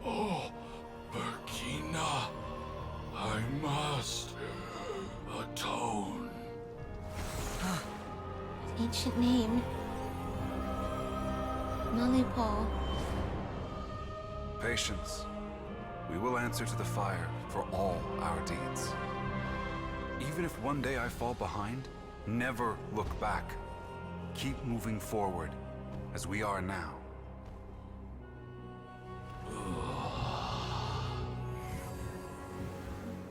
Oh, Burkina, I must atone. Ancient name. Malipo. Patience. We will answer to the fire for all our deeds. Even if one day I fall behind, never look back. Keep moving forward, as we are now.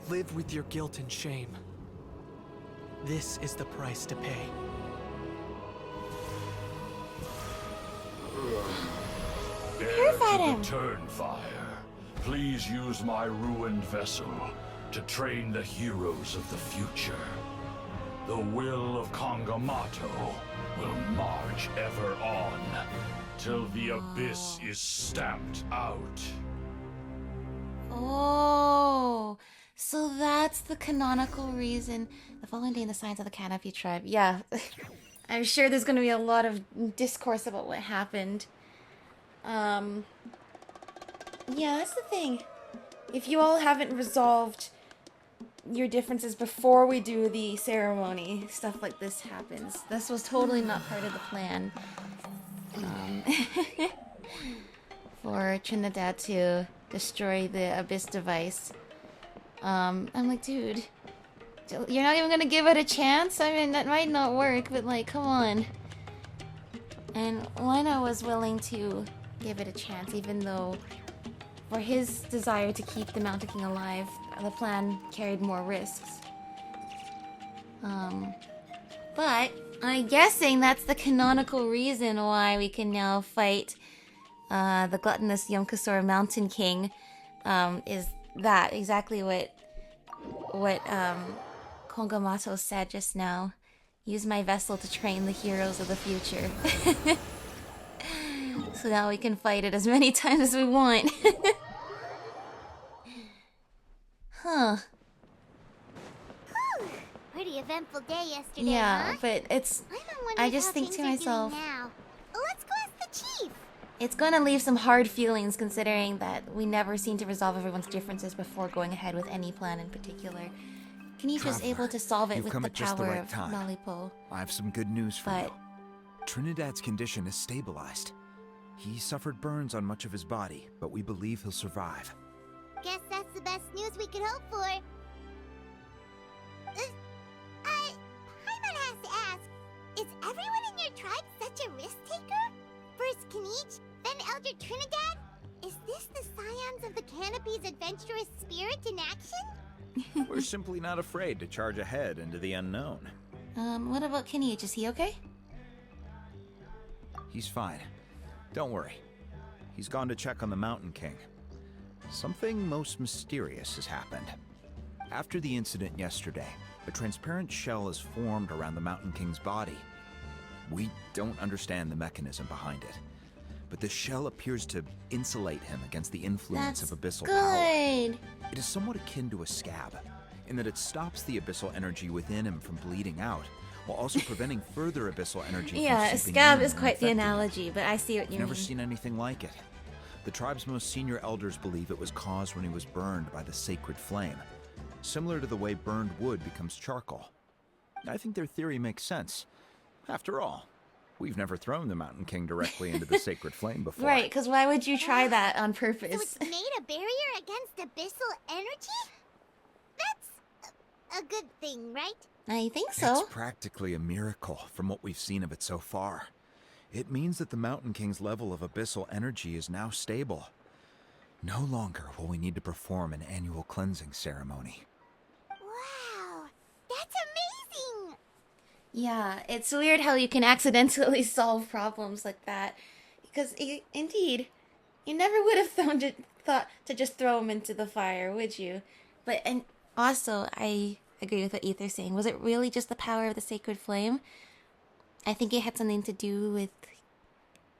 Live with your guilt and shame. This is the price to pay. Purified him. Turnfire, please use my ruined vessel to train the heroes of the future. The will of Kangamato will march ever on, till the abyss is stamped out. Oh, so that's the canonical reason. The following day in the Scions of the Canopy tribe. Yeah, I'm sure there's going to be a lot of discourse about what happened. Yeah, that's the thing. If you all haven't resolved your differences before we do the ceremony, stuff like this happens. This was totally not part of the plan. For Trinidad to destroy the Abyss device. I'm like, dude, you're not even gonna give it a chance? I mean, that might not work, but like, come on. And Lena was willing to give it a chance, even though for his desire to keep the Mountain King alive, the plan carried more risks. But I'm guessing that's the canonical reason why we can now fight the gluttonous Yomkasaur Mountain King. Is that exactly what Kongamato said just now? Use my vessel to train the heroes of the future. So now we can fight it as many times as we want. Huh. Whew. Pretty eventful day yesterday, Yeah, huh? but it's... I just think to myself... Now. Let's go ask the chief. It's gonna leave some hard feelings considering that we never seem to resolve everyone's differences before going ahead with any plan in particular. Kinich was able to solve it with the power of Malipo. I have some good news for you. Trinidad's condition is stabilized. He suffered burns on much of his body, but we believe he'll survive. Guess that's the best news we could hope for. Paimon has to ask, is everyone in your tribe such a risk taker? First Kinich, then Elder Trinidad? Is this the Scions of the Canopy's adventurous spirit in action? We're simply not afraid to charge ahead into the unknown. What about Kinich? Is he okay? He's fine. Don't worry. He's gone to check on the Mountain King. Something most mysterious has happened. After the incident yesterday, a transparent shell is formed around the Mountain King's body. We don't understand the mechanism behind it, but the shell appears to insulate him against the influence of abyssal power. It is somewhat akin to a scab, in that it stops the abyssal energy within him from bleeding out, while also preventing further abyssal energy yeah, from a seeping scab in is and quite the infecting him. analogy, but I see what you mean. Never seen anything like it. The tribe's most senior elders believe it was caused when he was burned by the sacred flame, similar to the way burned wood becomes charcoal. I think their theory makes sense. After all, we've never thrown the Mountain King directly into the sacred flame before. Right, because why would you try that on purpose? So it's made a barrier against abyssal energy? That's a good thing, right? I think so. It's practically a miracle from what we've seen of it so far. It means that the Mountain King's level of abyssal energy is now stable. No longer will we need to perform an annual cleansing ceremony. Wow, that's amazing! Yeah, it's weird how you can accidentally solve problems like that. Because, indeed, you never would have thought to just throw him into the fire, would you? But, and also, I agree with what Ether's saying. Was it really just the power of the sacred flame? I think it had something to do with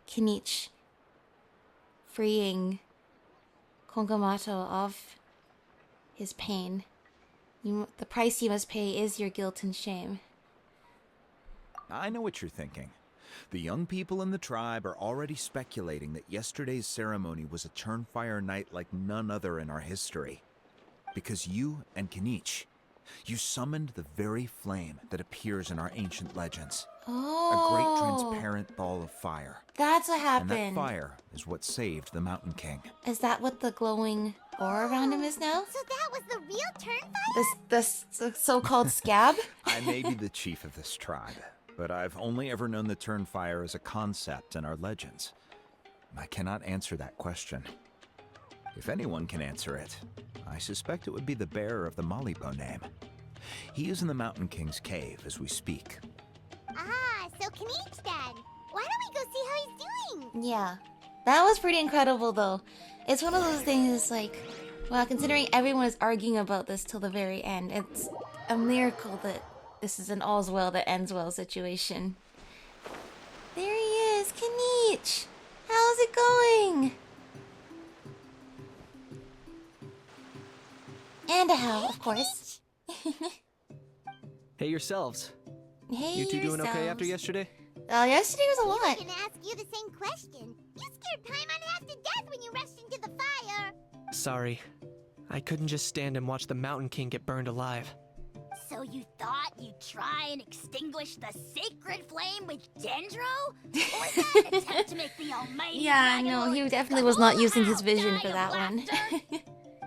Kinich freeing Kongamato of his pain. The price you must pay is your guilt and shame. I know what you're thinking. The young people in the tribe are already speculating that yesterday's ceremony was a Turnfire night like none other in our history. Because you and Kinich, you summoned the very flame that appears in our ancient legends. Oh. A great transparent ball of fire. That's what happened. And that fire is what saved the Mountain King. Is that what the glowing aura around him is now? So that was the real Turnfire? The so-called scab? I may be the chief of this tribe, but I've only ever known the Turnfire as a concept in our legends. I cannot answer that question. If anyone can answer it, I suspect it would be the bearer of the Malipo name. He is in the Mountain King's cave as we speak. Ah, so Kinich then. Why don't we go see how he's doing? Yeah. That was pretty incredible, though. It's one of those things, like, well, considering everyone is arguing about this till the very end, it's a miracle that this is an all's well that ends well situation. There he is, Kinich! How's it going? And a how, of course. Hey yourselves. Hey, you two doing okay after yesterday? Yesterday was a lot. I was gonna ask you the same question. You scared Paimon half to death when you rushed into the fire. Sorry. I couldn't just stand and watch the Mountain King get burned alive. So you thought you'd try and extinguish the sacred flame with Dendro? Or was that an attempt to make the almighty Yeah, Dragon no, Lord he definitely was not using his vision die for of that one.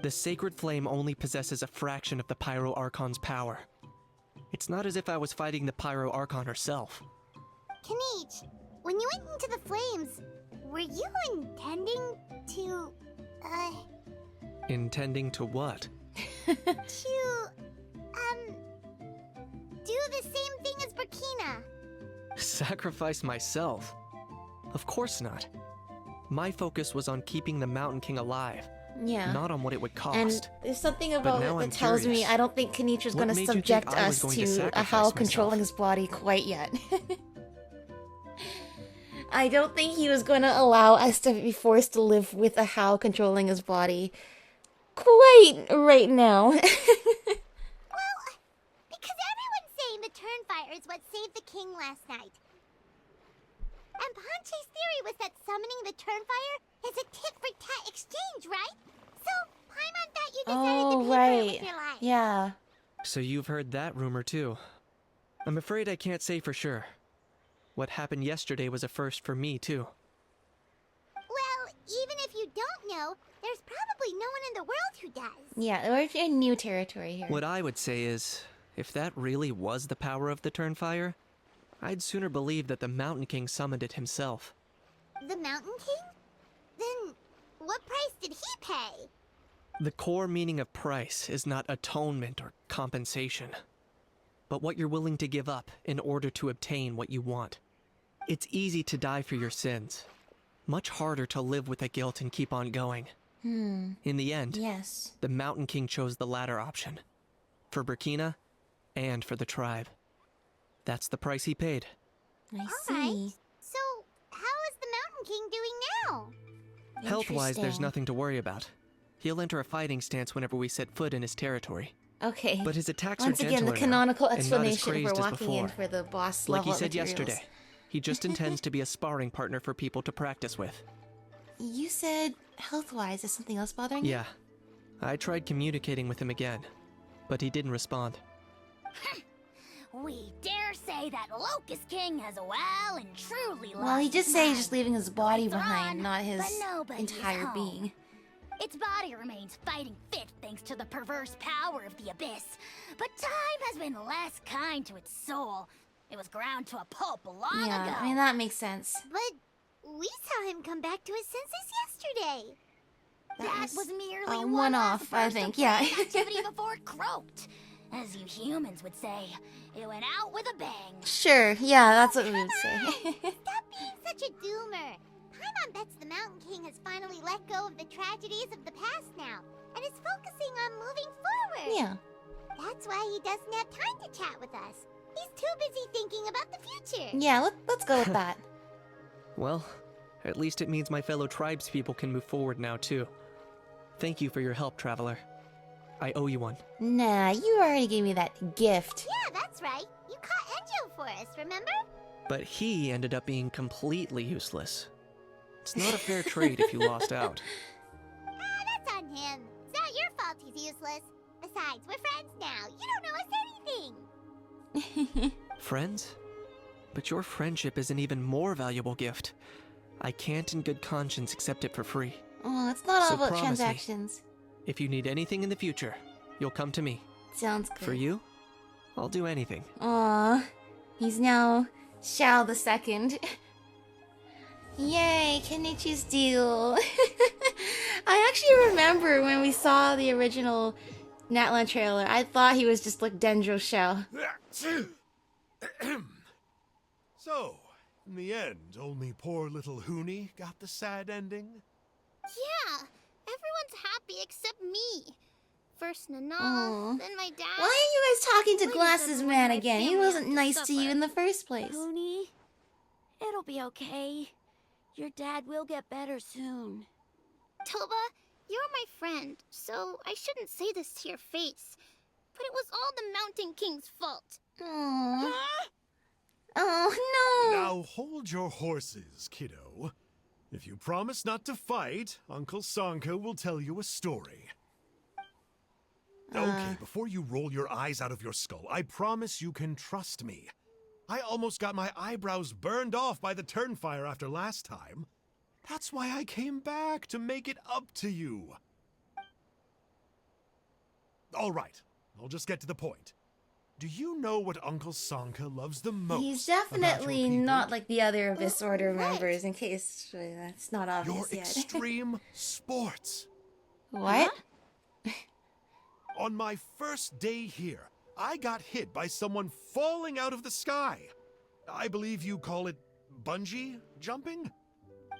The sacred flame only possesses a fraction of the Pyro Archon's power. It's not as if I was fighting the Pyro Archon herself. Kinich, when you went into the flames, were you intending to, Intending to what? To, do the same thing as Burkina. Sacrifice myself? Of course not. My focus was on keeping the Mountain King alive, Yeah. not on what it would cost. And there's something But about now it I'm that tells me curious. I don't think Kinich is What going to made you think subject I was us going to to a sacrifice Howl myself? controlling his body quite yet. I don't think he was going to allow us to be forced to live with a Howl controlling his body quite right now. Well, because everyone's saying the Turnfire is what saved the king last night. And Ponche's theory was that summoning the Turnfire is a tit-for-tat exchange, right? So, Paimon thought you decided to pay for it with your life. Yeah. So you've heard that rumor too. I'm afraid I can't say for sure. What happened yesterday was a first for me too. Well, even if you don't know, there's probably no one in the world who does. Yeah, we're in new territory here. What I would say is, if that really was the power of the Turnfire, I'd sooner believe that the Mountain King summoned it himself. The Mountain King? Then, what price did he pay? The core meaning of price is not atonement or compensation, but what you're willing to give up in order to obtain what you want. It's easy to die for your sins. Much harder to live with the guilt and keep on going. In the end, Yes. the Mountain King chose the latter option. For Burkina, and for the tribe. That's the price he paid. I see. Alright, so how is the Mountain King doing now? Health-wise, there's Interesting. nothing to worry about. He'll enter a fighting stance whenever we set foot in his territory. Okay. But his attacks Once are again, the gentler now, canonical and not as explanation crazed for as walking in before. for the boss Like level he said materials. yesterday, he just intends to be a sparring partner for people to practice with. You said health-wise, is something else bothering you? Yeah. I tried communicating with him again, but he didn't respond. We dare say that Locust King has well and truly lost Well, he just his said he's mind. just leaving his body Lights are behind, on, not his but nobody's entire home. being. Its body remains fighting fit thanks to the perverse power of the Abyss. But time has been less kind to its soul. It was ground to a pulp long Yeah, ago. I mean, that makes sense. But we saw him come back to his senses yesterday. That was merely a one one-off, I burst think, of yeah. brain activity before it croaked. As you humans would say, it went out with a bang. Sure, yeah, that's what we would say. Stop being such a doomer. Paimon bets the Mountain King has finally let go of the tragedies of the past now, and is focusing on moving forward. Yeah. That's why he doesn't have time to chat with us. He's too busy thinking about the future. Yeah, let's go with that. Well, at least it means my fellow tribespeople can move forward now, too. Thank you for your help, Traveler. I owe you one. Nah, you already gave me that gift. Yeah, that's right. You caught Enjo for us, remember? But he ended up being completely useless. It's not a fair trade if you lost out. That's on him. It's not your fault he's useless. Besides, we're friends now. You don't know us anything. Friends? But your friendship is an even more valuable gift. I can't in good conscience accept it for free. Oh, it's not all So about promise me. transactions. If you need anything in the future, you'll come to me. Sounds good. For you, I'll do anything. Aw, he's now Shao the Second. Yay, Kenichi's deal. I actually remember when we saw the original Natlan trailer, I thought he was just like Dendro Shao. So, in the end, only poor little Huni got the sad ending? Yeah, everyone's happy except me. First Nana, Aw. then my dad. Why are you guys talking to Why does Glasses everyone Man in my again? He family wasn't have to nice to you suffer? in the first place. Pony, it'll be okay. Your dad will get better soon. Toba, you're my friend, so I shouldn't say this to your face. But it was all the Mountain King's fault. Aww. Oh, no! Now hold your horses, kiddo. If you promise not to fight, Uncle Sanka will tell you a story. Okay, before you roll your eyes out of your skull, I promise you can trust me. I almost got my eyebrows burned off by the Turnfire after last time. That's why I came back, to make it up to you. All right, I'll just get to the point. Do you know what Uncle Sanka loves the most? He's about your definitely people? not like the other Abyss Order members, in case that's not Your obvious yet. extreme sports. What? On my first day here, I got hit by someone falling out of the sky. I believe you call it bungee jumping?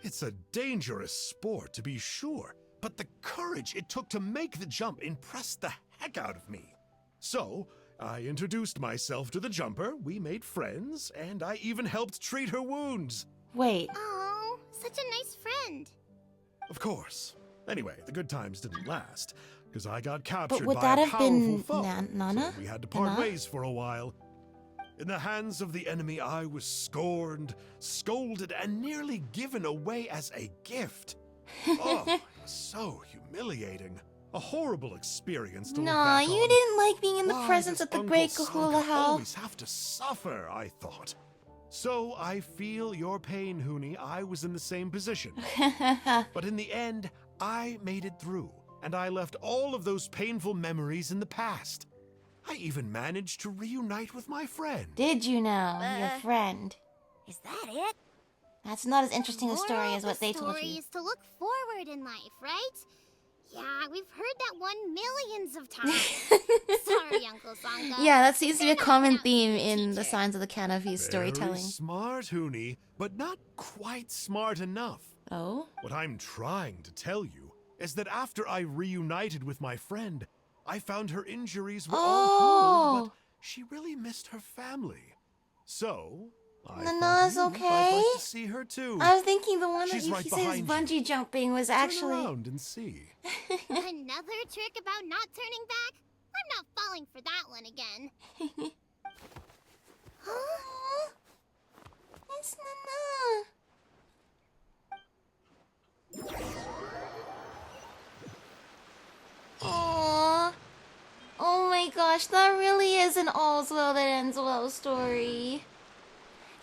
It's a dangerous sport, to be sure, but the courage it took to make the jump impressed the heck out of me. So, I introduced myself to the jumper, we made friends, and I even helped treat her wounds. Wait. Oh, such a nice friend. Of course. Anyway, the good times didn't last, because I got captured But would by that a have been powerful foe. Nana? So we had to part Nana? ways for a while. In the hands of the enemy, I was scorned, scolded, and nearly given away as a gift. Oh, it was so humiliating. A horrible experience to look Nah, back you on. didn't like being in the Why presence does of the Uncle great Sanka Kahula Hal. always have to suffer, I thought. So I feel your pain, Huni. I was in the same position. But in the end, I made it through, and I left all of those painful memories in the past. I even managed to reunite with my friend. Did you know, your friend? Is that it? That's not as interesting a story Moral as of what the they told story you. is to look forward in life, right? Yeah, we've heard that one millions of times. Sorry, Uncle Sanka. Yeah, that seems to be a They're not common pronouncing theme the in the teacher. Signs of the Canopy's storytelling. Very smart, Huni, but not quite smart enough. Oh? What I'm trying to tell you is that after I reunited with my friend, I found her injuries were all healed, but she really missed her family. So, I Nana's thought you might okay? like to see her too. I was thinking the one that She's you right said was behind you. bungee jumping was Turn actually. around and see. Another trick about not turning back? I'm not falling for that one again. Huh? It's Nana. Aww. Oh my gosh, that really is an all's well that ends well story.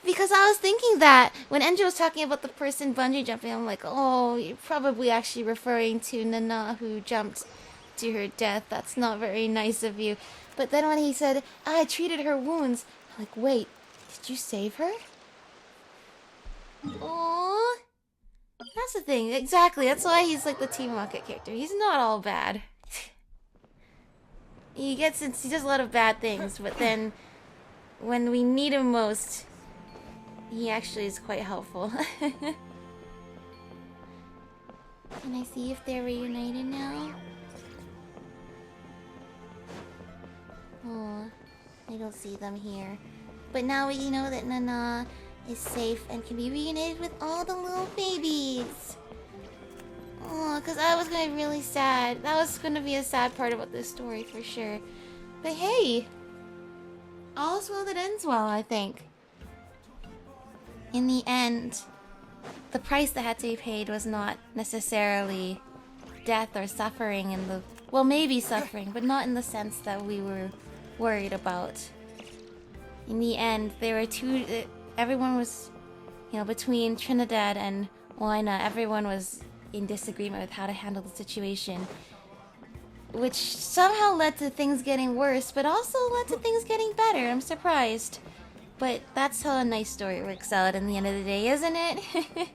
Because I was thinking that when Enjo was talking about the person bungee jumping, I'm like, oh, you're probably actually referring to Nana who jumped to her death. That's not very nice of you. But then when he said, I treated her wounds, I'm like, wait, did you save her? Oh, that's the thing. Exactly. That's why he's like the Team Rocket character. He's not all bad. He does a lot of bad things, but then when we need him most, he actually is quite helpful. Can I see if they're reunited now? Oh, I don't see them here. But now we know that Nana is safe and can be reunited with all the little babies. Oh, because I was going to be really sad. That was going to be a sad part about this story for sure. But hey, all's well that ends well, I think. In the end, the price that had to be paid was not necessarily death or suffering in the... Well, maybe suffering, but not in the sense that we were worried about. In the end, there were everyone was, between Trinidad and Moina, everyone was in disagreement with how to handle the situation. Which somehow led to things getting worse, but also led to things getting better. I'm surprised. But that's how a nice story works out in the end of the day, isn't it?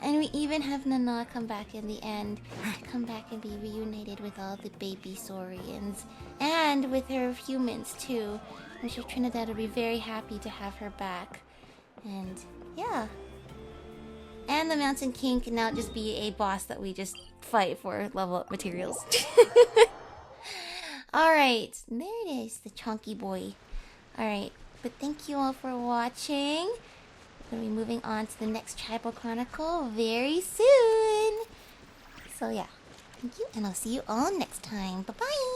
And we even have Nana come back in the end to come back and be reunited with all the baby Saurians. And with her humans too. I'm sure Trinidad will be very happy to have her back. And yeah. And the Mountain King can now just be a boss that we just fight for level up materials. Alright, there it is, the chunky boy. Alright, but thank you all for watching. We're going to be moving on to the next Tribal Chronicle very soon. So yeah, thank you, and I'll see you all next time. Bye-bye!